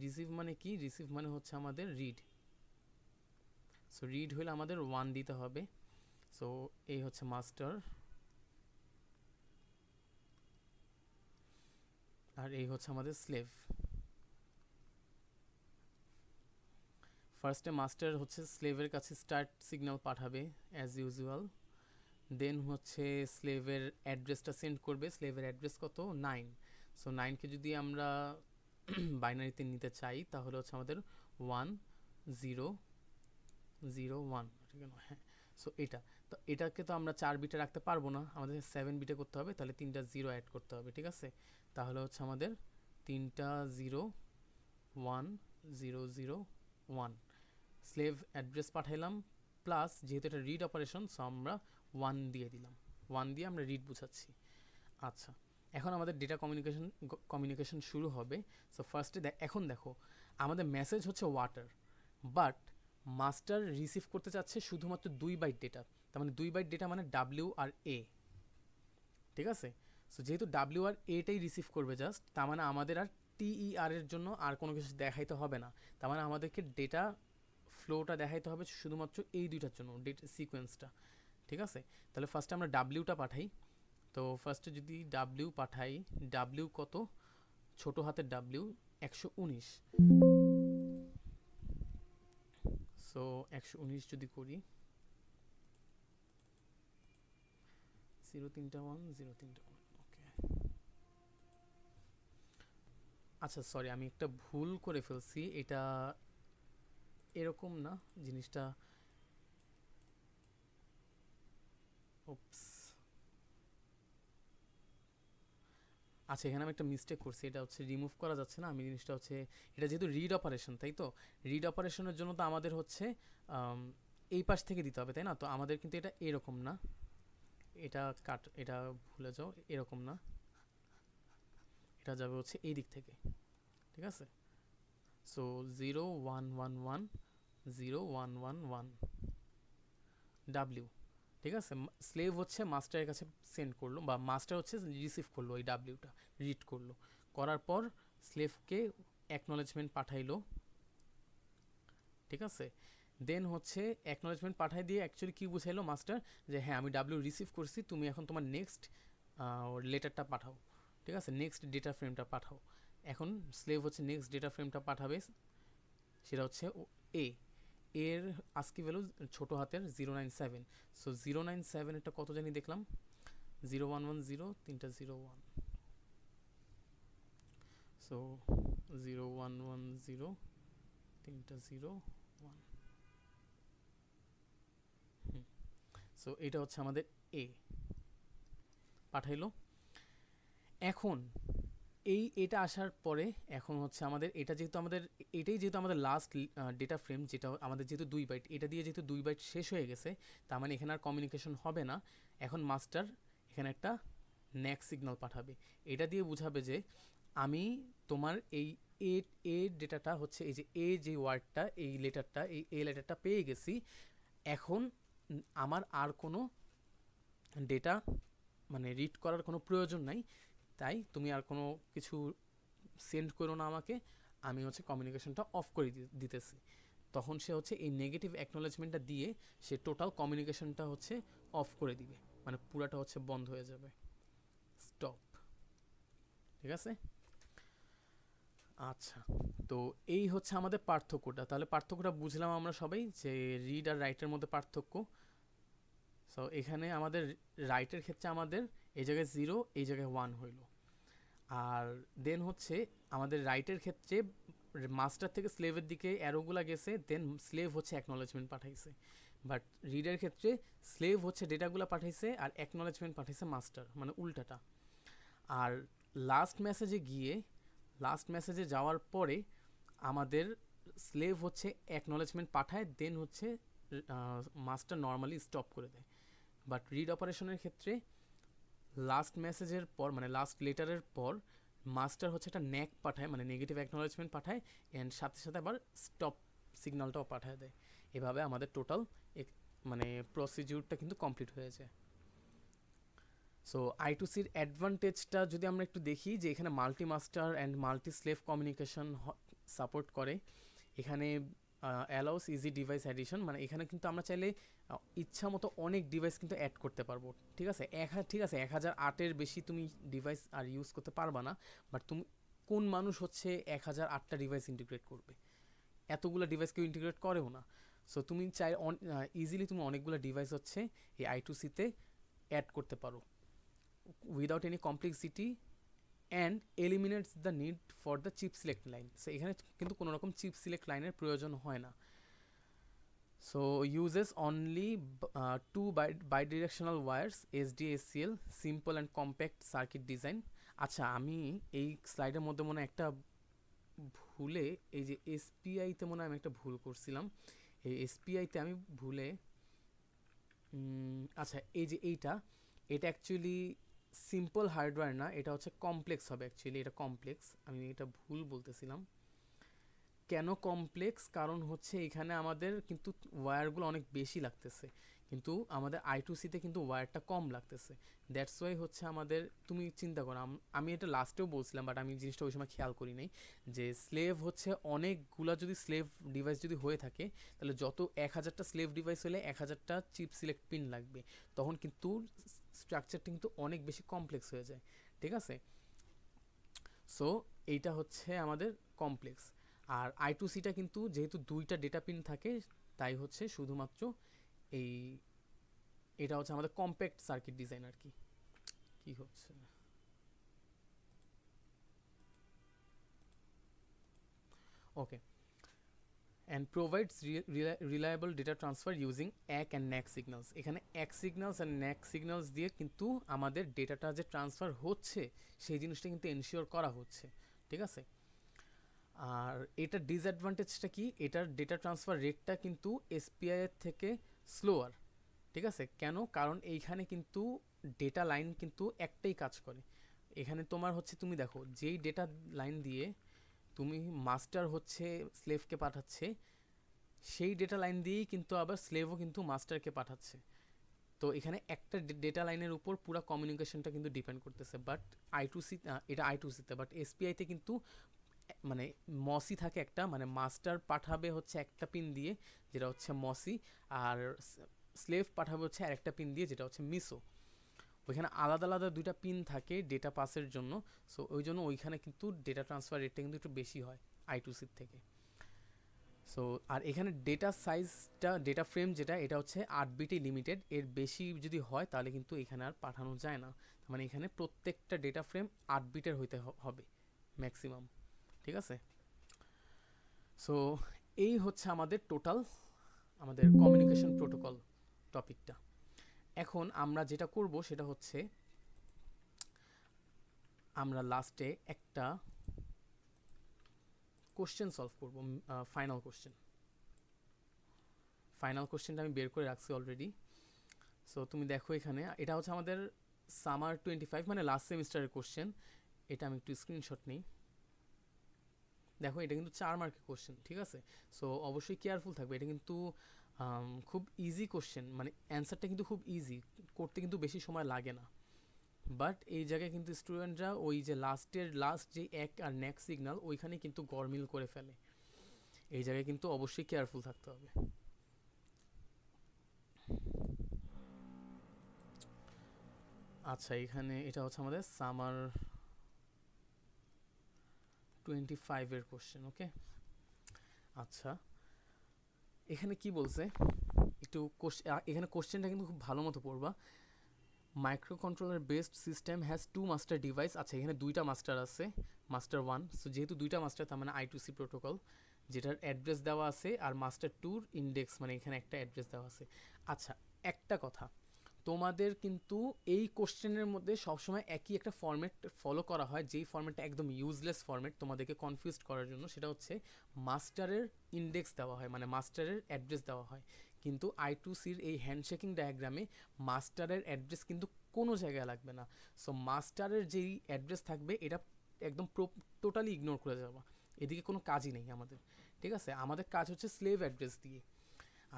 রিসিভ মানে কি? রিসিভ মানে হচ্ছে আমাদের রিড। সো রিড হলে আমাদের 1 দিতে হবে। সো এই হচ্ছে মাস্টার আর এই হচ্ছে আমাদের স্লেভ। ফার্স্টে মাস্টার হচ্ছে স্লেভের কাছে স্টার্ট সিগন্যাল পাঠাবে অ্যাজ ইউজুয়াল। দেন হচ্ছে স্লেভের অ্যাড্রেসটা সেন্ড করবে। স্লেভের অ্যাড্রেস কত? 9। সো 9কে যদি আমরা বাইনারিতে নিতে চাই তাহলে হচ্ছে আমাদের 1001। হ্যাঁ, সো এটা, তো এটাকে তো আমরা 4 বিটে রাখতে পারবো না, আমাদের 7 বিটে করতে হবে। তাহলে 3টা জিরো অ্যাড করতে হবে। ঠিক আছে, তাহলে হচ্ছে আমাদের 3টা 0 1 0 0 1 স্লেভ অ্যাড্রেস পাঠাইলাম, প্লাস যেহেতু এটা রিড অপারেশন, সো আমরা 1 দিয়ে দিলাম। 1 দিয়ে আমরা রিড বুঝাচ্ছি। আচ্ছা, এখন আমাদের ডেটা কমিউনিকেশন শুরু হবে। সো ফার্স্টে এখন দেখো, আমাদের মেসেজ হচ্ছে ওয়াটার, বাট মাস্টার রিসিভ করতে চাচ্ছে শুধুমাত্র 2 বাইট ডেটা। তার মানে 2 বাইট ডেটা মানে ডাব্লিউ আর এ। ঠিক আছে, সো যেহেতু ডাব্লিউ আর এটাই রিসিভ করবে জাস্ট, তার মানে আমাদের আর টিইআর এর জন্য আর কোনো কিছু দেখাইতে হবে না। তার মানে আমাদেরকে ডেটা ফ্লোটা দেখাইতে হবে শুধুমাত্র এই দুইটার জন্য, ডেটা সিকোয়েন্সটা। ঠিক আছে, তাহলে ফার্স্টে আমরা ডাব্লিউটা পাঠাই। তো ফার্স্টে যদি ডাব্লিউ পাঠাই, ডাব্লিউ কত? ছোট হাতের ডাব্লিউ 119। সো 119 যদি করি, 031 ওকে। আচ্ছা সরি, আমি একটা ভুল করে ফেলছি, এটা এরকম না জিনিসটা। ওপস, আচ্ছা এখানে আমি একটা মিস্টেক করছি, এটা হচ্ছে রিমুভ করা যাচ্ছে না। আমি জিনিসটা হচ্ছে, এটা যেহেতু রিড অপারেশন, তাই তো রিড অপারেশনের জন্য তো আমাদের হচ্ছে এই পাশ থেকে দিতে হবে, তাই না? তো আমাদের কিন্তু এটা এরকম না, এটা কাট, এটা ভুলে যাও, এরকম না, এটা যাবে হচ্ছে এই দিক থেকে। ঠিক আছে, সো 0 1 1 1 0 1 1 1 ডাব্লিউ। ঠিক আছে, স্লেভ হচ্ছে মাস্টারের কাছে সেন্ড করলো, বা মাস্টার হচ্ছে রিসিভ করলো ওই ডাব্লিউটা, রিড করলো, করার পর স্লেভকে অ্যাকনলেজমেন্ট পাঠাইলো। ঠিক আছে, দেন হচ্ছে অ্যাকনলেজমেন্ট পাঠাই দিয়ে অ্যাকচুয়ালি কী বুঝাইলো মাস্টার, যে হ্যাঁ আমি ডাব্লিউ রিসিভ করছি, তুমি এখন তোমার নেক্সট লেটারটা পাঠাও। ঠিক আছে, নেক্সট ডেটা ফ্রেমটা পাঠাও। এখন স্লেভ হচ্ছে নেক্সট ডেটা ফ্রেমটা পাঠাবে, সেটা হচ্ছে এ। এর আস্কি ভ্যালু ছোট হাতের 097। সো 097 এটা কত জানি দেখলাম, 0110, 3টা 01। সো 0110, 3টা 01। সো এটা হচ্ছে আমাদের এ পাঠাইলো। এখন এটা আসার পরে এখন হচ্ছে আমাদের এটা যেহেতু আমাদের, এটাই যেহেতু আমাদের লাস্ট ডেটা ফ্রেম, যেটা আমাদের যেহেতু 2 বাইট, এটা দিয়ে যেহেতু 2 বাইট শেষ হয়ে গেছে, তার মানে এখানে আর কমিউনিকেশন হবে না। এখন মাস্টার এখানে একটা নেক্সট সিগন্যাল পাঠাবে, এটা দিয়ে বুঝাবে যে আমি তোমার এই এ এ ডেটাটা হচ্ছে এই যে এ যে ওয়ার্ডটা, এই লেটারটা, এই এ লেটারটা পেয়ে গেছি। এখন আমার আর কোনো ডেটা মানে রিড করার কোনো প্রয়োজন নাই, তাই তুমি আর কোনো কিছু সেন্ড করো না আমাকে, আমি হচ্ছে কমিউনিকেশনটা অফ করে দিতেছি। তখন সে হচ্ছে এই নেগেটিভ অ্যাকনোলেজমেন্টটা দিয়ে সে টোটাল কমিউনিকেশনটা হচ্ছে অফ করে দিবে, মানে পুরাটা হচ্ছে বন্ধ হয়ে যাবে। স্টপ, ঠিক আছে। আচ্ছা, তো এই হচ্ছে আমাদের পার্থক্যটা। তাহলে পার্থক্যটা বুঝলাম আমরা সবাই যে রিড আর রাইটের মধ্যে পার্থক্য। সো এখানে আমাদের রাইটের ক্ষেত্রে আমাদের এই জায়গায় 0, এই জায়গায় 1 হইল। আর দেন হচ্ছে আমাদের রাইটের ক্ষেত্রে মাস্টার থেকে স্লেভের দিকে অ্যারোগুলা গেছে, দেন স্লেভ হচ্ছে অ্যাকনলেজমেন্ট পাঠাইছে। বাট রিডের ক্ষেত্রে স্লেভ হচ্ছে ডেটাগুলো পাঠাইছে আর অ্যাকনলেজমেন্ট পাঠাইছে মাস্টার, মানে উল্টাটা। আর লাস্ট মেসেজে যাওয়ার পরে আমাদের স্লেভ হচ্ছে অ্যাকনলেজমেন্ট পাঠায়, দেন হচ্ছে মাস্টার নর্মালি স্টপ করে দেয়। বাট রিড অপারেশনের ক্ষেত্রে লাস্ট মেসেজের পর, মানে লাস্ট লেটারের পর মাস্টার হচ্ছে একটা ন্যাক পাঠায়, মানে নেগেটিভ অ্যাকনলেজমেন্ট পাঠায়, অ্যান্ড সাথে সাথে আবার স্টপ সিগন্যালটাও পাঠায় দেয়। এভাবে আমাদের টোটাল মানে প্রসিডিউরটা কিন্তু কমপ্লিট হয়ে যায়। সো I2Cর অ্যাডভান্টেজটা যদি আমরা একটু দেখি, যে এখানে multi master and multi slave communication support করে। এখানে অ্যালাউস ইজি ডিভাইস অ্যাডিশন, মানে এখানে কিন্তু আমরা চাইলে ইচ্ছা মতো অনেক ডিভাইস কিন্তু অ্যাড করতে পারবো, ঠিক আছে। ঠিক আছে 1008-এর বেশি তুমি ডিভাইস আর ইউজ করতে পারবা না, বাট তুমি কোন মানুষ হচ্ছে 1008টা ডিভাইস ইন্টিগ্রেট করবে? এতগুলো ডিভাইস কেউ ইন্টিগ্রেট করেও না। সো তুমি চাই ইজিলি তুমি অনেকগুলো ডিভাইস হচ্ছে এই I2Cতে অ্যাড করতে পারো without any complexity, and eliminates the need for the chip select line. So এখানে কিন্তু কোনো রকম চিপ সিলেক্ট লাইনের প্রয়োজন হয় না। So uses only 2 bidirectional wires, SDACL, simple and compact circuit design. আচ্ছা, আমি এই স্লাইডের মধ্যে মনে একটা ভুলে, এই যে SPI-তে মনে হয় আমি একটা ভুল করছিলাম। এই SPI-তে আমি ভুলে আচ্ছা, এই যে এটা অ্যাকচুয়ালি সিম্পল হার্ডওয়্যার না, এটা হচ্ছে কমপ্লেক্স হবে অ্যাকচুয়ালি। এটা কমপ্লেক্স, আমি এটা ভুল বলতেছিলাম। কেন কমপ্লেক্স? কারণ হচ্ছে এখানে আমাদের কিন্তু ওয়্যারগুলো অনেক বেশি লাগতেছে, কিন্তু আমাদের I2Cতে কিন্তু ওয়্যারটা কম লাগতেছে। দ্যাটস ওয়াই হচ্ছে আমাদের, তুমি চিন্তা করো, আমি এটা লাস্টেও বলছিলাম, বাট আমি জিনিসটা ওই সময় খেয়াল করি নাই, যে স্লেভ হচ্ছে অনেকগুলা, যদি স্লেভ ডিভাইস যদি হয়ে থাকে, তাহলে যত 1000টা স্লেভ ডিভাইস হলে 1000টা চিপ সিলেক্ট পিন লাগবে, তখন কিন্তু স্ট্রাকচারটা কিন্তু অনেক বেশি কমপ্লেক্স হয়ে যায়, ঠিক আছে। সো এইটা হচ্ছে আমাদের কমপ্লেক্স। আর I2Cটা কিন্তু যেহেতু 2টা ডেটা পিন থাকে, তাই হচ্ছে শুধুমাত্র এই, এটা হচ্ছে আমাদের কম্প্যাক্ট সার্কিট ডিজাইন আর কি। কি হচ্ছে, okay. And provides reliable data transfer using ACK and NACK signals. এখানে ACK signals and NACK signals দিয়ে কিন্তু আমাদের ডেটাটা যে ট্রান্সফার হচ্ছে সেই জিনিসটা কিন্তু এনশিওর করা হচ্ছে, ঠিক আছে। আর এটার ডিসঅ্যাডভান্টেজটা কি? এটার ডেটা ট্রান্সফার রেটটা কিন্তু SPI এর থেকে স্লোয়ার, ঠিক আছে। কেন? কারণ এইখানে কিন্তু ডেটা লাইন কিন্তু একটাই কাজ করে। এখানে তোমার হচ্ছে, তুমি দেখো যেই ডেটা লাইন দিয়ে তুমি মাস্টার হচ্ছে স্লেভকে পাঠাচ্ছে, সেই ডেটা লাইন দিয়েই কিন্তু আবার স্লেভও কিন্তু মাস্টারকে পাঠাচ্ছে। তো এখানে একটা ডেটা লাইনের উপর পুরো কমিউনিকেশনটা কিন্তু ডিপেন্ড করতেছে। বাট I2C, এটা I2Cতে, বাট SPIতে কিন্তু মানে মসি থাকে একটা, মানে মাস্টার পাঠাবে হচ্ছে একটা পিন দিয়ে, যেটা হচ্ছে মসি, আর স্লেভ পাঠাবে হচ্ছে আরেকটা পিন দিয়ে, যেটা হচ্ছে মিসো। ওইখানে আলাদা আলাদা দুইটা পিন থাকে ডেটা পাসের জন্য। সো ওই জন্য ওইখানে কিন্তু ডেটা ট্রান্সফার রেটটা কিন্তু একটু বেশি হয় I2Cর থেকে। সো আর এখানে ডেটা সাইজটা, ডেটা ফ্রেম যেটা, এটা হচ্ছে 8 বিটই লিমিটেড। এর বেশি যদি হয় তাহলে কিন্তু এখানে আর পাঠানো যায় না। মানে এখানে প্রত্যেকটা ডেটা ফ্রেম 8 বিটের হইতে হবে ম্যাক্সিমাম, ঠিক আছে। সো এই হচ্ছে আমাদের টোটাল আমাদের কমিউনিকেশন প্রোটোকল টপিকটা। এখন আমরা যেটা করব সেটা হচ্ছে, আমরা লাস্টে একটা কোশ্চেন সলভ করব, ফাইনাল কোশ্চেনটা আমি বের করে রাখছি অলরেডি। সো তুমি দেখো এখানে, এটা হচ্ছে আমাদের সামার 25, মানে লাস্ট সেমিস্টারের কোশ্চেন। এটা আমি একটু স্ক্রিনশট নিই। দেখো এটা কিন্তু 4 মার্কের কোশ্চেন, ঠিক আছে। সো অবশ্যই কেয়ারফুল থাকবে। এটা কিন্তু খুব ইজি কোশ্চেন, মানে অ্যান্সারটা কিন্তু খুব ইজি, করতে কিন্তু বেশি সময় লাগে না। বাট এই জায়গায় কিন্তু স্টুডেন্টরা ওই যে লাস্ট যে এক আর নেক্সট সিগন্যাল, ওইখানে কিন্তু গরমিল করে ফেলে। এই জায়গায় কিন্তু অবশ্যই কেয়ারফুল থাকতে হবে। আচ্ছা, এখানে এটা হচ্ছে আমাদের সামার 25 এর কোশ্চেন। ওকে, আচ্ছা এখানে কি বলছে একটু এখানে কোশ্চেনটা কিন্তু খুব ভালো মতো পড়বা। Micro controller based system has to master device. আচ্ছা, এখানে দুইটা মাস্টার আছে, মাস্টার ওয়ান। সো যেহেতু দুইটা মাস্টার, তার মানে I2C প্রোটোকল, যেটার অ্যাড্রেস দেওয়া আছে, আর মাস্টার টুর ইন্ডেক্স, মানে এখানে একটা অ্যাড্রেস দেওয়া আছে। আচ্ছা, একটা কথা, তোমাদের কিন্তু এই কোশ্চেনের মধ্যে সবসময় একই একটা ফর্মেট ফলো করা হয়, যেই ফর্মেটটা একদম ইউজলেস ফর্মেট তোমাদেরকে কনফিউজ করার জন্য। সেটা হচ্ছে মাস্টারের ইন্ডেক্স দেওয়া হয়, মানে মাস্টারের অ্যাড্রেস দেওয়া হয়। কিন্তু I2Cর এই হ্যান্ডশেকিং ডায়াগ্রামে মাস্টারের অ্যাড্রেস কিন্তু কোনো জায়গায় লাগবে না। সো মাস্টারের যেই অ্যাড্রেস থাকবে এটা একদম টোটালি ইগনোর করে যাওয়া, এদিকে কোনো কাজই নেই আমাদের। ঠিক আছে, আমাদের কাজ হচ্ছে স্লেভ অ্যাড্রেস দিয়ে।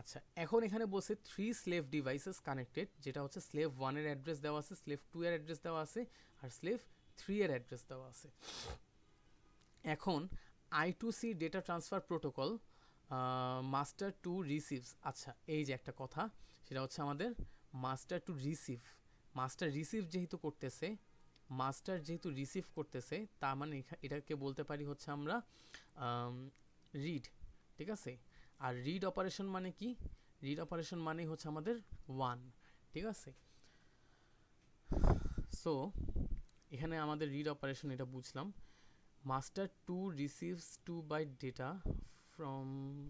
আচ্ছা, এখন এখানে বসে 3 স্লেভ ডিভাইসেস কানেক্টেড, যেটা হচ্ছে স্লেভ 1 এর অ্যাড্রেস দেওয়া আছে, স্লেভ 2 এর অ্যাড্রেস দেওয়া আছে, আর স্লেভ 3 এর অ্যাড্রেস দেওয়া আছে। এখন I2C data transfer protocol master to receives. আচ্ছা, এই যে একটা কথা, সেটা হচ্ছে আমাদের master to receive. Master receive যেহেতু করতেছে, মাস্টার যেহেতু রিসিভ করতেছে, তার মানে এটাকে বলতে পারি হচ্ছে আমরা রিড। ঠিক আছে, আর রিড অপারেশন মানে কি? রিড অপারেশন মানে হচ্ছে আমাদের 1। ঠিক আছে, সো এখানে আমাদের রিড অপারেশন এটা বুঝলাম। Master to receives 2 byte data from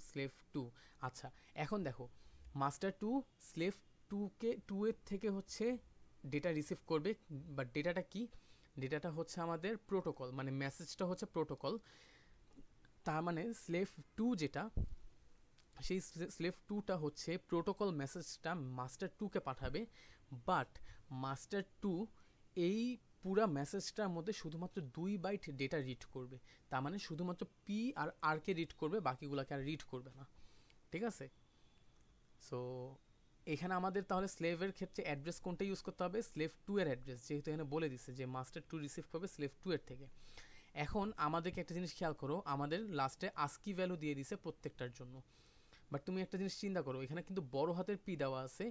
slave 2। আচ্ছা, এখন দেখো, মাস্টার টু স্লেভ 2 এর থেকে হচ্ছে ডেটা রিসিভ করবে, বাট ডেটাটা কি? ডেটাটা হচ্ছে আমাদের প্রোটোকল, মানে মেসেজটা হচ্ছে প্রোটোকল। তার মানে স্লেভ 2 যেটা, সেই স্লেভ 2টা হচ্ছে প্রোটোকল মেসেজটা মাস্টার 2কে পাঠাবে। বাট মাস্টার 2 এই পুরা মেসেজটার মধ্যে শুধুমাত্র 2 বাইট ডেটা রিড করবে। তার মানে শুধুমাত্র পি আর আরকে রিড করবে, বাকিগুলোকে আর রিড করবে না। ঠিক আছে, সো এখানে আমাদের তাহলে স্লেভের ক্ষেত্রে অ্যাড্রেস কোনটা ইউজ করতে হবে? স্লেভ 2 এর অ্যাড্রেস, যেহেতু এখানে বলে দিচ্ছে যে মাস্টার 2 রিসিভ করবে স্লেভ 2 এর থেকে। এখন আমাদেরকে একটা জিনিস খেয়াল করো, আমাদের লাস্টে আস্কি ভ্যালু দিয়ে দিছে প্রত্যেকটার জন্য। বাট তুমি একটা জিনিস চিন্তা করো, এখানে কিন্তু বড় হাতের পি দেওয়া আছে,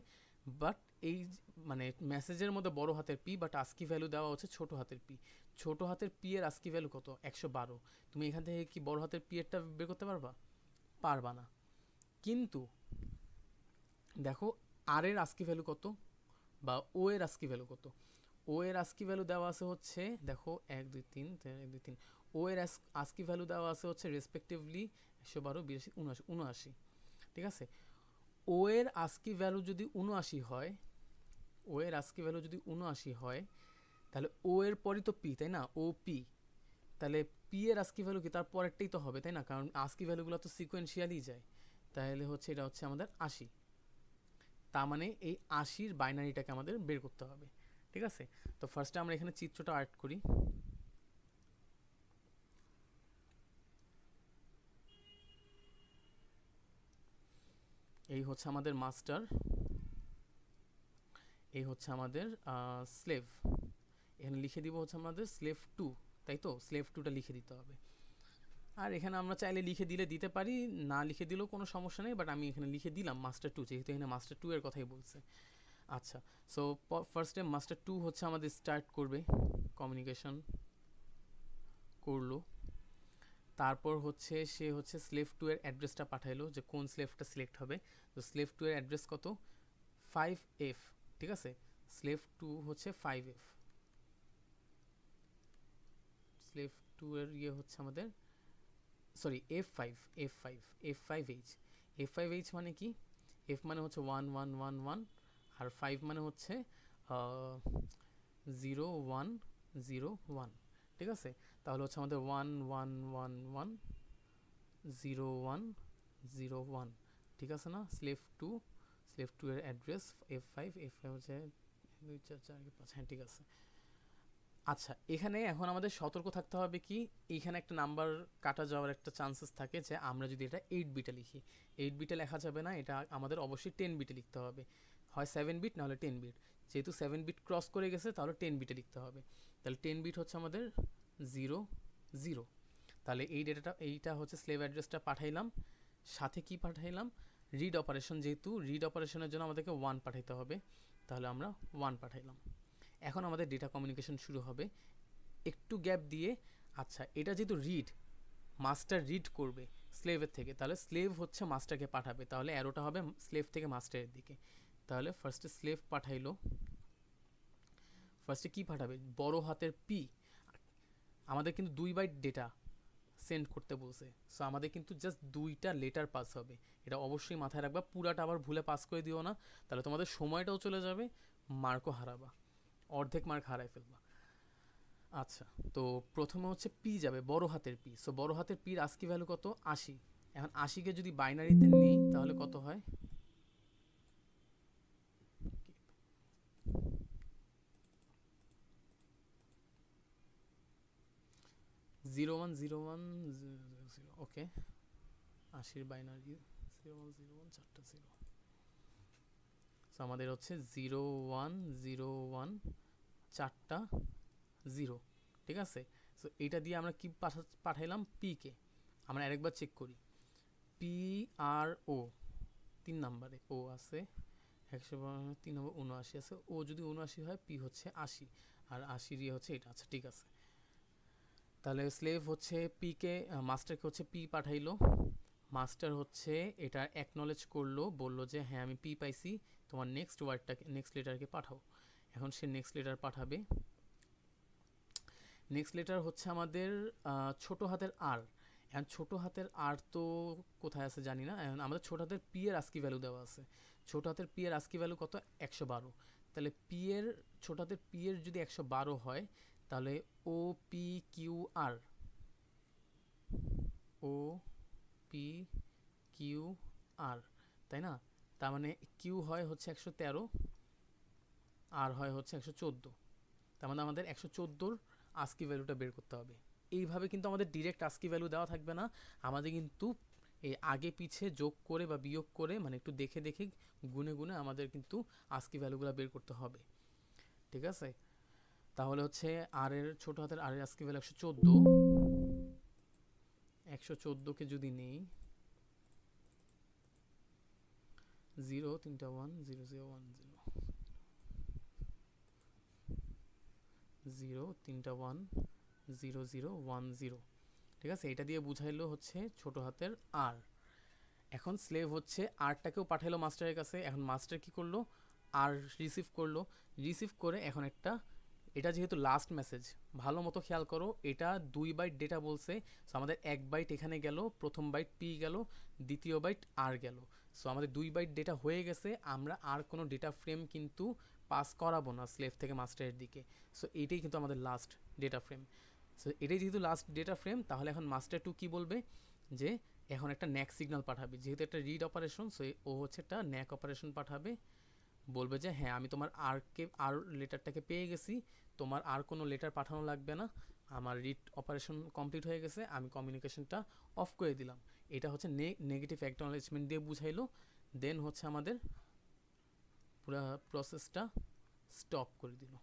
বাট এই মানে মেসেজের মধ্যে বড় হাতের পি, বাট আস্কি ভ্যালু দেওয়া হচ্ছে ছোট হাতের পি। ছোট হাতের পি এর আস্কি ভ্যালু কত? 112। তুমি এখান থেকে কি বড় হাতের পি এরটা বের করতে পারবা? পারবা না। কিন্তু দেখো, আর এর আস্কি ভ্যালু কত, বা ও এর আস্কি ভ্যালু কত? ও এর আস্কি ভ্যালু দেওয়া আছে হচ্ছে, দেখো 1 2 3 1 2 3, ও এর আস্কি ভ্যালু দেওয়া আছে হচ্ছে রেসপেক্টিভলি 112 82 79। ঠিক আছে, ও এর আস্কি ভ্যালু যদি 79 হয়, ও এর আস্কি ভ্যালু যদি 79 হয়, তাহলে ও এর পরই তো পি, তাই না? ও পি, তাহলে পি এর আস্কি ভ্যালু কি? তার পরেরটাই তো হবে, তাই না? কারণ আস্কি ভ্যালুগুলো তো সিকোয়েন্সিয়ালি যায়। তাহলে হচ্ছে এটা হচ্ছে আমাদের 80। তার মানে এই 80-র বাইনারিটাকে আমাদের বের করতে হবে। ঠিক আছে, তো ফার্স্টে আমরা এখানে চিত্রটা আর্ট করি। এই হচ্ছে আমাদের মাস্টার, এই হচ্ছে আমাদের স্লেভ। এখানে লিখে দিব হচ্ছে আমাদের স্লেভ 2, তাই তো? স্লেভ 2টা লিখে দিতে হবে। আর এখানে আমরা চাইলে লিখে দিতে পারি, না লিখে দিলেও কোনো সমস্যা নেই, বাট আমি এখানে লিখে দিলাম মাস্টার 2, যেহেতু এখানে মাস্টার 2 এর কথাই বলছে। আচ্ছা, সো ফার্স্টে মাস্টার 2 হচ্ছে আমাদের স্টার্ট করবে, কমিউনিকেশন করলো। তারপর হচ্ছে সে হচ্ছে স্লেভ 2 এর অ্যাড্রেসটা পাঠাইলো, যে কোন স্লেভটা সিলেক্ট হবে। তো স্লেভ 2 এর অ্যাড্রেস কত? 5F। ঠিক আছে, স্লেভ 2 হচ্ছে 5F। স্লেভ 2 এর ইয়ে হচ্ছে আমাদের, sorry F5, F5, F5H। F5H মানে কি? F মানে হচ্ছে 1111, আর 5 মানে হচ্ছে 0101। ঠিক আছে, তাহলে হচ্ছে আমাদের 11110101। ঠিক আছে না? স্লেভ 2, স্লেভ 2 এর অ্যাড্রেস F5, F5 হচ্ছে 2 4 4 5। হ্যাঁ, ঠিক আছে। আচ্ছা, এখানে এখন আমাদের সতর্ক থাকতে হবে কি, এইখানে একটা নাম্বার কাটা যাওয়ার একটা চান্সেস থাকে, যে আমরা যদি এটা 8 বিটে লিখি। 8 বিটে লেখা যাবে না, এটা আমাদের অবশ্যই 10 বিটে লিখতে হবে, হয় 7 বিট নাহলে 10 বিট। যেহেতু 7 বিট ক্রস করে গেছে, তাহলে 10 বিটে লিখতে হবে। তাহলে 10 বিট হচ্ছে আমাদের 0 0। তাহলে এই ডেটাটা, এইটা হচ্ছে স্লেভ অ্যাড্রেসটা পাঠাইলাম, সাথে কি পাঠাইলাম? রিড অপারেশন, যেহেতু রিড অপারেশনের জন্য আমাদেরকে 1 পাঠাইতে হবে, তাহলে আমরা 1 পাঠাইলাম। এখন আমাদের ডেটা কমিউনিকেশন শুরু হবে। একটু গ্যাপ দিয়ে, আচ্ছা এটা যেহেতু রিড, মাস্টার রিড করবে স্লেভের থেকে, তাহলে স্লেভ হচ্ছে মাস্টারকে পাঠাবে, তাহলে অ্যারোটা হবে স্লেভ থেকে মাস্টারের দিকে। তাহলে ফার্স্টে স্লেভ পাঠাইলো, ফার্স্টে কি পাঠাবে, বড় হাতের পি। আমাদের কিন্তু 2 বাইট ডেটা সেন্ড করতে বলছে, সো আমাদের কিন্তু জাস্ট 2টা লেটার পাস হবে, এটা অবশ্যই মাথায় রাখবা। পুরাটা আবার ভুলে পাস করে দিও না, তাহলে তোমাদের সময়টাও চলে যাবে, মার্কও হারাবা, অর্ধেক মার্ক হারাই ফেলবা। আচ্ছা, তো প্রথমে হচ্ছে পি যাবে, বড় হাতের পি। সো বড় হাতের পির আস্কি ভ্যালু কত, 80। এখন 80কে যদি বাইনারিতে নিই তাহলে কত হয়, 010100। ওকে, 80 বাইনারি 0101 চারটা 0। সো আমাদের হচ্ছে 0101 চারটা 0, ঠিক আছে। সো এটা দিয়ে আমরা কি পাঠাইলাম, পি কে। আমরা আরেকবার চেক করি, পি আর ও 3 নাম্বারে ও আছে 100, 3 নম্বর 79 আছে, ও যদি 79 হয়, পি হচ্ছে 80, আর 80 দিয়ে হচ্ছে এটা। আচ্ছা ঠিক আছে, তাহলে স্লেভ হচ্ছে পি কে, মাস্টারকে হচ্ছে পি পাঠাইলো, মাস্টার হচ্ছে এটা অ্যাকনলেজ করলো, বললো যে হ্যাঁ আমি পি পাইছি, তোমার নেক্সট ওয়ার্ডটাকে, নেক্সট লেটারকে পাঠাও। এখন সে নেক্সট লেটার পাঠাবে। নেক্সট লেটার হচ্ছে আমাদের ছোট হাতের আর। এখন ছোট হাতের আর তো কোথায় আছে জানি না, এখন আমাদের ছোট হাতের পি এর আস্কি ভ্যালু দেওয়া আছে। ছোট হাতের পি এর আস্কি ভ্যালু কত, 112। তাহলে পি এর, ছোট হাতের পি এর যদি 112 হয়, তাহলে O P Q R, O P Q R, তাই না? তার মানে কিউ হয় হচ্ছে 113, আর হয় হচ্ছে 114। তার মানে আমাদের 114-র আস্কি ভ্যালুটা বের করতে হবে। এইভাবে কিন্তু আমাদের ডিরেক্ট আস্কি ভ্যালু দেওয়া থাকবে না, আমাদের কিন্তু এই আগে পিছে যোগ করে বা বিয়োগ করে, মানে একটু দেখে দেখে গুনে গুনে আমাদের কিন্তু আস্কি ভ্যালুগুলো বের করতে হবে, ঠিক আছে। তাহলে হচ্ছে আর এর, ছোট হাতের আর এর আস্কি ভ্যালু 114। 114কে যদি নেই, 0 3টা 1 0 0 1 0 0 3টা 1 0 0 1 0, ঠিক আছে। এটা দিয়ে বুঝাইলো হচ্ছে ছোট হাতের আর। এখন স্লেভ হচ্ছে আরটাকেও পাঠাইলো মাস্টারের কাছে। এখন মাস্টার কি করলো, আর রিসিভ করলো, রিসিভ করে এখন একটা, এটা যেহেতু লাস্ট মেসেজ, ভালো মতো খেয়াল করো, এটা 2 বাইট ডেটা বলছে। সো আমাদের 1 বাইট এখানে গেল, প্রথম বাইট পি গেল, দ্বিতীয় বাইট আর গেল। সো আমাদের 2 বাইট ডেটা হয়ে গেছে, আমরা আর কোনো ডেটা ফ্রেম কিন্তু পাস করাবো না স্লেভ থেকে মাস্টারের দিকে। সো এটাই কিন্তু আমাদের লাস্ট ডেটা ফ্রেম। সো এটাই যেহেতু লাস্ট ডেটা ফ্রেম, তাহলে এখন মাস্টার টু কী বলবে, যে এখন একটা ন্যাক সিগন্যাল পাঠাবে, যেহেতু একটা রিড অপারেশন, সো ও হচ্ছে একটা ন্যাক অপারেশন পাঠাবে, বলবে যে হ্যাঁ আমি তোমার আর লেটারটাকে পেয়ে গেছি, তোমার আর কোনো লেটার পাঠানো লাগবে না, আমার রিড অপারেশন কমপ্লিট হয়ে গেছে, আমি কমিউনিকেশনটা অফ করে দিলাম। এটা হচ্ছে নেগেটিভ অ্যাকনলেজমেন্ট দিয়ে বুঝাইলো। দেন হচ্ছে আমাদের পুরো প্রসেসটা স্টপ করে দিল।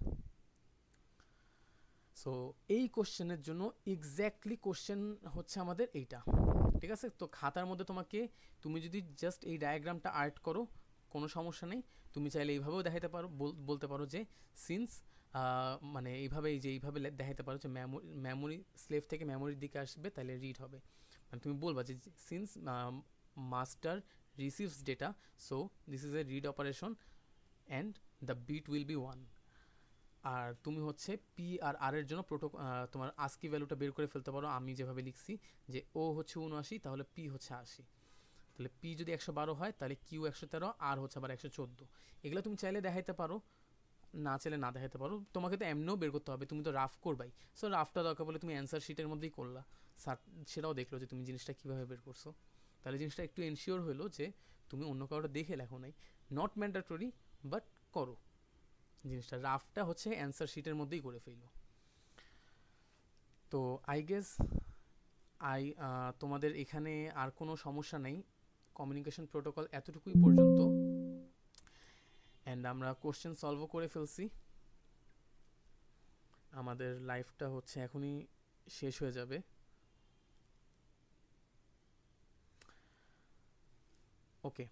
সো এই কোশ্চেনের জন্য এক্স্যাক্টলি কোশ্চেন হচ্ছে আমাদের এইটা, ঠিক আছে। তো খাতার মধ্যে তোমাকে, তুমি যদি জাস্ট এই ডায়াগ্রামটা আর্ট করো, কোনো সমস্যা নেই। তুমি চাইলে এইভাবেও দেখাতে পারো, বলতে পারো যে সিন্স, মানে এইভাবে, এই যে এইভাবে দেখাতে পারো যে মেমোরি স্লেভ থেকে মেমোরির দিকে আসবে, তাহলে রিড হবে। মানে তুমি বলবা যে since master receives data, so this is a read operation and the bit will be 1। আর তুমি হচ্ছে পি আর আর এর জন্য তোমার আস্কি ভ্যালুটা বের করে ফেলতে পারো, আমি যেভাবে লিখছি, যে ও হচ্ছে 79, তাহলে পি হচ্ছে 80। তাহলে পি যদি 112 হয়, তাহলে কিউ 113, আর হচ্ছে আবার 114। এগুলো তুমি চাইলে দেখাইতে পারো, না চাইলে না দেখাইতে পারো, তোমাকে তো এমনিও বের করতে হবে, তুমি তো রাফ করবাই। সো রাফটা দরকার বলে তুমি অ্যান্সার শিটের মধ্যেই করলা, স্যার সেটাও দেখলো যে তুমি জিনিসটা কীভাবে বের করছো। তাহলে জিনিসটা একটু এনশিওর হলো যে তুমি অন্য কাউটা দেখে লেখো নাই, নট ম্যান্ডেটরি, বাট করো জিনিসটা। রাফটা হচ্ছে অ্যান্সার শিটের মধ্যেই করে ফেলো। তো আই গেস তোমাদের এখানে আর কোনো সমস্যা নেই, কমিউনিকেশন প্রোটোকল এতটুকুই পর্যন্ত, অ্যান্ড আমরা কোশ্চেন সলভও করে ফেলছি। আমাদের লাইফটা হচ্ছে এখনই শেষ হয়ে যাবে। ওকে।